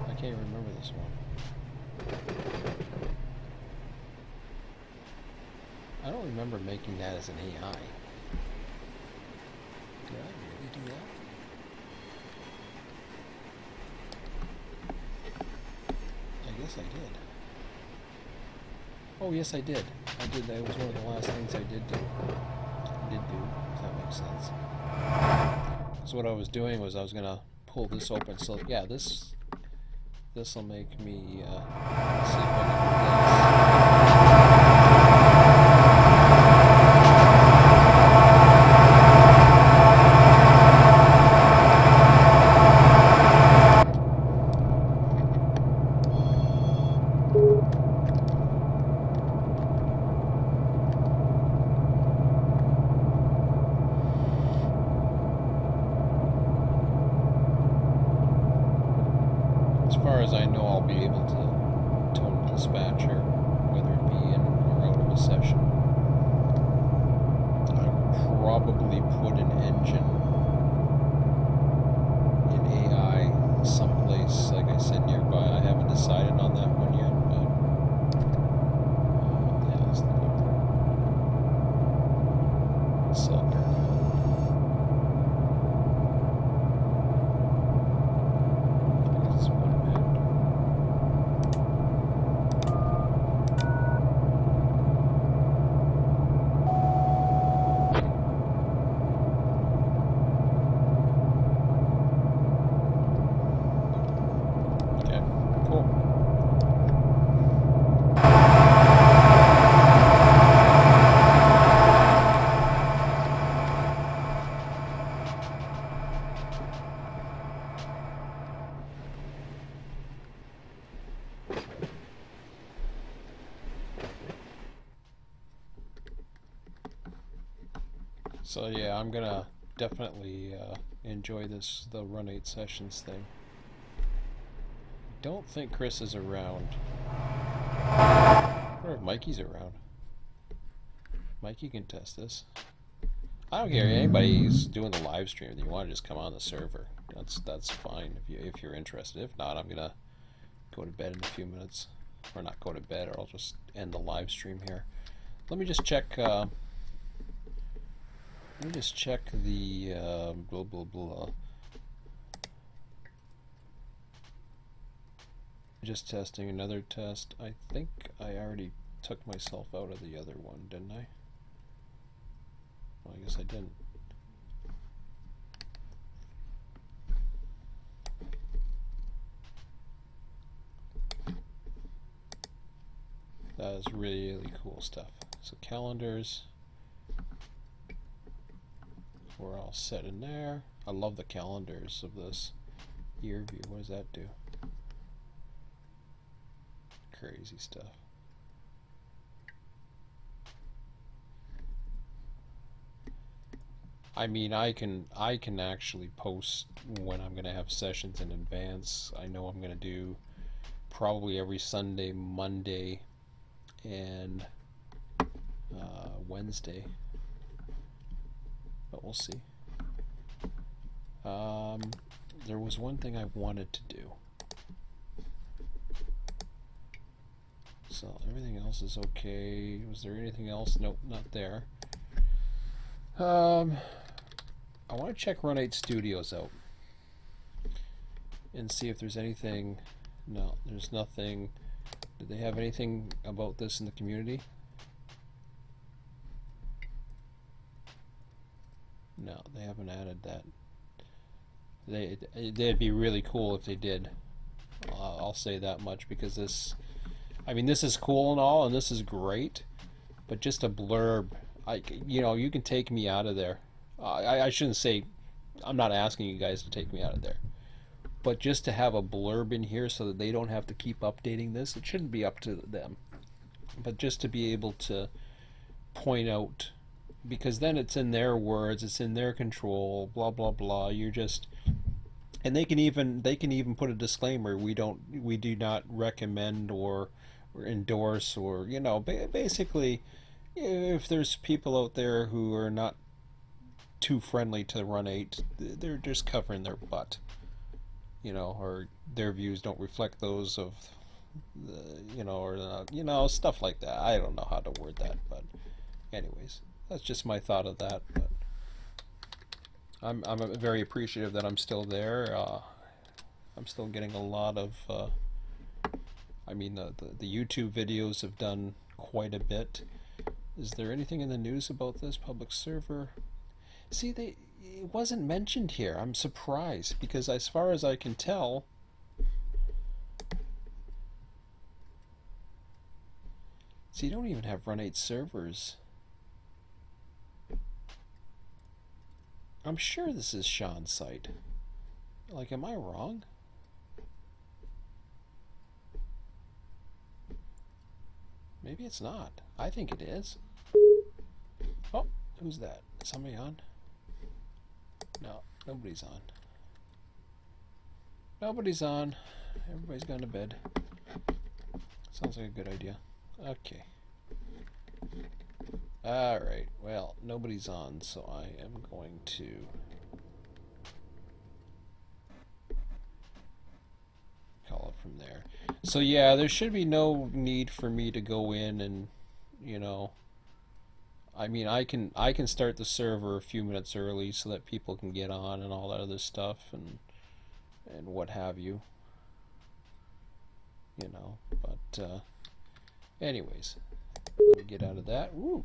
I can't remember this one. I don't remember making that as an AI. Did I really do that? I guess I did. Oh, yes, I did. I did. That was one of the last things I did do. If that makes sense. So what I was doing was I was gonna pull this open. So yeah, this will make me see if I can do As far as I know, I'll be able to tone the dispatcher, whether it be in or out of a session. I will probably put an engine in AI someplace, like I said, nearby. I haven't decided on that one yet, but what the hell is the number? It's Selkirk. So yeah, I'm gonna definitely enjoy the Run8 sessions thing. Don't think Chris is around. I wonder if Mikey's around. Mikey can test this. I don't care. Anybody's doing the live stream. If you want to just come on the server, that's fine if you're interested. If not, I'm gonna go to bed in a few minutes, or not go to bed, or I'll just end the live stream here. Let me just check. Let me just check the blah blah blah. Just testing another test. I think I already took myself out of the other one, didn't I? Well, I guess I didn't. That is really cool stuff. So calendars. We're all set in there. I love the calendars of this year view. What does that do? Crazy stuff. I mean, I can actually post when I'm gonna have sessions in advance. I know I'm gonna do probably every Sunday, Monday, and Wednesday, but we'll see. There was one thing I wanted to do. So everything else is okay. Was there anything else? Nope, not there. I want to check Run8 Studios out and see if there's anything. No, there's nothing. Did they have anything about this in the community? No, they haven't added that. They'd be really cool if they did. I'll say that much, because this, I mean, this is cool and all, and this is great, but just a blurb. You know, you can take me out of there. I shouldn't say, I'm not asking you guys to take me out of there, but just to have a blurb in here so that they don't have to keep updating this. It shouldn't be up to them, but just to be able to point out, because then it's in their words, it's in their control, blah blah blah. You're just, and they can even put a disclaimer: we do not recommend or endorse, or basically, if there's people out there who are not too friendly to Run 8, they're just covering their butt, or their views don't reflect those of or stuff like that. I don't know how to word that, but anyways, that's just my thought of that. But I'm very appreciative that I'm still there. I'm still getting a lot of. The YouTube videos have done quite a bit. Is there anything in the news about this public server? See, it wasn't mentioned here. I'm surprised because, as far as I can tell, see, you don't even have Run 8 servers. I'm sure this is Sean's site. Like, am I wrong? Maybe it's not. I think it is. Oh, who's that? Is somebody on? No, nobody's on. Nobody's on. Everybody's gone to bed. Sounds like a good idea. Okay. Alright, well, nobody's on, so I am going to call it from there. So yeah, there should be no need for me to go in and, I can start the server a few minutes early so that people can get on and all that other stuff and what have you. But anyways, let me get out of that. Ooh.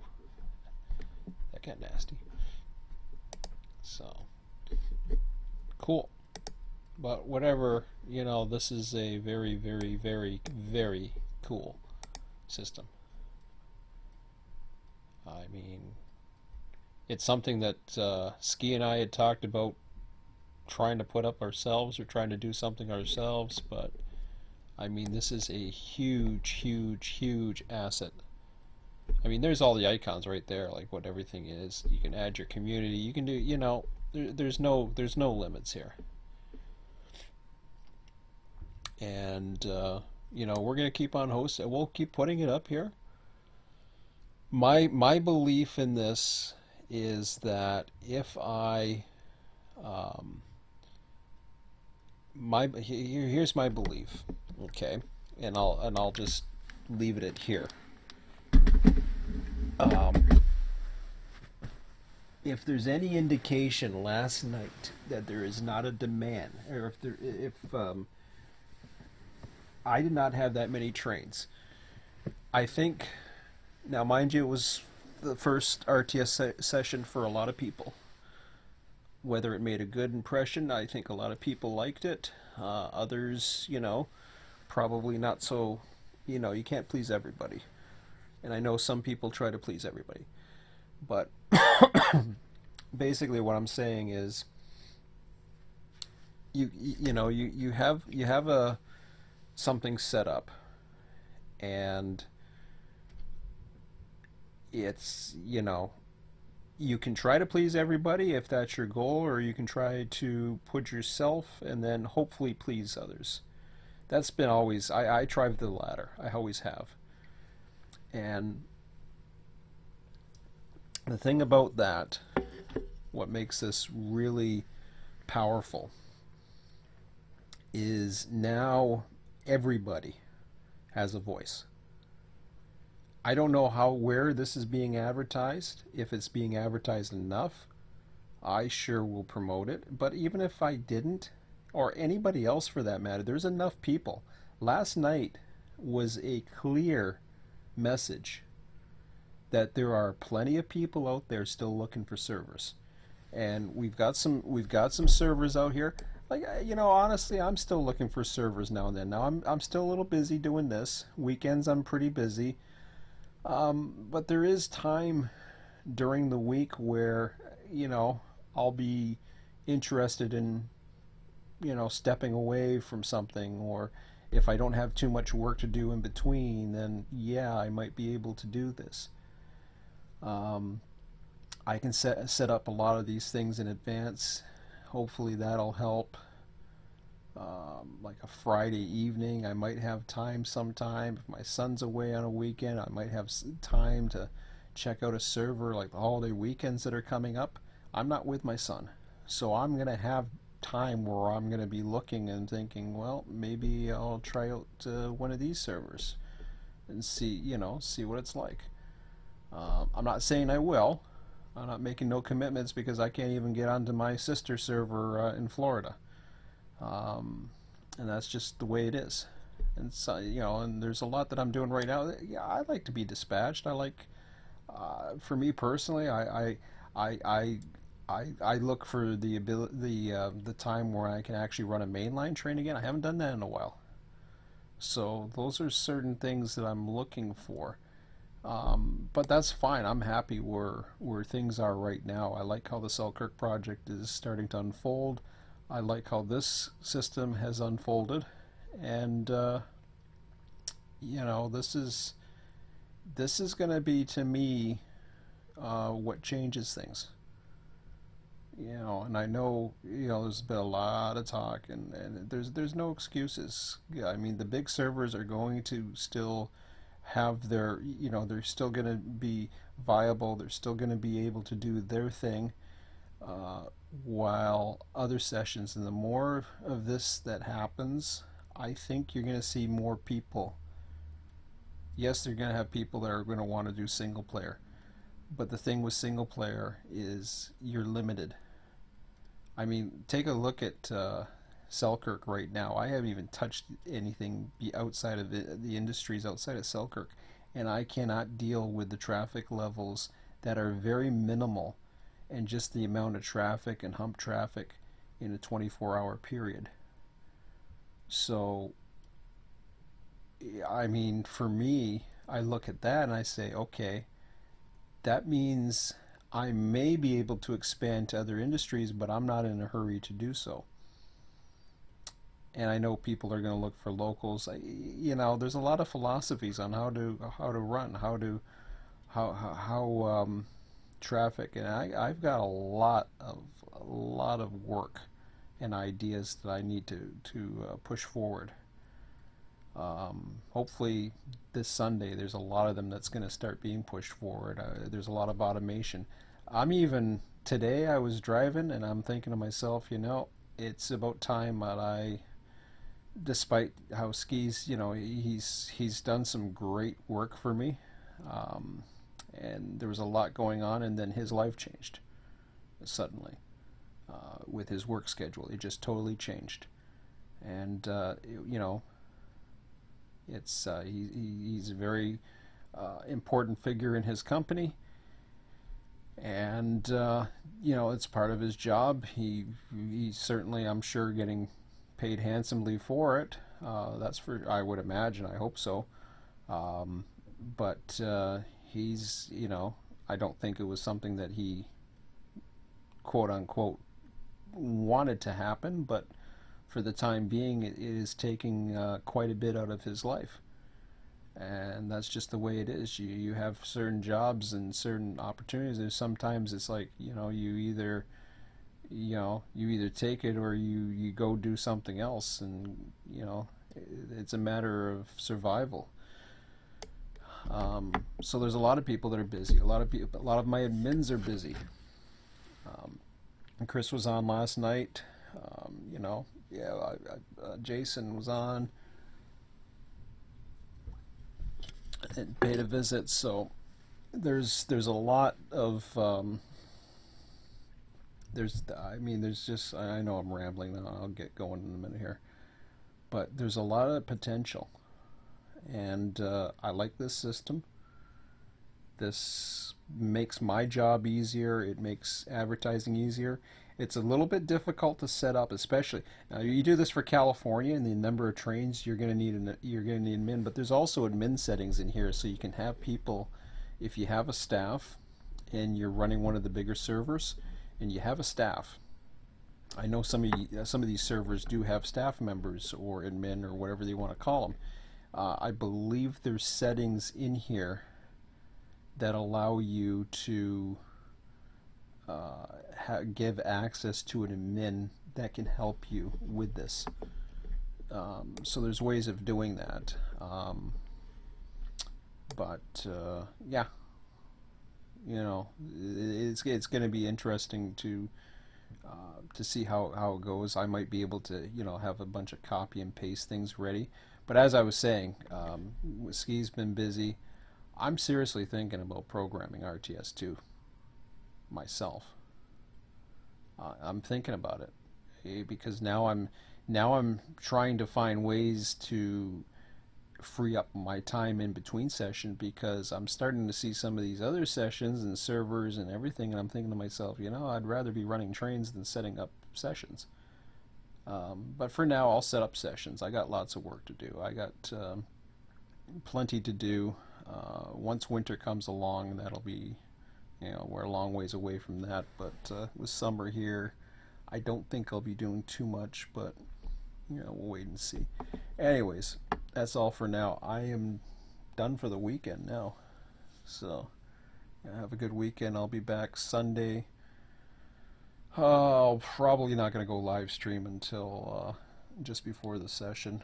That got nasty. So cool. But whatever, this is a very, very, very, very cool system. I mean, it's something that Ski and I had talked about trying to put up ourselves or trying to do something ourselves, but this is a huge, huge, huge asset. There's all the icons right there, like what everything is. You can add your community. You can do, there's no limits here. And we're gonna keep on hosting. We'll keep putting it up here. My belief in this is that if I here's my belief, okay, and I'll just leave it at here. If there's any indication last night that there is not a demand, or if I did not have that many trains, I think, now mind you, it was the first RTS session for a lot of people. Whether it made a good impression, I think a lot of people liked it. Others, probably not so. You can't please everybody. And I know some people try to please everybody. But basically what I'm saying is you have a something set up, and it's you can try to please everybody if that's your goal, or you can try to put yourself and then hopefully please others. That's been always, I try the latter. I always have. And the thing about that, what makes this really powerful, is now everybody has a voice. I don't know where this is being advertised. If it's being advertised enough, I sure will promote it. But even if I didn't, or anybody else for that matter, there's enough people. Last night was a clear message that there are plenty of people out there still looking for servers, and we've got some servers out here. Like, honestly, I'm still looking for servers now and then. Now I'm still a little busy doing this. Weekends I'm pretty busy, but there is time during the week where I'll be interested in stepping away from something, or if I don't have too much work to do in between, then yeah, I might be able to do this. Um, I can set up a lot of these things in advance. Hopefully that'll help. Like a Friday evening, I might have time sometime. If my son's away on a weekend, I might have time to check out a server like the holiday weekends that are coming up. I'm not with my son, so I'm going to have time where I'm going to be looking and thinking, well, maybe I'll try out one of these servers and see what it's like. I'm not saying I will. I'm not making no commitments because I can't even get onto my sister server in Florida. Um, and that's just the way it is. And so, and there's a lot that I'm doing right now. Yeah, I like to be dispatched. I like, for me personally, I look for the ability, the time where I can actually run a mainline train again. I haven't done that in a while. So those are certain things that I'm looking for. But that's fine. I'm happy where things are right now. I like how the Selkirk project is starting to unfold. I like how this system has unfolded, and this is going to be to me what changes things. And I know there's been a lot of talk, and there's no excuses. Yeah, I mean the big servers are going to still have their they're still going to be viable. They're still going to be able to do their thing, uh, while other sessions, and the more of this that happens, I think you're going to see more people. Yes, they're going to have people that are going to want to do single player, but the thing with single player is you're limited. I mean, take a look at Selkirk right now. I haven't even touched anything outside of the industries outside of Selkirk, and I cannot deal with the traffic levels that are very minimal, and just the amount of traffic and hump traffic in a 24-hour period. So, I mean, for me, I look at that and I say, okay, that means I may be able to expand to other industries, but I'm not in a hurry to do so. And I know people are going to look for locals. There's a lot of philosophies on how to run, how traffic, and I've got a lot of work and ideas that I need to push forward. Hopefully this Sunday there's a lot of them that's going to start being pushed forward. There's a lot of automation. I'm even today I was driving and I'm thinking to myself, it's about time that despite how Skis, he's done some great work for me, um, and there was a lot going on, and then his life changed suddenly with his work schedule. It just totally changed, and he's a very important figure in his company, and it's part of his job. He's certainly, I'm sure, getting paid handsomely for it. That's for I would imagine. I hope so. Um, but he's I don't think it was something that he quote unquote wanted to happen, but for the time being, it is taking quite a bit out of his life. And that's just the way it is. You have certain jobs and certain opportunities. And sometimes it's like you either take it or you go do something else, and it's a matter of survival. So there's a lot of people that are busy. A lot of my admins are busy. Um, and Chris was on last night. Yeah, Jason was on and paid a visit. So there's a lot of there's just, I know I'm rambling now. I'll get going in a minute here, but there's a lot of potential, and I like this system. This makes my job easier. It makes advertising easier. It's a little bit difficult to set up, especially now. You do this for California, and the number of trains you're going to need admin. But there's also admin settings in here, so you can have people. If you have a staff, and you're running one of the bigger servers, and you have a staff. I know some of these servers do have staff members or admin or whatever they want to call them. I believe there's settings in here that allow you to give access to an admin that can help you with this. So there's ways of doing that. Yeah, it's going to be interesting to see how it goes. I might be able to have a bunch of copy and paste things ready. But as I was saying, Ski's been busy. I'm seriously thinking about programming RTS2 myself. I'm thinking about it because now I'm trying to find ways to free up my time in between session, because I'm starting to see some of these other sessions and servers and everything, and I'm thinking to myself, I'd rather be running trains than setting up sessions. But for now, I'll set up sessions. I got lots of work to do. I got plenty to do. Once winter comes along, that'll be, we're a long ways away from that. But with summer here, I don't think I'll be doing too much, but we'll wait and see. Anyways, that's all for now. I am done for the weekend now. So, have a good weekend. I'll be back Sunday. I'll probably not going to go live stream until just before the session.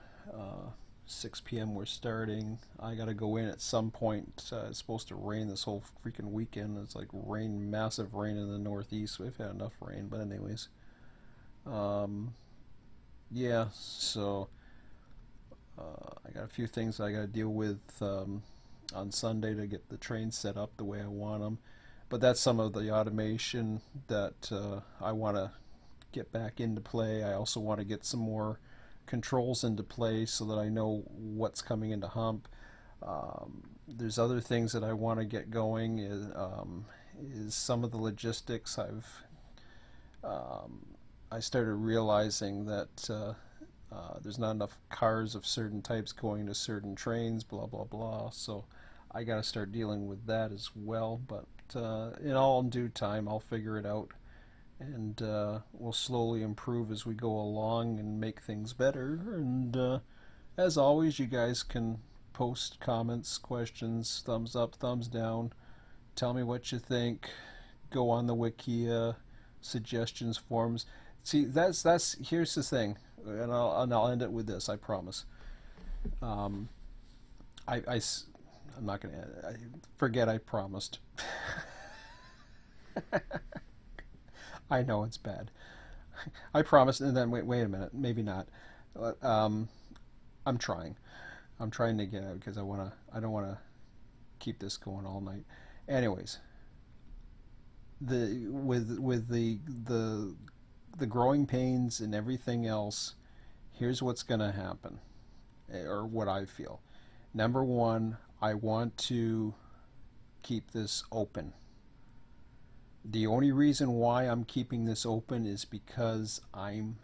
6 p.m. we're starting. I got to go in at some point. It's supposed to rain this whole freaking weekend. It's like massive rain in the Northeast. We've had enough rain, but anyways. Yeah, so I got a few things I got to deal with on Sunday to get the trains set up the way I want them. But that's some of the automation that I want to get back into play. I also want to get some more controls into play so that I know what's coming into hump. There's other things that I want to get going. Is some of the logistics. I started realizing that there's not enough cars of certain types going to certain trains, blah blah blah. So I got to start dealing with that as well. But in all due time, I'll figure it out, and we'll slowly improve as we go along and make things better. And as always, you guys can post comments, questions, thumbs up, thumbs down. Tell me what you think. Go on the wiki, suggestions, forums. See, that's here's the thing, and I'll end it with this. I promise. I'm not gonna forget. I promised. I know it's bad. I promised, and then wait a minute, maybe not. I'm trying. I'm trying to get out because I don't wanna keep this going all night. Anyways, with the growing pains and everything else, here's what's gonna happen, or what I feel. Number one, I want to keep this open. The only reason why I'm keeping this open is because I'm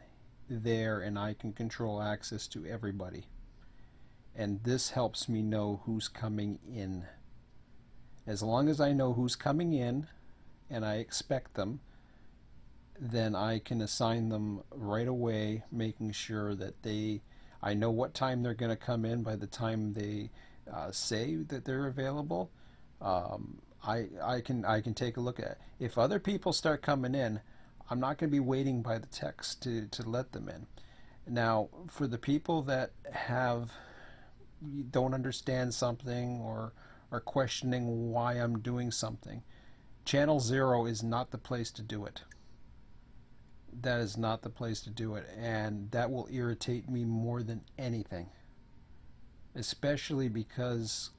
there and I can control access to everybody. And this helps me know who's coming in. As long as I know who's coming in and I expect them, then I can assign them right away, making sure that I know what time they're going to come in by the time they say that they're available. I can take a look at it. If other people start coming in, I'm not going to be waiting by the text to let them in. Now, for the people that don't understand something or are questioning why I'm doing something, Channel 0 is not the place to do it. That is not the place to do it, and that will irritate me more than anything. Especially because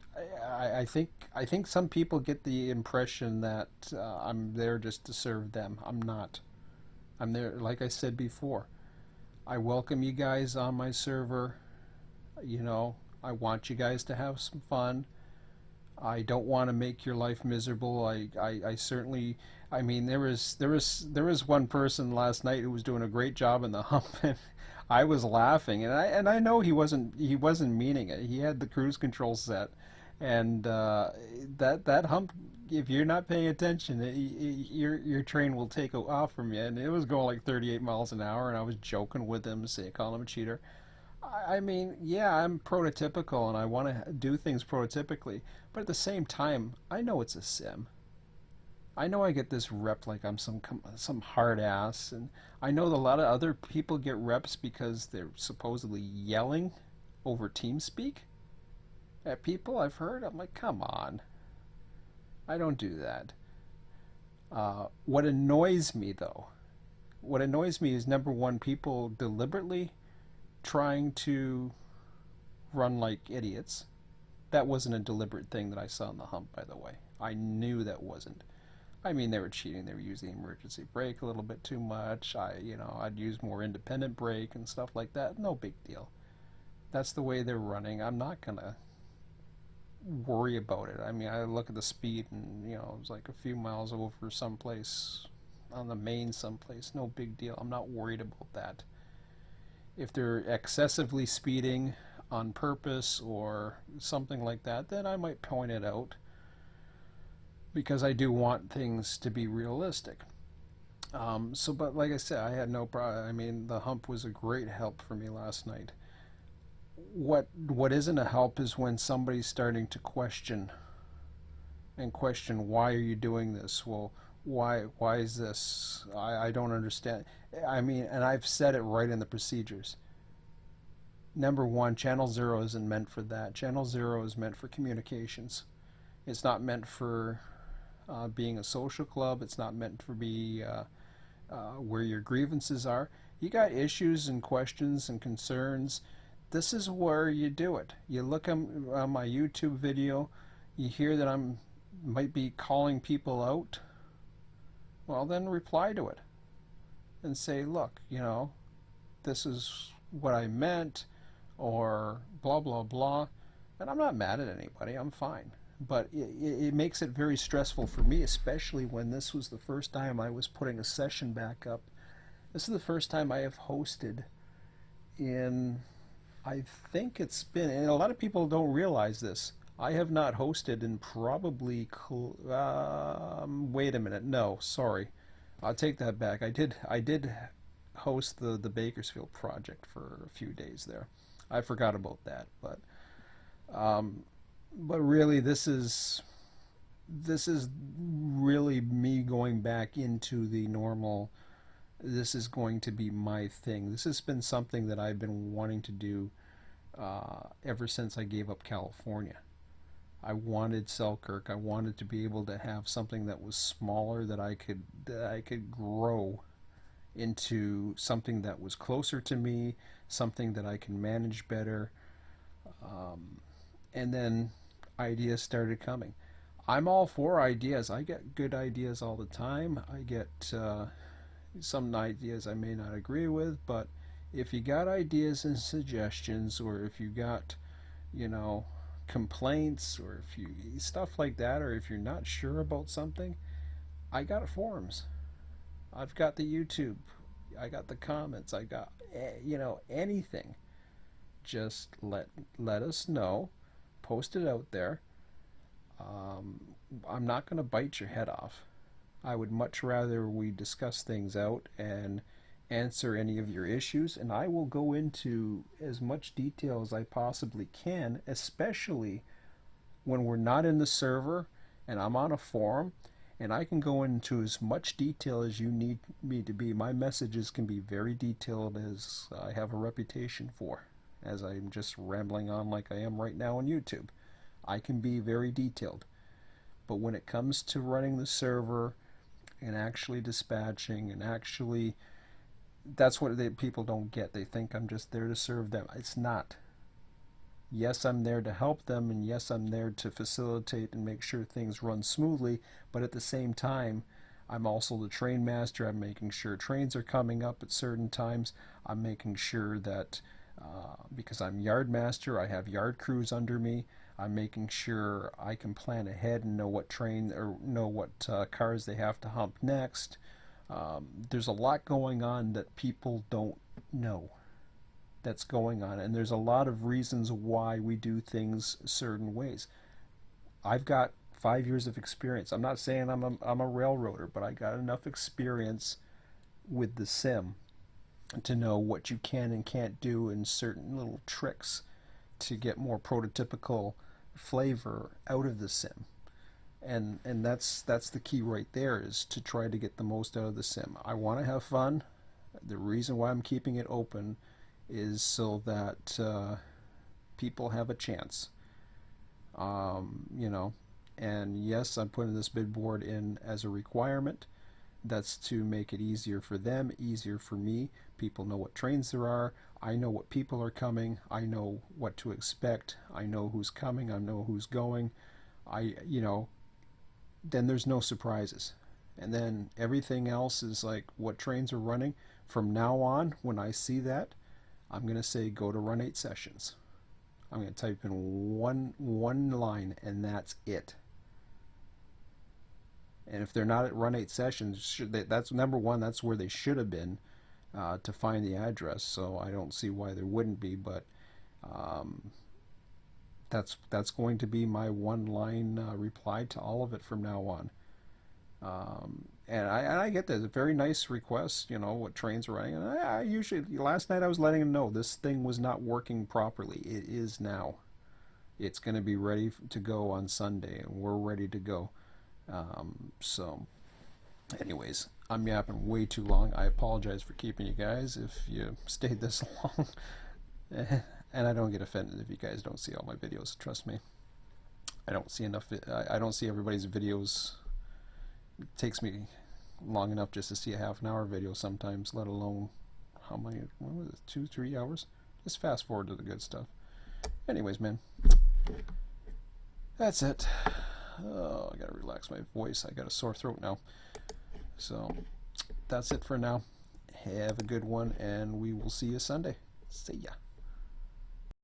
I think some people get the impression that I'm there just to serve them. I'm not. I'm there, like I said before. I welcome you guys on my server. I want you guys to have some fun. I don't want to make your life miserable. I certainly. I mean, there was one person last night who was doing a great job in the hump, and I was laughing, and I know he wasn't meaning it. He had the cruise control set, and that hump. If you're not paying attention, your train will take off from you. And it was going like 38 miles an hour, and I was joking with him, calling him a cheater. I mean, yeah, I'm prototypical and I want to do things prototypically, but at the same time, I know it's a sim. I know I get this rep like I'm some hard ass, and I know that a lot of other people get reps because they're supposedly yelling over TeamSpeak at people. I've heard. I'm like, come on, I don't do that. What annoys me though, what annoys me is number one, people deliberately trying to run like idiots. That wasn't a deliberate thing that I saw in the hump, by the way. I knew that wasn't. I mean, they were cheating. They were using emergency brake a little bit too much. I'd use more independent brake and stuff like that. No big deal. That's the way they're running. I'm not gonna worry about it. I mean, I look at the speed, and it was like a few miles over someplace on the main someplace. No big deal. I'm not worried about that. If they're excessively speeding on purpose or something like that, then I might point it out because I do want things to be realistic. But like I said, I had no problem. I mean, the hump was a great help for me last night. What isn't a help is when somebody's starting to question why are you doing this? Well, why is this? I don't understand. I mean, and I've said it right in the procedures. Number one, channel 0 isn't meant for that. Channel 0 is meant for communications. It's not meant for being a social club. It's not meant for be where your grievances are. You got issues and questions and concerns. This is where you do it. You look on my YouTube video, you hear that I'm might be calling people out. Well, then reply to it and say, look, this is what I meant, or blah blah blah. And I'm not mad at anybody. I'm fine. But it makes it very stressful for me, especially when this was the first time I was putting a session back up. This is the first time I have hosted in, I think it's been, and a lot of people don't realize this. I have not hosted in probably, wait a minute, no, sorry. I'll take that back. I did host the Bakersfield project for a few days there. I forgot about that, um, but really this is really me going back into the normal. This is going to be my thing. This has been something that I've been wanting to do ever since I gave up California. I wanted Selkirk. I wanted to be able to have something that was smaller that I could grow into something that was closer to me, something that I can manage better. And then ideas started coming. I'm all for ideas. I get good ideas all the time. I get some ideas I may not agree with, but if you got ideas and suggestions, or if you got, you know, complaints, or if you stuff like that, or if you're not sure about something, I got forums. I've got the YouTube. I got the comments. I got anything. Just let us know. Post it out there. Um, I'm not going to bite your head off. I would much rather we discuss things out and answer any of your issues, and I will go into as much detail as I possibly can, especially when we're not in the server and I'm on a forum, and I can go into as much detail as you need me to be. My messages can be very detailed, as I have a reputation for, as I'm just rambling on like I am right now on YouTube. I can be very detailed. But when it comes to running the server and actually dispatching and actually, that's what people don't get. They think I'm just there to serve them. It's not. Yes, I'm there to help them, and yes, I'm there to facilitate and make sure things run smoothly, but at the same time, I'm also the train master. I'm making sure trains are coming up at certain times. I'm making sure that, because I'm yard master, I have yard crews under me. I'm making sure I can plan ahead and know what train, or know what cars they have to hump next. There's a lot going on that people don't know that's going on, and there's a lot of reasons why we do things certain ways. I've got 5 years of experience. I'm not saying I'm a railroader, but I got enough experience with the sim to know what you can and can't do in certain little tricks to get more prototypical flavor out of the sim. And that's the key right there, is to try to get the most out of the sim. I want to have fun. The reason why I'm keeping it open is so that people have a chance. You know, and yes, I'm putting this bid board in as a requirement. That's to make it easier for them, easier for me. People know what trains there are. I know what people are coming. I know what to expect. I know who's coming. I know who's going. You know, then there's no surprises. And then everything else is like what trains are running. From now on, when I see that, I'm going to say go to Run 8 sessions. I'm going to type in one line, and that's it. And if they're not at Run 8 sessions, that's number one. That's where they should have been to find the address. So I don't see why there wouldn't be. But that's going to be my one-line reply to all of it from now on. And I get that. It's a very nice request, you know, what trains are running. And I usually, last night I was letting them know this thing was not working properly. It is now. It's going to be ready to go on Sunday, and we're ready to go. So, anyways, I'm yapping way too long. I apologize for keeping you guys if you stayed this long. And I don't get offended if you guys don't see all my videos. Trust me. I don't see enough. I don't see everybody's videos. It takes me long enough just to see a half-an-hour video sometimes, let alone how many, what was it, 2-3 hours? Just fast forward to the good stuff. Anyways, man, that's it. Oh, I gotta relax my voice. I got a sore throat now. So that's it for now. Have a good one, and we will see you Sunday. See ya.